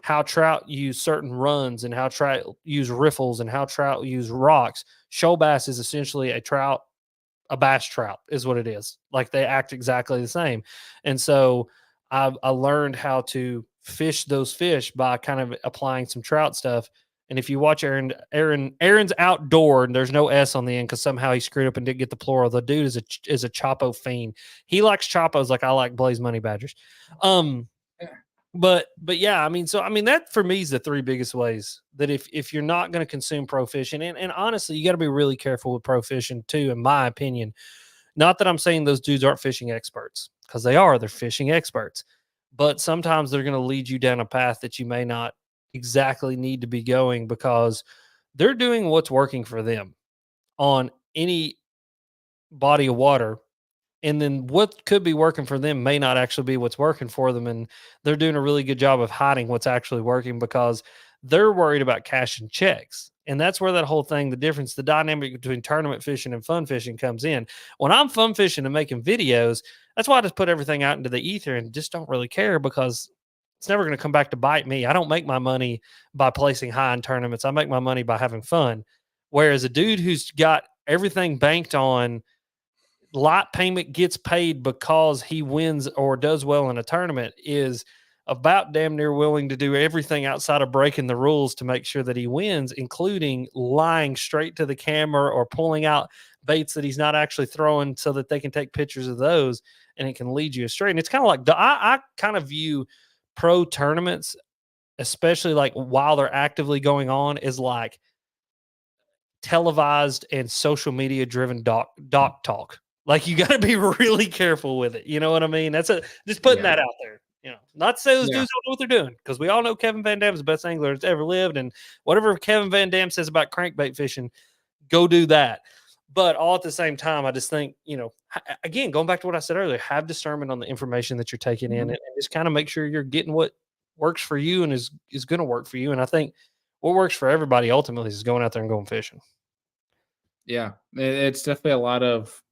how trout use certain runs and how trout use riffles and how trout use rocks. Shoal bass is essentially a bass trout is what it is. Like they act exactly the same. And so I learned how to fish those fish by kind of applying some trout stuff. And if you watch Aaron's outdoor, and there's no S on the end because somehow he screwed up and didn't get the plural. The dude is a Choppo fiend. He likes Choppos like I like Blaze Money Badgers. But yeah, that for me is the three biggest ways that if you're not going to consume pro fishing, and honestly, you got to be really careful with pro fishing too, in my opinion. Not that I'm saying those dudes aren't fishing experts, because they're fishing experts. But sometimes they're going to lead you down a path that you may not exactly need to be going because they're doing what's working for them on any body of water. And then what could be working for them may not actually be what's working for them. And they're doing a really good job of hiding what's actually working because they're worried about cashing checks. And that's where that whole thing, the dynamic between tournament fishing and fun fishing comes in. When I'm fun fishing and making videos, that's why I just put everything out into the ether and just don't really care because it's never going to come back to bite me. I don't make my money by placing high in tournaments. I make my money by having fun. Whereas a dude who's got everything banked on light payment gets paid because he wins or does well in a tournament is about damn near willing to do everything outside of breaking the rules to make sure that he wins, including lying straight to the camera or pulling out baits that he's not actually throwing so that they can take pictures of those, and it can lead you astray. And it's kind of like, I kind of view pro tournaments, especially like while they're actively going on, is like televised and social media driven doc talk. Like, you got to be really careful with it. You know what I mean? Just putting that out there. Not to say those dudes don't know what they're doing, because we all know Kevin Van Dam is the best angler that's ever lived, and whatever Kevin Van Dam says about crankbait fishing, go do that. But all at the same time, I just think, again, going back to what I said earlier, have discernment on the information that you're taking in, and just kind of make sure you're getting what works for you and is going to work for you. And I think what works for everybody ultimately is going out there and going fishing. Yeah, it's definitely a lot of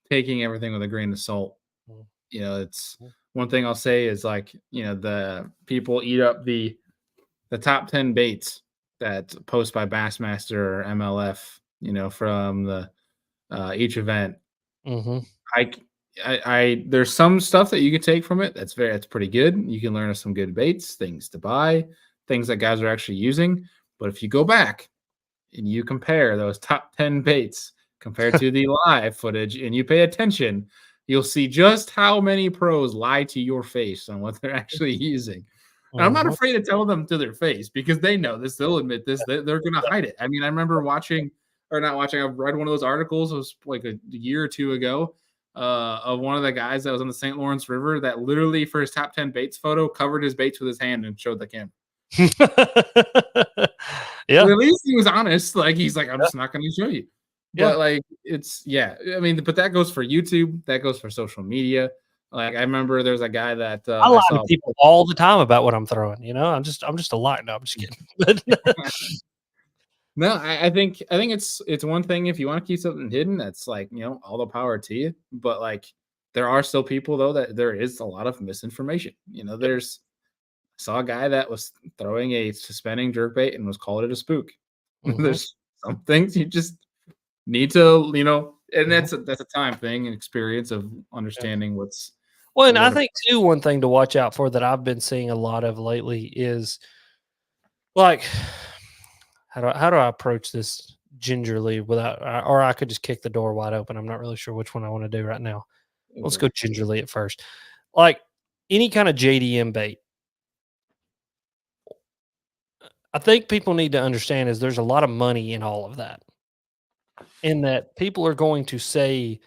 taking everything with a grain of salt. It's one thing I'll say is, like, the people eat up the top 10 baits that post by Bassmaster or MLF, from the each event. I there's some stuff that you can take from it that's pretty good. You can learn some good baits, things to buy, things that guys are actually using. But if you go back and you compare those top 10 baits compared to the live footage and you pay attention, you'll see just how many pros lie to your face on what they're actually using. And I'm not afraid to tell them to their face, because they know this. They'll admit this. They're going to hide it. I mean, I remember not watching. I read one of those articles. It was like a year or two ago, of one of the guys that was on the St. Lawrence River that literally, for his top 10 baits photo, covered his baits with his hand and showed the camera. Yeah. But at least he was honest. Like, he's like, I'm just not going to show you. But like, I mean, but that goes for YouTube. That goes for social media. Like, I remember there's a guy that I lie to people all the time about what I'm throwing. I'm just a lie. No, I'm just kidding. No, I think it's one thing if you want to keep something hidden, that's like, all the power to you. But like, there are still people though that there is a lot of misinformation. I saw a guy that was throwing a suspending jerkbait and was calling it a spook. There's some things you just need to, and that's a time thing and experience of understanding what's. Well, and I think too, one thing to watch out for that I've been seeing a lot of lately is, like, how do I approach this gingerly without, or I could just kick the door wide open. I'm not really sure which one I want to do right now. Let's go gingerly at first. Like, any kind of JDM bait, I think people need to understand is there's a lot of money in all of that, in that people are going to say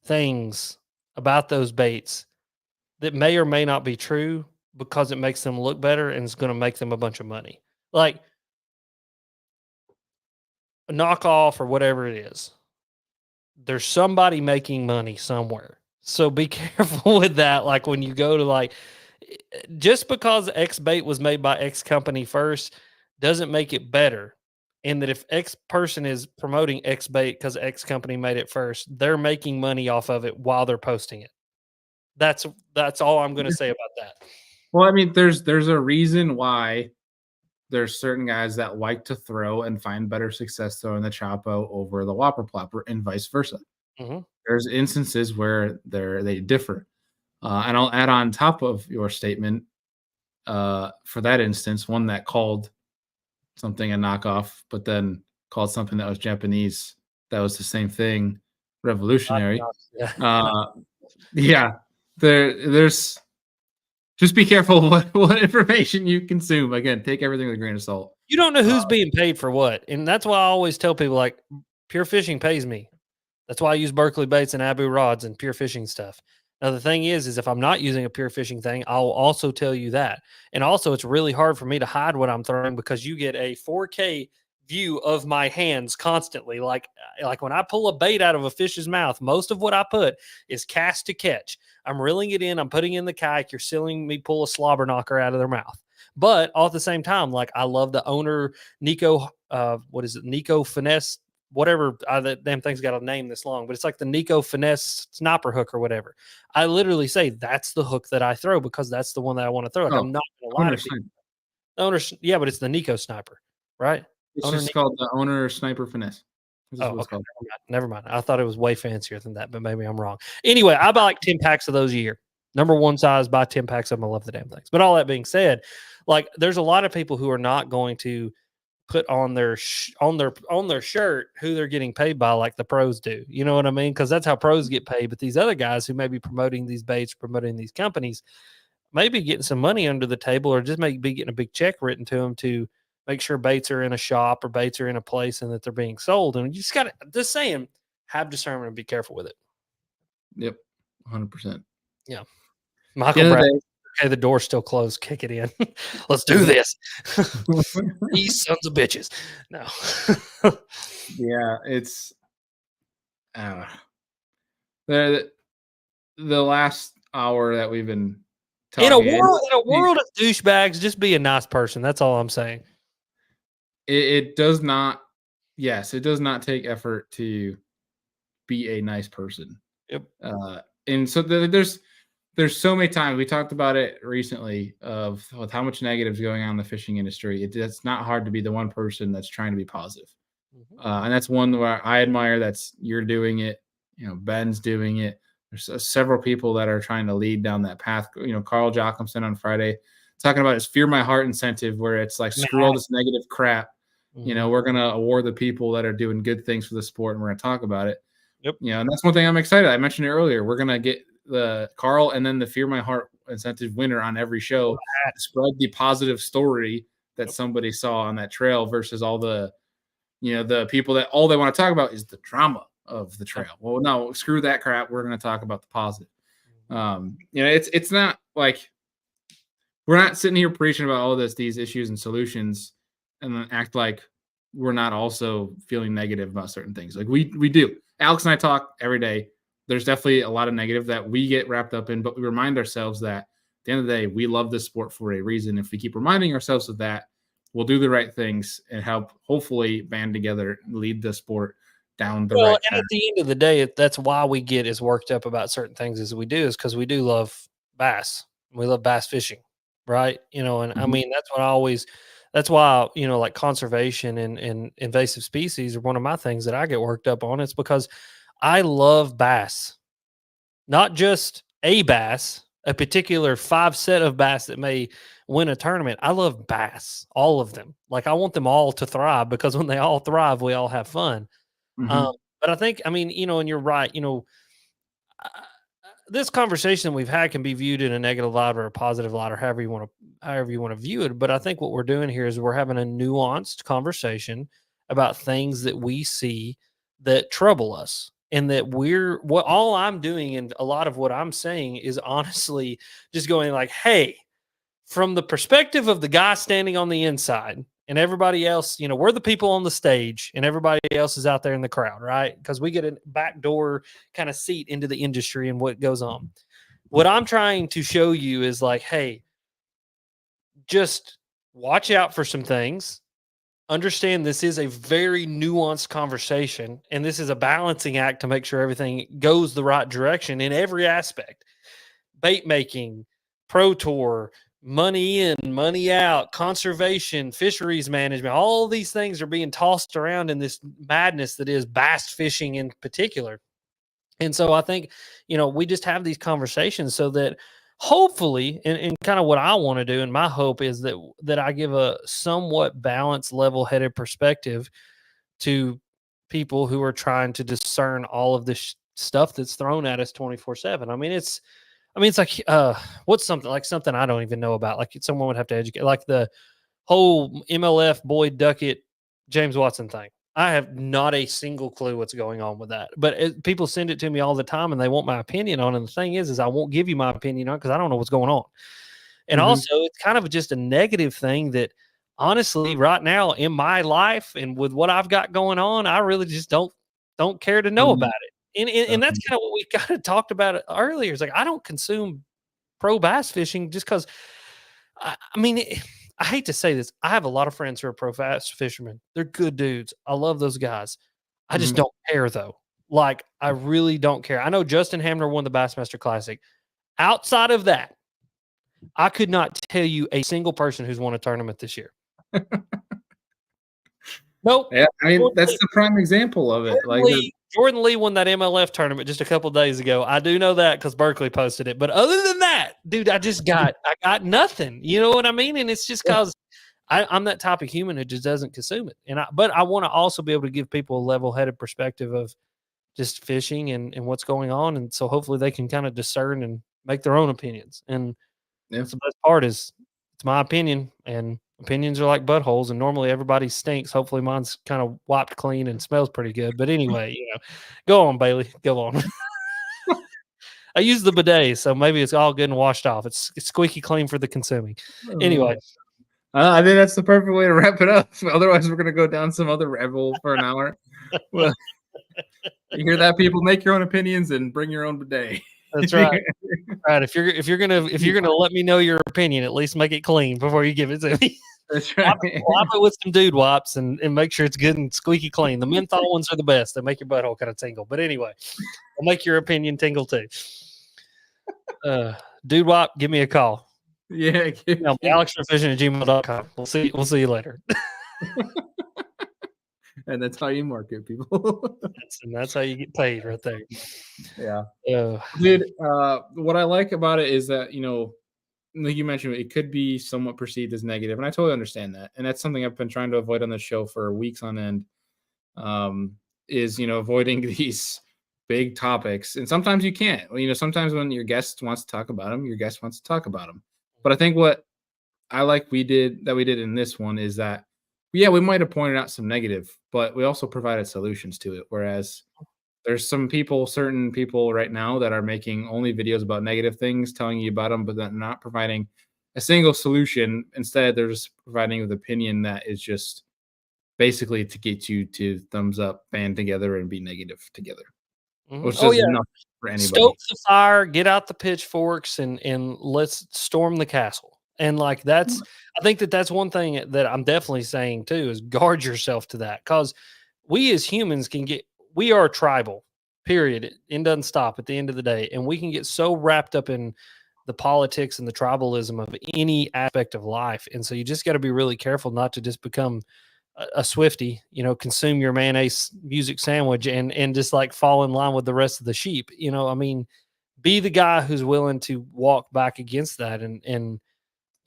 things about those baits that may or may not be true because it makes them look better and it's going to make them a bunch of money. Like a knockoff or whatever it is. There's somebody making money somewhere. So be careful with that. Like, when you go to, like, just because X bait was made by X company first doesn't make it better. And that if X person is promoting X bait because X company made it first, they're making money off of it while they're posting it. That's all I'm going to say about that. Well, I mean, there's a reason why there's certain guys that like to throw and find better success throwing the Chapo over the Whopper Plopper and vice versa. There's instances where they differ. And I'll add on top of your statement, for that instance, one that called something a knockoff, but then called something that was Japanese that was the same thing, revolutionary. There's just be careful what information you consume. Again, take everything with a grain of salt. You don't know who's being paid for what. And that's why I always tell people, like, Pure Fishing pays me. That's why I use Berkeley baits and Abu rods and Pure Fishing stuff. Now, the thing is if I'm not using a Pure Fishing thing, I'll also tell you that. And also, it's really hard for me to hide what I'm throwing because you get a 4K view of my hands constantly. Like when I pull a bait out of a fish's mouth, most of what I put is cast to catch. I'm reeling it in. I'm putting in the kayak. You're seeing me pull a slobber knocker out of their mouth. But all at the same time, like, I love the owner, Nico, Nico Finesse, whatever, that damn thing's got a name this long, but it's like the Nico Finesse sniper hook or whatever. I literally say that's the hook that I throw because that's the one that I want to throw. Like, I'm not going to lie to people. Owner, yeah, but it's the Nico sniper, right? It's just called the Owner Sniper Finesse. Okay. Never mind. I thought it was way fancier than that, but maybe I'm wrong. Anyway, I buy like 10 packs of those a year. Number one size, buy 10 packs of them. I love the damn things. But all that being said, like there's a lot of people who are not going to put on their on their shirt who they're getting paid by like the pros do. You know what I mean? Because that's how pros get paid. But these other guys who may be promoting these baits, promoting these companies, maybe getting some money under the table or just be getting a big check written to them to make sure baits are in a shop or baits are in a place and that they're being sold. And you just got to, just saying, have discernment and be careful with it. Yep. 100%. Yeah. Michael Brown. Okay, the door's still closed. Kick it in. Let's do this. These sons of bitches. No. Yeah, it's the last hour that we've been talking. In a world of douchebags, just be a nice person. That's all I'm saying. It does not. Yes, it does not take effort to be a nice person. Yep. And so there's so many times we talked about it recently with how much negative is going on in the fishing industry. It's not hard to be the one person that's trying to be positive. Mm-hmm. And that's one where I admire. That's you're doing it. You know, Ben's doing it. There's several people that are trying to lead down that path. You know, Carl Jocumsen on Friday talking about his Fear My Heart incentive, where it's like screw all this negative crap. Mm-hmm. You know, we're gonna award the people that are doing good things for the sport, and we're gonna talk about it. Yep. You know, and that's one thing I'm excited. I mentioned it earlier. We're gonna get the Carl and then the Fear My Heart incentive winner on every show to spread the positive story that somebody saw on that trail versus all the, you know, the people that all they want to talk about is the drama of the trail. Well, no, screw that crap. We're going to talk about the positive. You know, it's not like we're not sitting here preaching about all these issues and solutions and then act like we're not also feeling negative about certain things. Like we do. Alex and I talk every day. There's definitely a lot of negative that we get wrapped up in, but we remind ourselves that at the end of the day, we love this sport for a reason. If we keep reminding ourselves of that, we'll do the right things and help hopefully band together, lead the sport down the right path. And at the end of the day, that's why we get as worked up about certain things as we do, is because we do love bass. We love bass fishing, right? You know, and I mean, that's why, you know, like conservation and invasive species are one of my things that I get worked up on. It's because I love bass, not just a bass, a particular 5 set of bass that may win a tournament. I love bass, all of them. Like I want them all to thrive because when they all thrive, we all have fun. Mm-hmm. But I think, I mean, you know, and you're right, you know, this conversation we've had can be viewed in a negative light or a positive light or however you want to view it. But I think what we're doing here is we're having a nuanced conversation about things that we see that trouble us. And that all I'm doing and a lot of what I'm saying is honestly just going like, hey, from the perspective of the guy standing on the inside and everybody else, you know, we're the people on the stage and everybody else is out there in the crowd, right? Because we get a backdoor kind of seat into the industry and what goes on. What I'm trying to show you is like, hey, just watch out for some things. Understand this is a very nuanced conversation, and this is a balancing act to make sure everything goes the right direction in every aspect. Bait making, pro tour, money in, money out, conservation, fisheries management, all these things are being tossed around in this madness that is bass fishing in particular. And so I think, you know, we just have these conversations so that hopefully, and kind of what I want to do, and my hope is that I give a somewhat balanced, level-headed perspective to people who are trying to discern all of this stuff that's thrown at us 24/7. I mean, it's like what's something I don't even know about. Like someone would have to educate, like the whole MLF Boyd Duckett James Watson thing. I have not a single clue what's going on with that, but people send it to me all the time and they want my opinion on it. And the thing is I won't give you my opinion on it because I don't know what's going on. And also it's kind of just a negative thing that honestly right now in my life and with what I've got going on, I really just don't care to know about it. And that's kind of what we kind of talked about earlier. It's like, I don't consume pro bass fishing just because I mean, I hate to say this. I have a lot of friends who are pro bass fishermen. They're good dudes. I love those guys. I just don't care though. Like I really don't care. I know Justin Hamner won the Bassmaster Classic. Outside of that, I could not tell you a single person who's won a tournament this year. Nope. Yeah, I mean, that's the prime example of it. Like Jordan Lee won that MLF tournament just a couple of days ago. I do know that because Berkeley posted it. But other than that, dude, I got nothing. You know what I mean? And it's just because I'm that type of human who just doesn't consume it. But I want to also be able to give people a level-headed perspective of just fishing and what's going on. And so hopefully they can kind of discern and make their own opinions. And that's the best part is it's my opinion, and opinions are like buttholes, and normally everybody stinks. Hopefully mine's kind of wiped clean and smells pretty good. But anyway, go on, Bailey. Go on. I use the bidet, so maybe it's all good and washed off. It's squeaky clean for the consuming. Anyway. I think that's the perfect way to wrap it up. Otherwise, we're going to go down some other rabbit hole for an hour. Well, you hear that, people? Make your own opinions and bring your own bidet. That's right. Right. If you're gonna let me know your opinion, at least make it clean before you give it to me. That's right. Wipe it with some dude wipes and make sure it's good and squeaky clean. The menthol ones are the best. They make your butthole kind of tingle. But anyway, they'll make your opinion tingle too. Dude wipe, give me a call. Yeah. AlexFishing@gmail.com. We'll see you later. And that's how you market, people. That's how you get paid right there. Yeah. Dude, what I like about it is that, like you mentioned, it could be somewhat perceived as negative, and I totally understand that. And that's something I've been trying to avoid on the show for weeks on end, is, avoiding these big topics. And sometimes you can't. Sometimes when your guest wants to talk about them, your guest wants to talk about them. But I think what I like we did in this one is that, yeah, we might have pointed out some negative, but we also provided solutions to it. Whereas there's certain people right now that are making only videos about negative things, telling you about them, but then not providing a single solution. Instead, they're just providing an opinion that is just basically to get you to thumbs up, band together, and be negative together. Mm-hmm. Which is nothing for anybody. Stoke the fire, get out the pitchforks, and let's storm the castle. And like I think that's one thing that I'm definitely saying too is guard yourself to that, because we as humans we are tribal, period. It doesn't stop at the end of the day. And we can get so wrapped up in the politics and the tribalism of any aspect of life. And so you just got to be really careful not to just become a Swiftie, consume your mayonnaise music sandwich and just like fall in line with the rest of the sheep. Be the guy who's willing to walk back against that and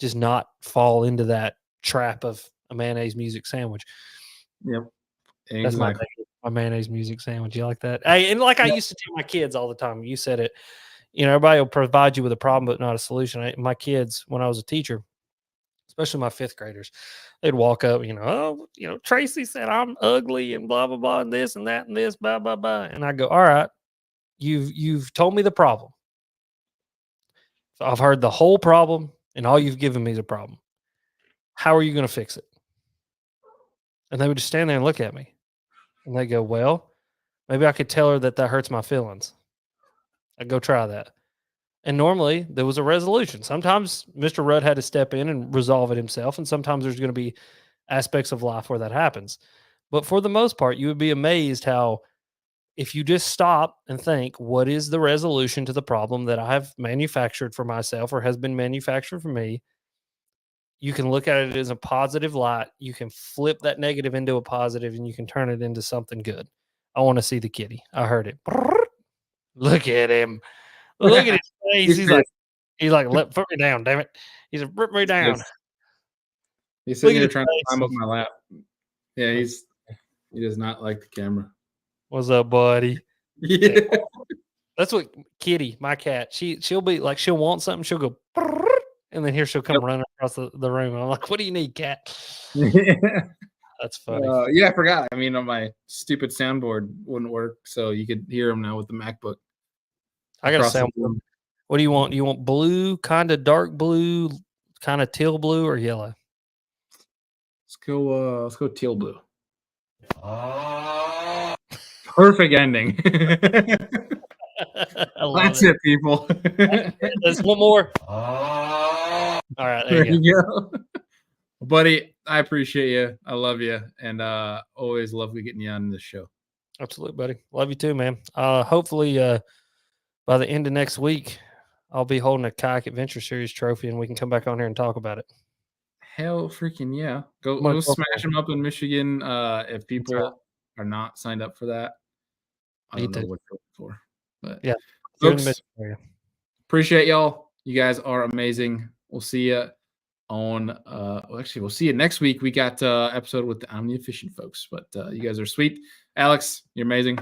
just not fall into that trap of a mayonnaise music sandwich. Yep. Exactly. That's my mayonnaise music sandwich. You like that? Hey, and like I used to tell my kids all the time, you said it, everybody will provide you with a problem, but not a solution. My kids, when I was a teacher, especially my fifth graders, they'd walk up, Tracy said I'm ugly and blah, blah, blah, and this and that and this, blah, blah, blah. And I go, all right, you've told me the problem. So I've heard the whole problem, and all you've given me is a problem. How are you going to fix it? And they would just stand there and look at me. And they go, well, maybe I could tell her that hurts my feelings. I'd go try that. And normally there was a resolution. Sometimes Mr. Rudd had to step in and resolve it himself. And sometimes there's going to be aspects of life where that happens. But for the most part, you would be amazed how if you just stop and think, what is the resolution to the problem that I have manufactured for myself or has been manufactured for me? You can look at it as a positive light. You can flip that negative into a positive, and you can turn it into something good. I want to see the kitty. I heard it. Look at him. Look at his face. He's like, put me down, damn it. He said, put me down. He's sitting here trying to climb up my lap. Yeah, he does not like the camera. What's up, buddy? Yeah. That's what Kitty, my cat, she'll be like, she'll want something, she'll go, and then here she'll come running across the room. I'm like, what do you need, cat? That's funny. Yeah, I forgot. I mean, on my stupid soundboard wouldn't work, so you could hear him now with the MacBook. I got a soundboard. What do you want? You want blue, kind of dark blue, kind of teal blue, or yellow? Let's go teal blue. Perfect ending. That's it, people. There's one more. All right, there you go. Buddy, I appreciate you. I love you, and always love getting you on this show. Absolutely, buddy. Love you too, man. Hopefully, by the end of next week, I'll be holding a Kayak Adventure Series trophy, and we can come back on here and talk about it. Hell freaking yeah. Go smash them up in Michigan if people are not signed up for that. I don't know what to look for. But yeah, folks, appreciate y'all. You guys are amazing. We'll see you on we'll see you next week. We got episode with the Omnia Fishing folks, but you guys are sweet. Alex, you're amazing.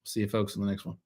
See you folks in the next one.